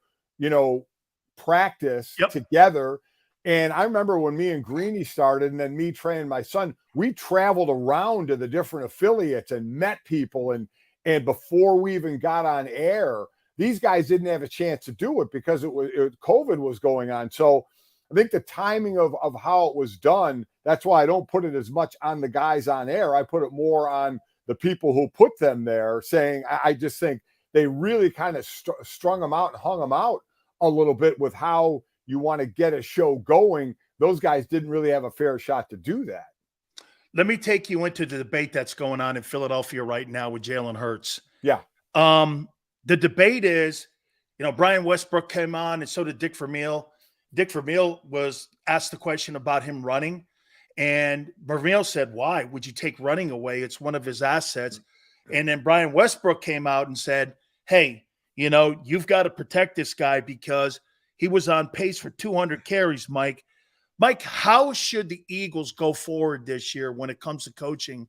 practice together. And I remember when me and Greeny started, and then me training my son, we traveled around to the different affiliates and met people. And before we even got on air, these guys didn't have a chance to do it because COVID was going on. So I think the timing of how it was done, that's why I don't put it as much on the guys on air. I put it more on the people who put them there, saying, I just think they really kind of strung them out and hung them out a little bit with how you want to get a show going. Those guys didn't really have a fair shot to do that. Let me take you into the debate that's going on in Philadelphia right now with Jalen Hurts. Yeah. The debate is, Brian Westbrook came on, and so did Dick Vermeil. Dick Vermeil was asked the question about him running, and Vermeil said, why would you take running away? It's one of his assets. And then Brian Westbrook came out and said, hey, you've got to protect this guy because he was on pace for 200 carries, Mike. Mike, how should the Eagles go forward this year when it comes to coaching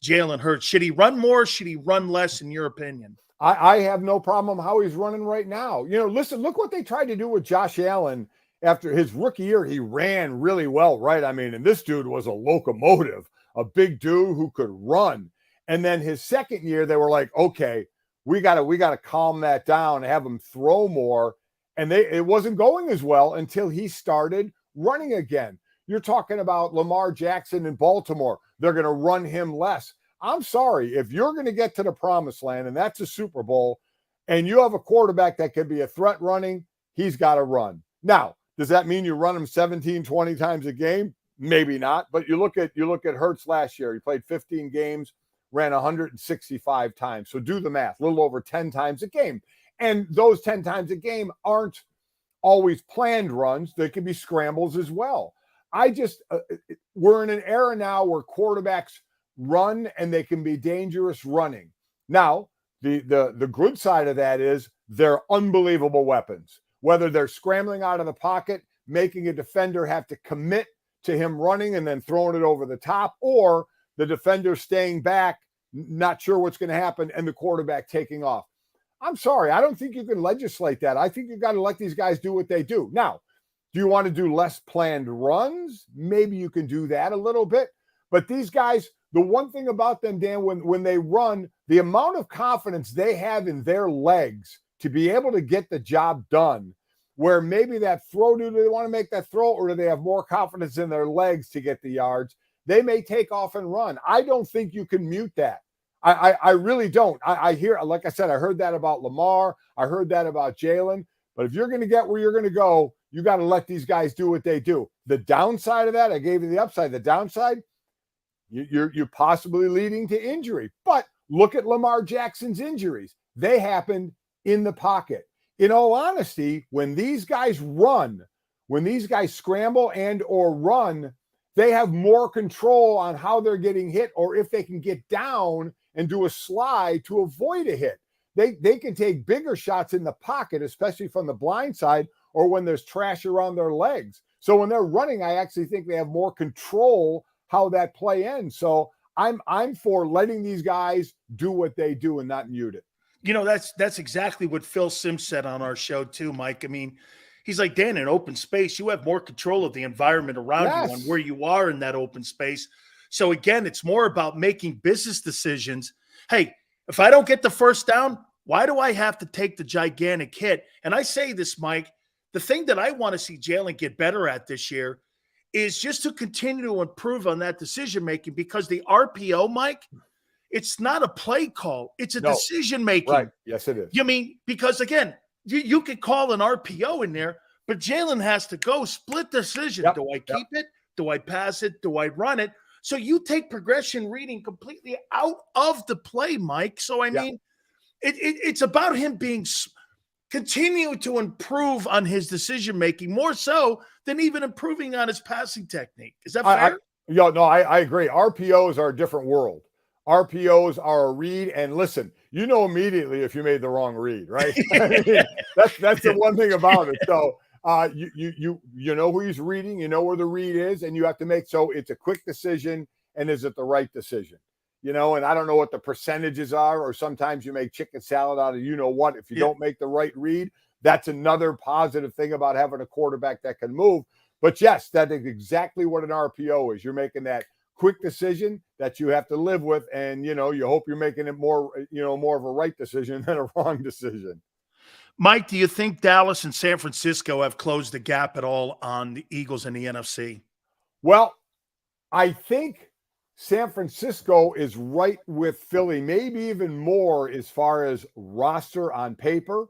Jalen Hurts? Should he run more? Should he run less, in your opinion? I have no problem how he's running right now. Listen, look what they tried to do with Josh Allen after his rookie year. He ran really well, right? I mean, and this dude was a locomotive, a big dude who could run. And then his second year, they were like, okay, we gotta calm that down and have him throw more. And it wasn't going as well until he started running again. You're talking about Lamar Jackson in Baltimore. They're going to run him less. I'm sorry, if you're going to get to the promised land, and that's a Super Bowl, and you have a quarterback that can be a threat running, he's got to run. Now, does that mean you run him 17, 20 times a game? Maybe not. But you look at Hurts last year. He played 15 games, ran 165 times. So do the math, a little over 10 times a game. And those 10 times a game aren't always planned runs. They can be scrambles as well. We're in an era now where quarterbacks run and they can be dangerous running. Now, the good side of that is they're unbelievable weapons. Whether they're scrambling out of the pocket, making a defender have to commit to him running and then throwing it over the top, or the defender staying back, not sure what's going to happen, and the quarterback taking off. I'm sorry, I don't think you can legislate that. I think you've got to let these guys do what they do. Now, do you want to do less planned runs? Maybe you can do that a little bit. But these guys, the one thing about them, Dan, when they run, the amount of confidence they have in their legs to be able to get the job done, where maybe that throw, do they want to make that throw, or do they have more confidence in their legs to get the yards? They may take off and run. I don't think you can mute that. I really don't. I hear, like I said, I heard that about Lamar. I heard that about Jalen. But if you're going to get where you're going to go, you got to let these guys do what they do. The downside of that, I gave you the upside. The downside, you're possibly leading to injury. But look at Lamar Jackson's injuries. They happened in the pocket. In all honesty, when these guys run, when these guys scramble and or run, they have more control on how they're getting hit, or if they can get down and do a slide to avoid a hit. They can take bigger shots in the pocket, especially from the blind side, or when there's trash around their legs. So when they're running, I actually think they have more control how that play ends. So I'm for letting these guys do what they do and not mute it. That's exactly what Phil Simms said on our show too, Mike. I mean, he's like, Dan, in open space, you have more control of the environment around you and where you are in that open space. So again, it's more about making business decisions. Hey, if I don't get the first down, why do I have to take the gigantic hit? And I say this, Mike, the thing that I want to see Jalen get better at this year is just to continue to improve on that decision-making, because the RPO, Mike, it's not a play call. It's a decision-making. Right. Yes, it is. You mean, because again, you could call an RPO in there, but Jalen has to go split decision. Yep. Do I keep it? Do I pass it? Do I run it? So you take progression reading completely out of the play, Mike. So, I mean, it's about him continue to improve on his decision-making more so than even improving on his passing technique. Is that fair? Yeah, no, I agree. RPOs are a different world. RPOs are a read, and listen, you know immediately if you made the wrong read, right? I mean, that's the one thing about it. So you know who he's reading, you know where the read is, and you have to make so it's a quick decision, and is it the right decision? You know, and I don't know what the percentages are, or sometimes you make chicken salad out of you know what. If you don't make the right read, that's another positive thing about having a quarterback that can move. But yes, that is exactly what an RPO is. You're making that quick decision that you have to live with, and you hope you're making it more of a right decision than a wrong decision. Mike, do you think Dallas and San Francisco have closed the gap at all on the Eagles in the NFC? Well, I think San Francisco is right with Philly, maybe even more as far as roster on paper.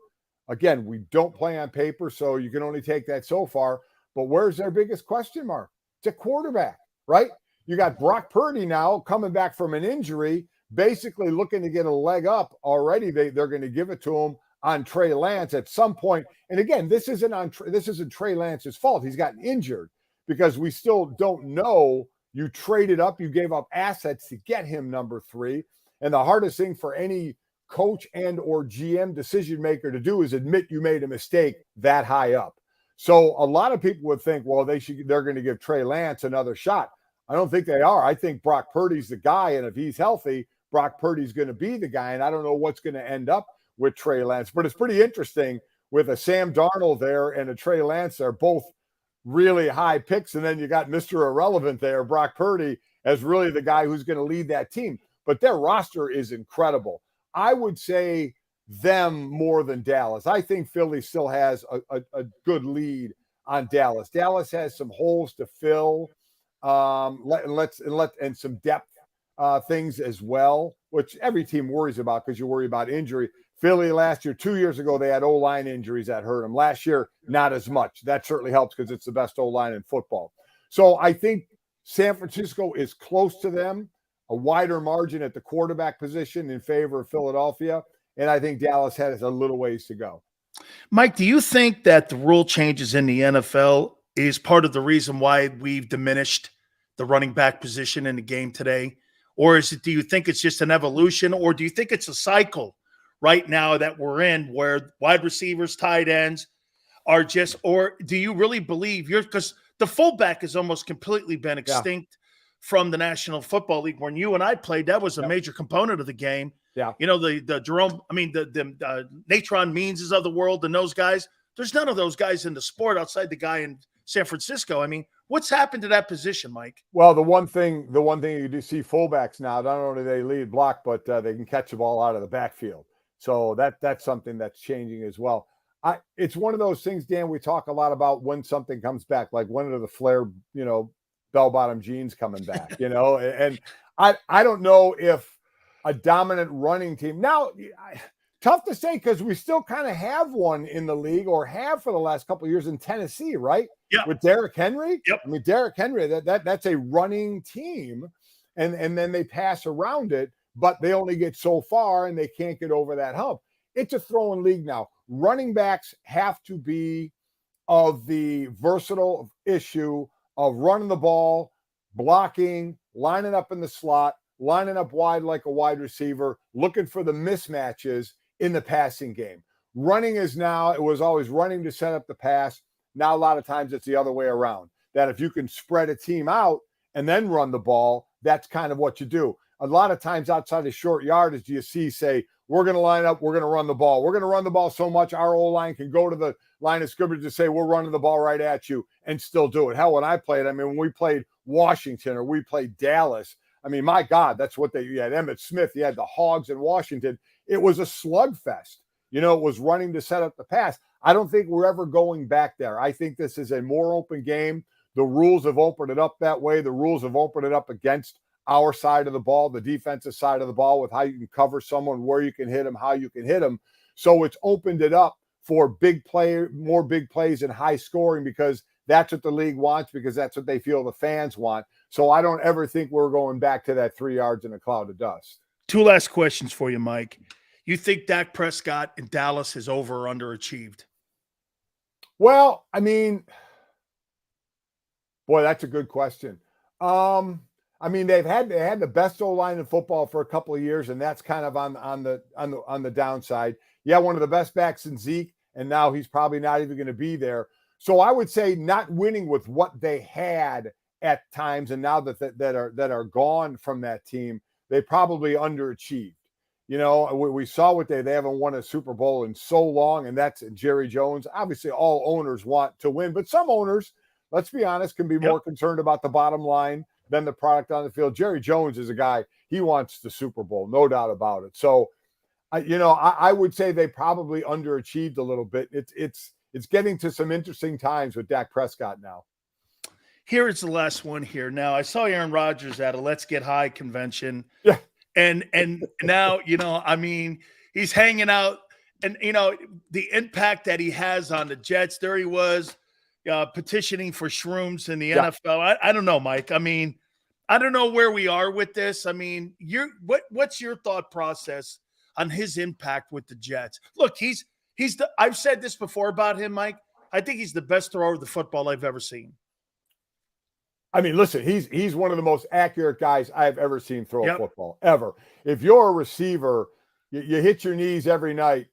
Again, we don't play on paper, so you can only take that so far. But where's their biggest question mark? It's a quarterback, right? You got Brock Purdy now coming back from an injury, basically looking to get a leg up already. They're going to give it to him on Trey Lance at some point. And again, this isn't Trey Lance's fault. He's gotten injured because we still don't know. You traded up, you gave up assets to get him number 3. And the hardest thing for any coach and or GM decision maker to do is admit you made a mistake that high up. So a lot of people would think, well, they're going to give Trey Lance another shot. I don't think they are. I think Brock Purdy's the guy, and if he's healthy, Brock Purdy's going to be the guy, and I don't know what's going to end up with Trey Lance. But it's pretty interesting with a Sam Darnold there and a Trey Lance. They're both really high picks, and then you got Mr. Irrelevant there, Brock Purdy, as really the guy who's going to lead that team. But their roster is incredible. I would say them more than Dallas. I think Philly still has a good lead on Dallas. Dallas has some holes to fill, and some depth things as well, which every team worries about because you worry about injury. Philly last year, 2 years ago, they had O-line injuries that hurt them. Last year, not as much. That certainly helps because it's the best O-line in football. So I think San Francisco is close to them, a wider margin at the quarterback position in favor of Philadelphia. And I think Dallas has a little ways to go. Mike, do you think that the rule changes in the NFL is part of the reason why we've diminished the running back position in the game today? Or do you think it's just an evolution, or do you think it's a cycle right now that we're in where wide receivers, tight ends are just, or do you really believe because the fullback has almost completely been extinct from the National Football League. When you and I played, that was a major component of the game. Yeah. You know, the Jerome, I mean, the Natron Meanses of the world and those guys, there's none of those guys in the sport outside the guy in San Francisco. I mean, what's happened to that position, Mike? Well, the one thing you do see fullbacks now, not only they lead block, but they can catch the ball out of the backfield. So that's something that's changing as well. It's one of those things, Dan, we talk a lot about when something comes back, like when are the flare, bell-bottom jeans coming back, and I don't know if a dominant running team now, tough to say because we still kind of have one in the league, or have for the last couple of years in Tennessee, right? Yeah. With Derrick Henry. Yep. I mean, Derrick Henry, that's a running team, and then they pass around it, but they only get so far and they can't get over that hump. It's a throwing league now. Running backs have to be of the versatile issue of running the ball, blocking, lining up in the slot, lining up wide like a wide receiver, looking for the mismatches in the passing game. Running is now, it was always running to set up the pass. Now, a lot of times it's the other way around, that if you can spread a team out and then run the ball, that's kind of what you do. A lot of times outside of short yardage, you see, say, we're going to line up, we're going to run the ball. We're going to run the ball so much our O-line can go to the line of scrimmage to say, we're running the ball right at you and still do it. Hell, when I played, when we played Washington or we played Dallas, my God, that's what you had Emmitt Smith, you had the Hogs in Washington. It was a slugfest. It was running to set up the pass. I don't think we're ever going back there. I think this is a more open game. The rules have opened it up that way. The rules have opened it up against our side of the ball, the defensive side of the ball, with how you can cover someone, where you can hit them, how you can hit them. So it's opened it up for more big plays and high scoring, because that's what the league wants, because that's what they feel the fans want. So I don't ever think we're going back to that 3 yards in a cloud of dust. Two last questions for you, Mike. You think Dak Prescott in Dallas is over or underachieved? Well, boy, that's a good question. I mean, they had the best O-line in football for a couple of years, and that's kind of on the downside. Yeah, one of the best backs in Zeke, and now he's probably not even going to be there. So I would say not winning with what they had at times, and now that are gone from that team, they probably underachieved. You know, we saw what they haven't won a Super Bowl in so long, and that's Jerry Jones. Obviously, all owners want to win, but some owners, let's be honest, can be more concerned about the bottom line than the product on the field. Jerry Jones is a guy, he wants the Super Bowl, no doubt about it. So, I would say they probably underachieved a little bit. It's getting to some interesting times with Dak Prescott now. Here is the last one here. Now, I saw Aaron Rodgers at a Let's Get High convention. Yeah. And now, I mean, he's hanging out, and, the impact that he has on the Jets. There he was petitioning for shrooms in the NFL. I don't know, Mike. I mean, I don't know where we are with this. I mean, what's your thought process on his impact with the Jets? Look, I've said this before about him, Mike. I think he's the best thrower of the football I've ever seen. I mean, listen, he's one of the most accurate guys I've ever seen throw a football, ever. If you're a receiver, you hit your knees every night,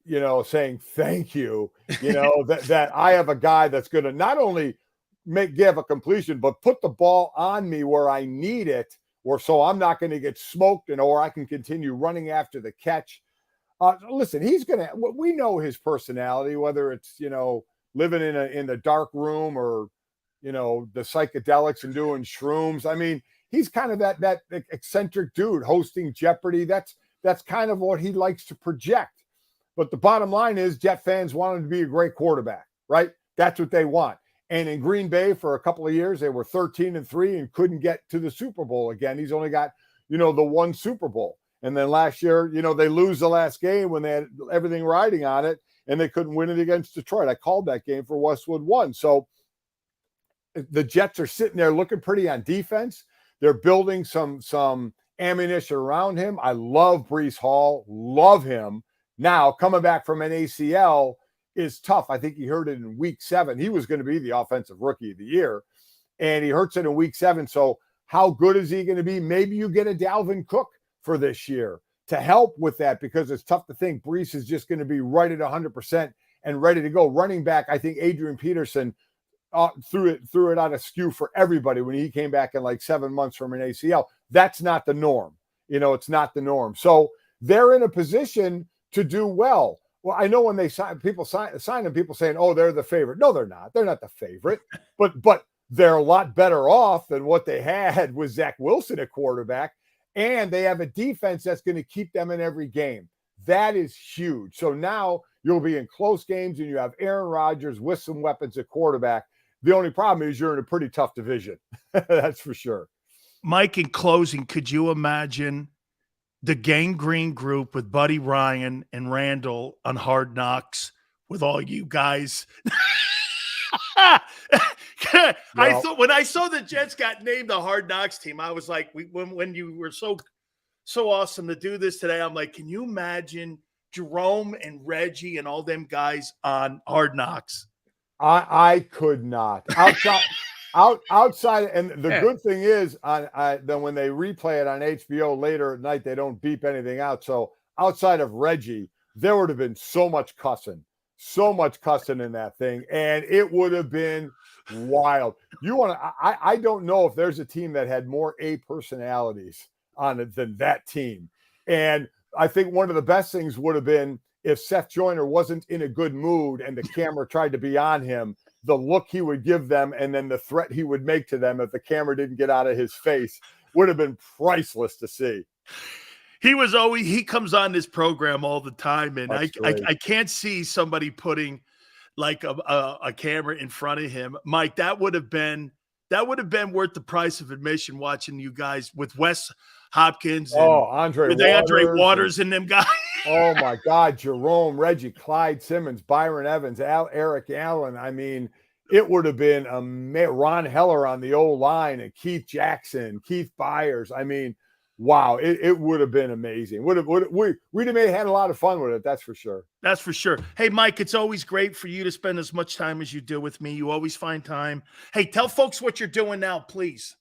saying thank you, that I have a guy that's going to not only give a completion, but put the ball on me where I need it, or so I'm not going to get smoked, or I can continue running after the catch. Listen, he's going to, we know his personality, whether it's, living in the dark room or, the psychedelics and doing shrooms. I mean, he's kind of that eccentric dude hosting Jeopardy. That's kind of what he likes to project. But the bottom line is Jet fans want him to be a great quarterback, right? That's what they want. And in Green Bay for a couple of years, they were 13-3 and couldn't get to the Super Bowl again. He's only got, the one Super Bowl. And then last year, they lose the last game when they had everything riding on it, and they couldn't win it against Detroit. I called that game for Westwood 1. So the Jets are sitting there looking pretty on defense. They're building some ammunition around him. I love Breece Hall, love him. Now, coming back from an ACL is tough. I think he hurt it in week 7. He was going to be the offensive rookie of the year, and he hurts it in week 7. So how good is he going to be? Maybe you get a Dalvin Cook for this year to help with that, because it's tough to think Breece is just going to be right at 100% and ready to go. Running back, I think Adrian Peterson threw it out askew for everybody when he came back in like 7 months from an ACL. That's not the norm. It's not the norm. So they're in a position to do well. Well, I know when they sign them, people saying, oh, they're the favorite. No, they're not. They're not the favorite, but they're a lot better off than what they had with Zach Wilson at quarterback. And they have a defense that's going to keep them in every game. That is huge. So now you'll be in close games and you have Aaron Rodgers with some weapons at quarterback. The only problem is you're in a pretty tough division. That's for sure. Mike, in closing, could you imagine the Gang Green group with Buddy Ryan and Randall on Hard Knocks with all you guys? I thought when I saw the Jets got named the Hard Knocks team, I was like, when you were so awesome to do this today, I'm like, can you imagine Jerome and Reggie and all them guys on Hard Knocks? I could not. Outside, and the good thing is, then when they replay it on HBO later at night, they don't beep anything out. So outside of Reggie, there would have been so much cussing in that thing, and it would have been wild. I don't know if there's a team that had more A personalities on it than that team. And I think one of the best things would have been if Seth Joyner wasn't in a good mood and the camera tried to be on him, the look he would give them and then the threat he would make to them if the camera didn't get out of his face would have been priceless to see. He comes on this program all the time, and I can't see somebody putting like a camera in front of him. Mike, that would have been worth the price of admission watching you guys with Wes Hopkins and Andre Waters and them guys. Oh my God, Jerome, Reggie, Clyde Simmons, Byron Evans, Eric Allen. I mean, it would have been Ron Heller on the old line and Keith Jackson, Keith Byers. I mean, wow, it would have been amazing. We'd have had a lot of fun with it. That's for sure. That's for sure. Hey, Mike, it's always great for you to spend as much time as you do with me. You always find time. Hey, tell folks what you're doing now, please.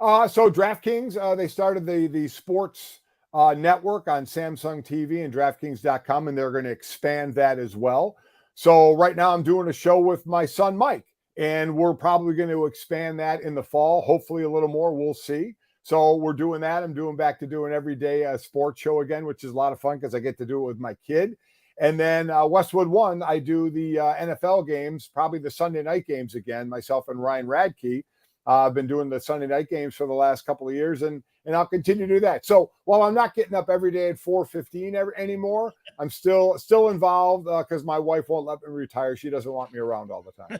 So DraftKings, they started the sports network on Samsung TV and DraftKings.com, and they're going to expand that as well. So right now I'm doing a show with my son, Mike, and we're probably going to expand that in the fall, hopefully a little more. We'll see. So we're doing that. I'm back to doing every day a sports show again, which is a lot of fun because I get to do it with my kid. And then Westwood One, I do the NFL games, probably the Sunday night games again, myself and Ryan Radke. I've been doing the Sunday night games for the last couple of years, and I'll continue to do that. So while I'm not getting up every day at 4:15 anymore, I'm still involved because my wife won't let me retire. She doesn't want me around all the time.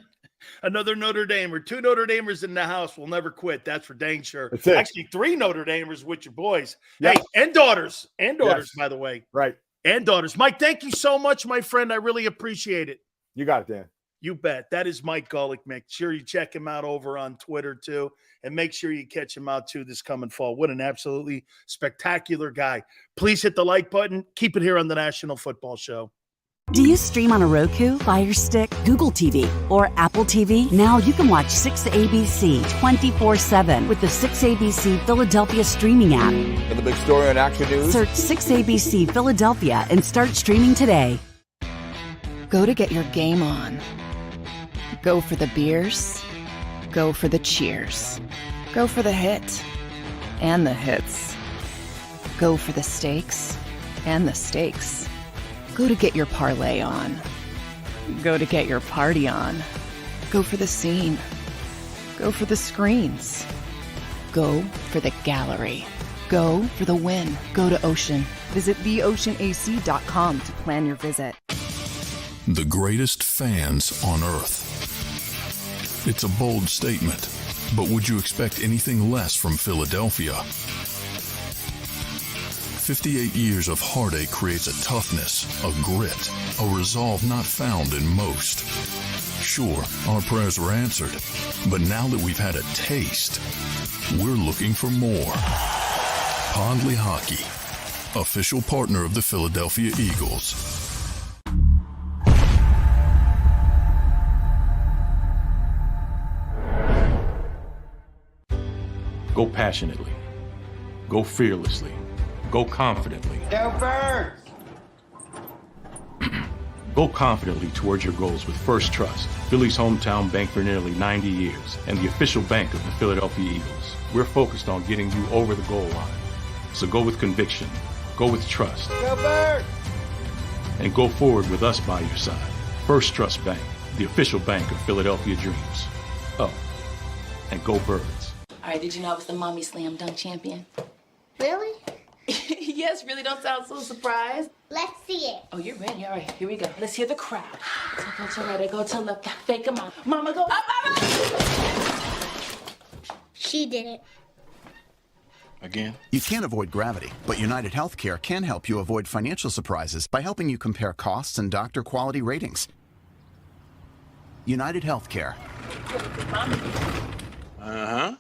Another Notre Damer. 2 Notre Damers in the house will never quit. That's for dang sure. That's it. Actually, 3 Notre Damers with your boys. Yep. Hey, and daughters. Yes. By the way. Right. And daughters. Mike, thank you so much, my friend. I really appreciate it. You got it, Dan. You bet. That is Mike Golic. Make sure you check him out over on Twitter, too. And make sure you catch him out, too, this coming fall. What an absolutely spectacular guy. Please hit the like button. Keep it here on the National Football Show. Do you stream on a Roku, Fire Stick, Google TV, or Apple TV? Now you can watch 6ABC 24/7 with the 6ABC Philadelphia streaming app. And the big story on Action News. Search 6ABC Philadelphia and start streaming today. Go to get your game on. Go for the beers. Go for the cheers. Go for the hit and the hits. Go for the stakes and the stakes. Go to get your parlay on. Go to get your party on. Go for the scene. Go for the screens. Go for the gallery. Go for the win. Go to Ocean. Visit theoceanac.com to plan your visit. The greatest fans on earth. It's a bold statement, but would you expect anything less from Philadelphia? 58 years of heartache creates a toughness, a grit, a resolve not found in most. Sure, our prayers were answered, but now that we've had a taste, we're looking for more. Pondley Hockey, official partner of the Philadelphia Eagles. Go passionately. Go fearlessly. Go confidently. Go Birds! Go confidently towards your goals with First Trust, Philly's hometown bank for nearly 90 years, and the official bank of the Philadelphia Eagles. We're focused on getting you over the goal line. So go with conviction. Go with trust. Go Birds! And go forward with us by your side. First Trust Bank, the official bank of Philadelphia Dreams. Oh, and go Birds. All right, did you know I was the Mommy Slam Dunk Champion? Really? Yes, really don't sound so surprised. Let's see it. Oh, you're ready. All right, here we go. Let's hear the crowd. So go to right, I go to left, fake a mom. Mama go up, mama! She did it. Again? You can't avoid gravity, but United Healthcare can help you avoid financial surprises by helping you compare costs and doctor quality ratings. United Healthcare. Uh-huh.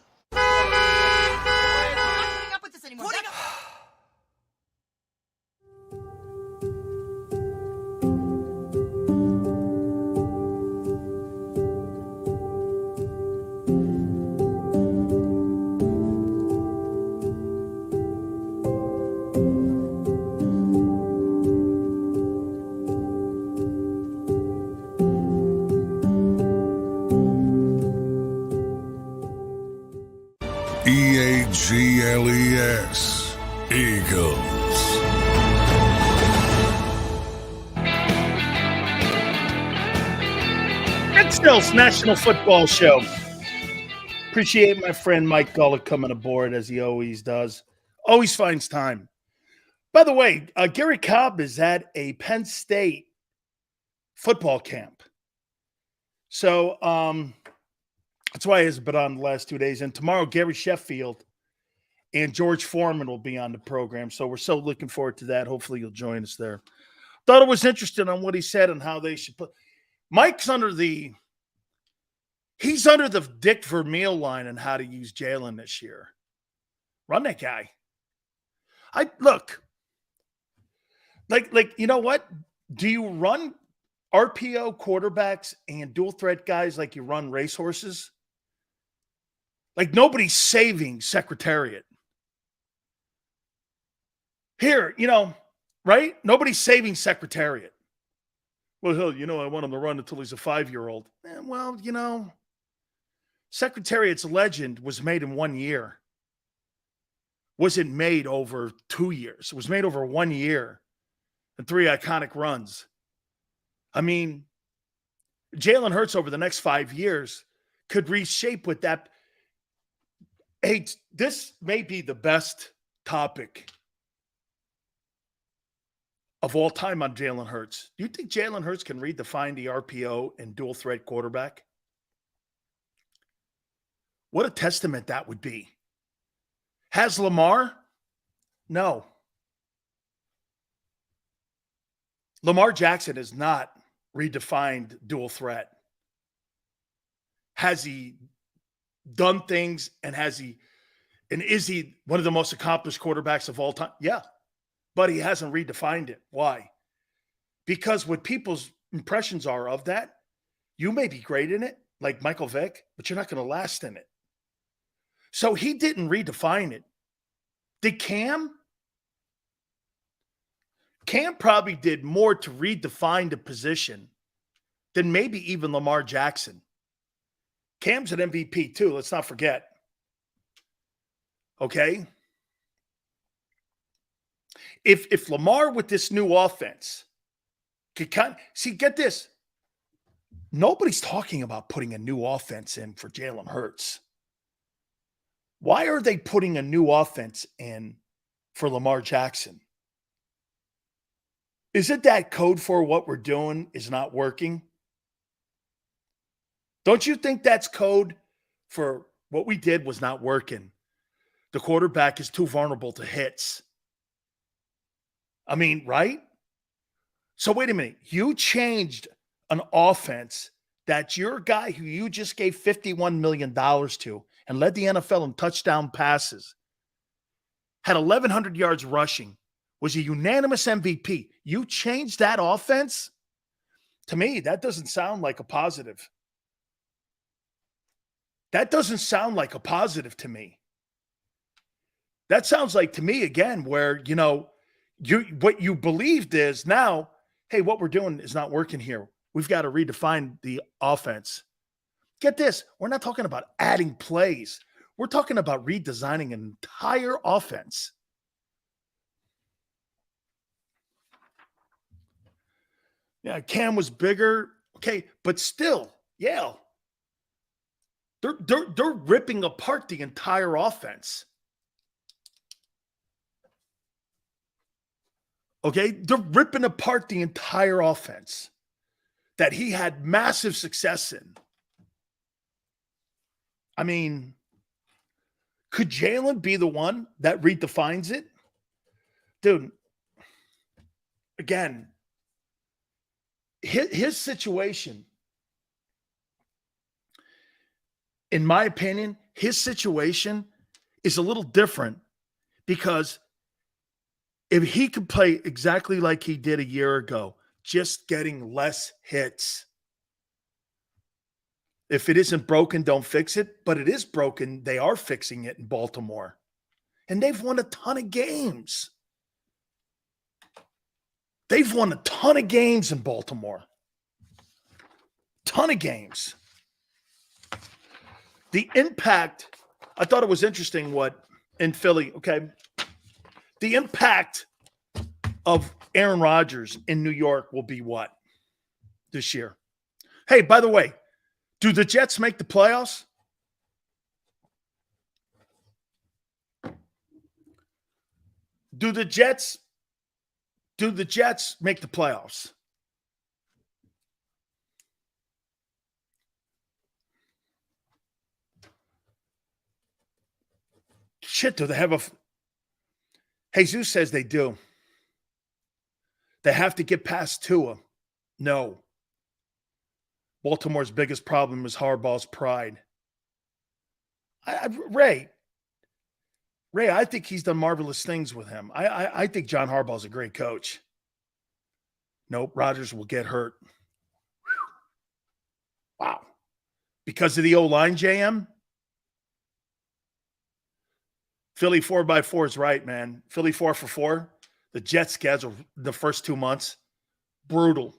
EAGLES, Eagles. Red Stills National Football Show. Appreciate my friend Mike Golic coming aboard as he always does. Always finds time. By the way, Gary Cobb is at a Penn State football camp. So that's why he hasn't been on the last 2 days. And tomorrow, Gary Sheffield and George Foreman will be on the program. So we're so looking forward to that. Hopefully you'll join us there. Thought it was interesting on what he said and how they should put. Mike's under the Dick Vermeil line on how to use Jalen this year. Run that guy. Like you know what? Do you run RPO quarterbacks and dual threat guys like you run racehorses? Like nobody's saving Secretariat. Here, right? Nobody's saving Secretariat. Well, I want him to run until he's a 5-year-old. Well, Secretariat's legend was made in 1 year. Wasn't made over 2 years. It was made over 1 year and 3 iconic runs. I mean, Jalen Hurts over the next 5 years could reshape with that. Hey, this may be the best topic of all time on Jalen Hurts. Do you think Jalen Hurts can redefine the RPO and dual threat quarterback? What a testament that would be. Has Lamar? No. Lamar Jackson has not redefined dual threat. Has he done things and is he one of the most accomplished quarterbacks of all time? Yeah. But he hasn't redefined it. Why? Because what people's impressions are of that, you may be great in it, like Michael Vick, but you're not going to last in it. So he didn't redefine it. Did Cam? Cam probably did more to redefine the position than maybe even Lamar Jackson. Cam's an MVP too, let's not forget. Okay? If Lamar with this new offense could get this. Nobody's talking about putting a new offense in for Jalen Hurts. Why are they putting a new offense in for Lamar Jackson? Is it that code for what we're doing is not working? Don't you think that's code for what we did was not working? The quarterback is too vulnerable to hits. I mean, right? So wait a minute. You changed an offense that your guy who you just gave $51 million to and led the NFL in touchdown passes, had 1,100 yards rushing, was a unanimous MVP. You changed that offense? To me, that doesn't sound like a positive. That doesn't sound like a positive to me. That sounds like to me, again, where, what you believed is now, hey, what we're doing is not working here. We've got to redefine the offense. Get this. We're not talking about adding plays. We're talking about redesigning an entire offense. Yeah, Cam was bigger. Okay, but still, yeah. They're ripping apart the entire offense. Okay, they're ripping apart the entire offense that he had massive success in. I mean, could Jalen be the one that redefines it? Dude, again, his situation, in my opinion, his situation is a little different because if he could play exactly like he did a year ago, just getting less hits. If it isn't broken, don't fix it. But it is broken. They are fixing it in Baltimore. And they've won a ton of games. They've won a ton of games in Baltimore. Ton of games. The impact, I thought it was interesting what in Philly, okay, the impact of Aaron Rodgers in New York will be what this year? Hey, by the way, do the Jets make the playoffs? Do the Jets make the playoffs? Shit, do they have a... Jesus says they do. They have to get past Tua. No. Baltimore's biggest problem is Harbaugh's pride. Ray, I think he's done marvelous things with him. I think John Harbaugh's a great coach. Nope, Rodgers will get hurt. Whew. Wow. Because of the O-line, JM? Philly 4x4 is right, man. Philly 4 for 4. The Jets schedule the first 2 months, brutal.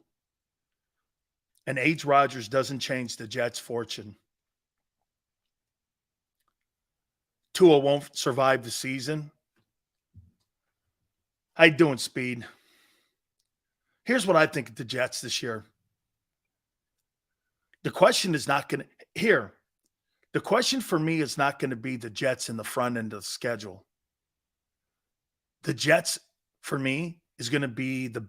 And H. Rodgers doesn't change the Jets' fortune. Tua won't survive the season. How you doing, Speed? Here's what I think of the Jets this year. The question is not going to – here, the question for me is not going to be the Jets in the front end of the schedule. The Jets, for me, is going to be the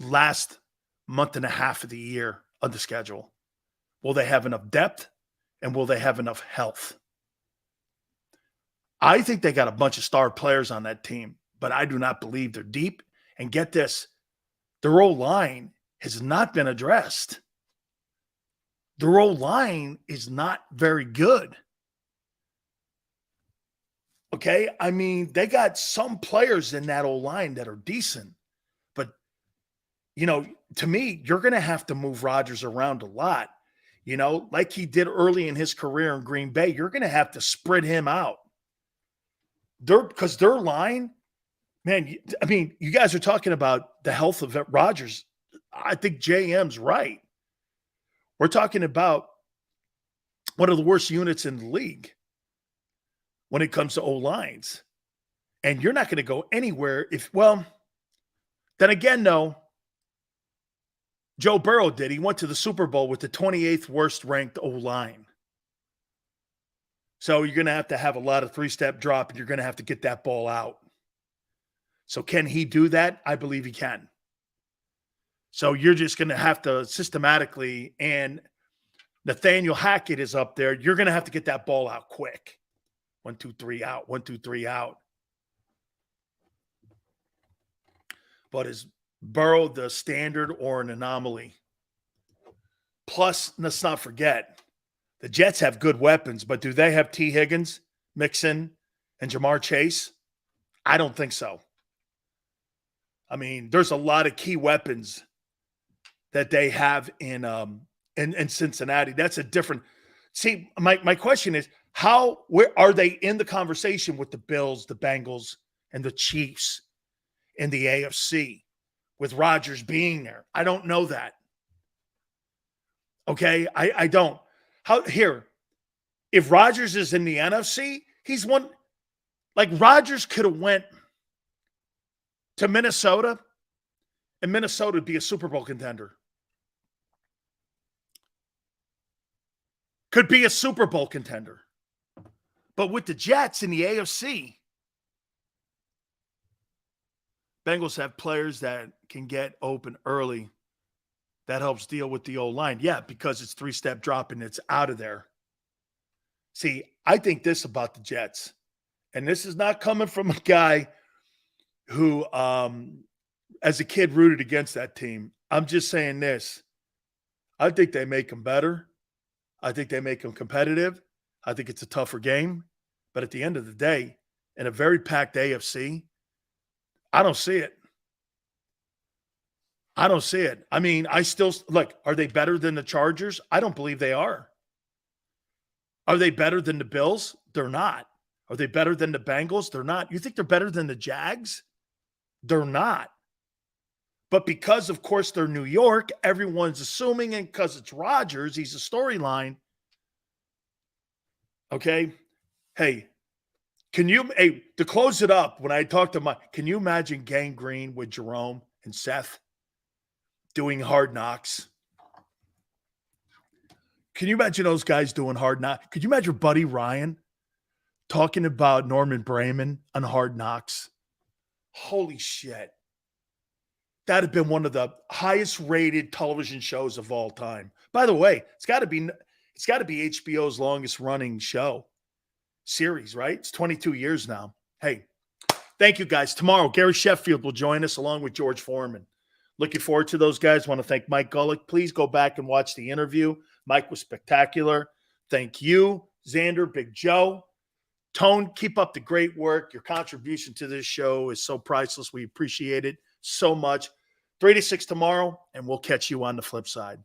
last month and a half of the year of the schedule. Will they have enough depth, and will they have enough health? I think they got a bunch of star players on that team, but I do not believe they're deep. And get this, their O-line has not been addressed. Their O-line is not very good. Okay? I mean, they got some players in that O-line that are decent. But, you know, to me, you're going to have to move Rodgers around a lot. You know, like he did early in his career in Green Bay, you're going to have to spread him out. Because their line, man, I mean, you guys are talking about the health of Rodgers. I think JM's right. We're talking about one of the worst units in the league when it comes to O-lines. And you're not going to go anywhere then again, no. Joe Burrow did. He went to the Super Bowl with the 28th worst ranked O-line. So you're going to have a lot of three-step drop, and you're going to have to get that ball out. So can he do that? I believe he can. So you're just going to have to systematically, and Nathaniel Hackett is up there, you're going to have to get that ball out quick. 1, 2, 3 out. 1, 2, 3 out. But is Burrow the standard or an anomaly? Plus, let's not forget, the Jets have good weapons, but do they have T. Higgins, Mixon, and Jamar Chase? I don't think so. I mean, there's a lot of key weapons that they have in Cincinnati. That's a different – see, my question is, where are they in the conversation with the Bills, the Bengals, and the Chiefs in the AFC with Rodgers being there? I don't know that. Okay? I don't. If Rodgers is in the NFC, he's one – like Rodgers could have went to Minnesota, and Minnesota would be a Super Bowl contender. Could be a Super Bowl contender. But with the Jets in the AFC, Bengals have players that can get open early. That helps deal with the O-line. Yeah, because it's three-step drop and it's out of there. See, I think this about the Jets, and this is not coming from a guy who, as a kid, rooted against that team. I'm just saying this. I think they make them better. I think they make them competitive. I think it's a tougher game. But at the end of the day, in a very packed AFC, I don't see it. I don't see it. I mean, look, are they better than the Chargers? I don't believe they are. Are they better than the Bills? They're not. Are they better than the Bengals? They're not. You think they're better than the Jags? They're not. But because, of course, they're New York, everyone's assuming, and because it's Rodgers, he's a storyline. Okay? Hey, to close it up, when I talked to Mike, can you imagine Gang Green with Jerome and Seth doing Hard Knocks? Can you imagine those guys doing Hard Knocks? Could you imagine Buddy Ryan talking about Norman Brayman on Hard Knocks? Holy shit. That'd have been one of the highest rated television shows of all time. By the way, it's got to be HBO's longest running series, right? It's 22 years now. Hey, thank you guys. Tomorrow, Gary Sheffield will join us along with George Foreman. Looking forward to those guys. Want to thank Mike Golic. Please go back and watch the interview. Mike was spectacular. Thank you, Xander, Big Joe. Tone, keep up the great work. Your contribution to this show is so priceless. We appreciate it so much. 3 to 6 tomorrow, and we'll catch you on the flip side.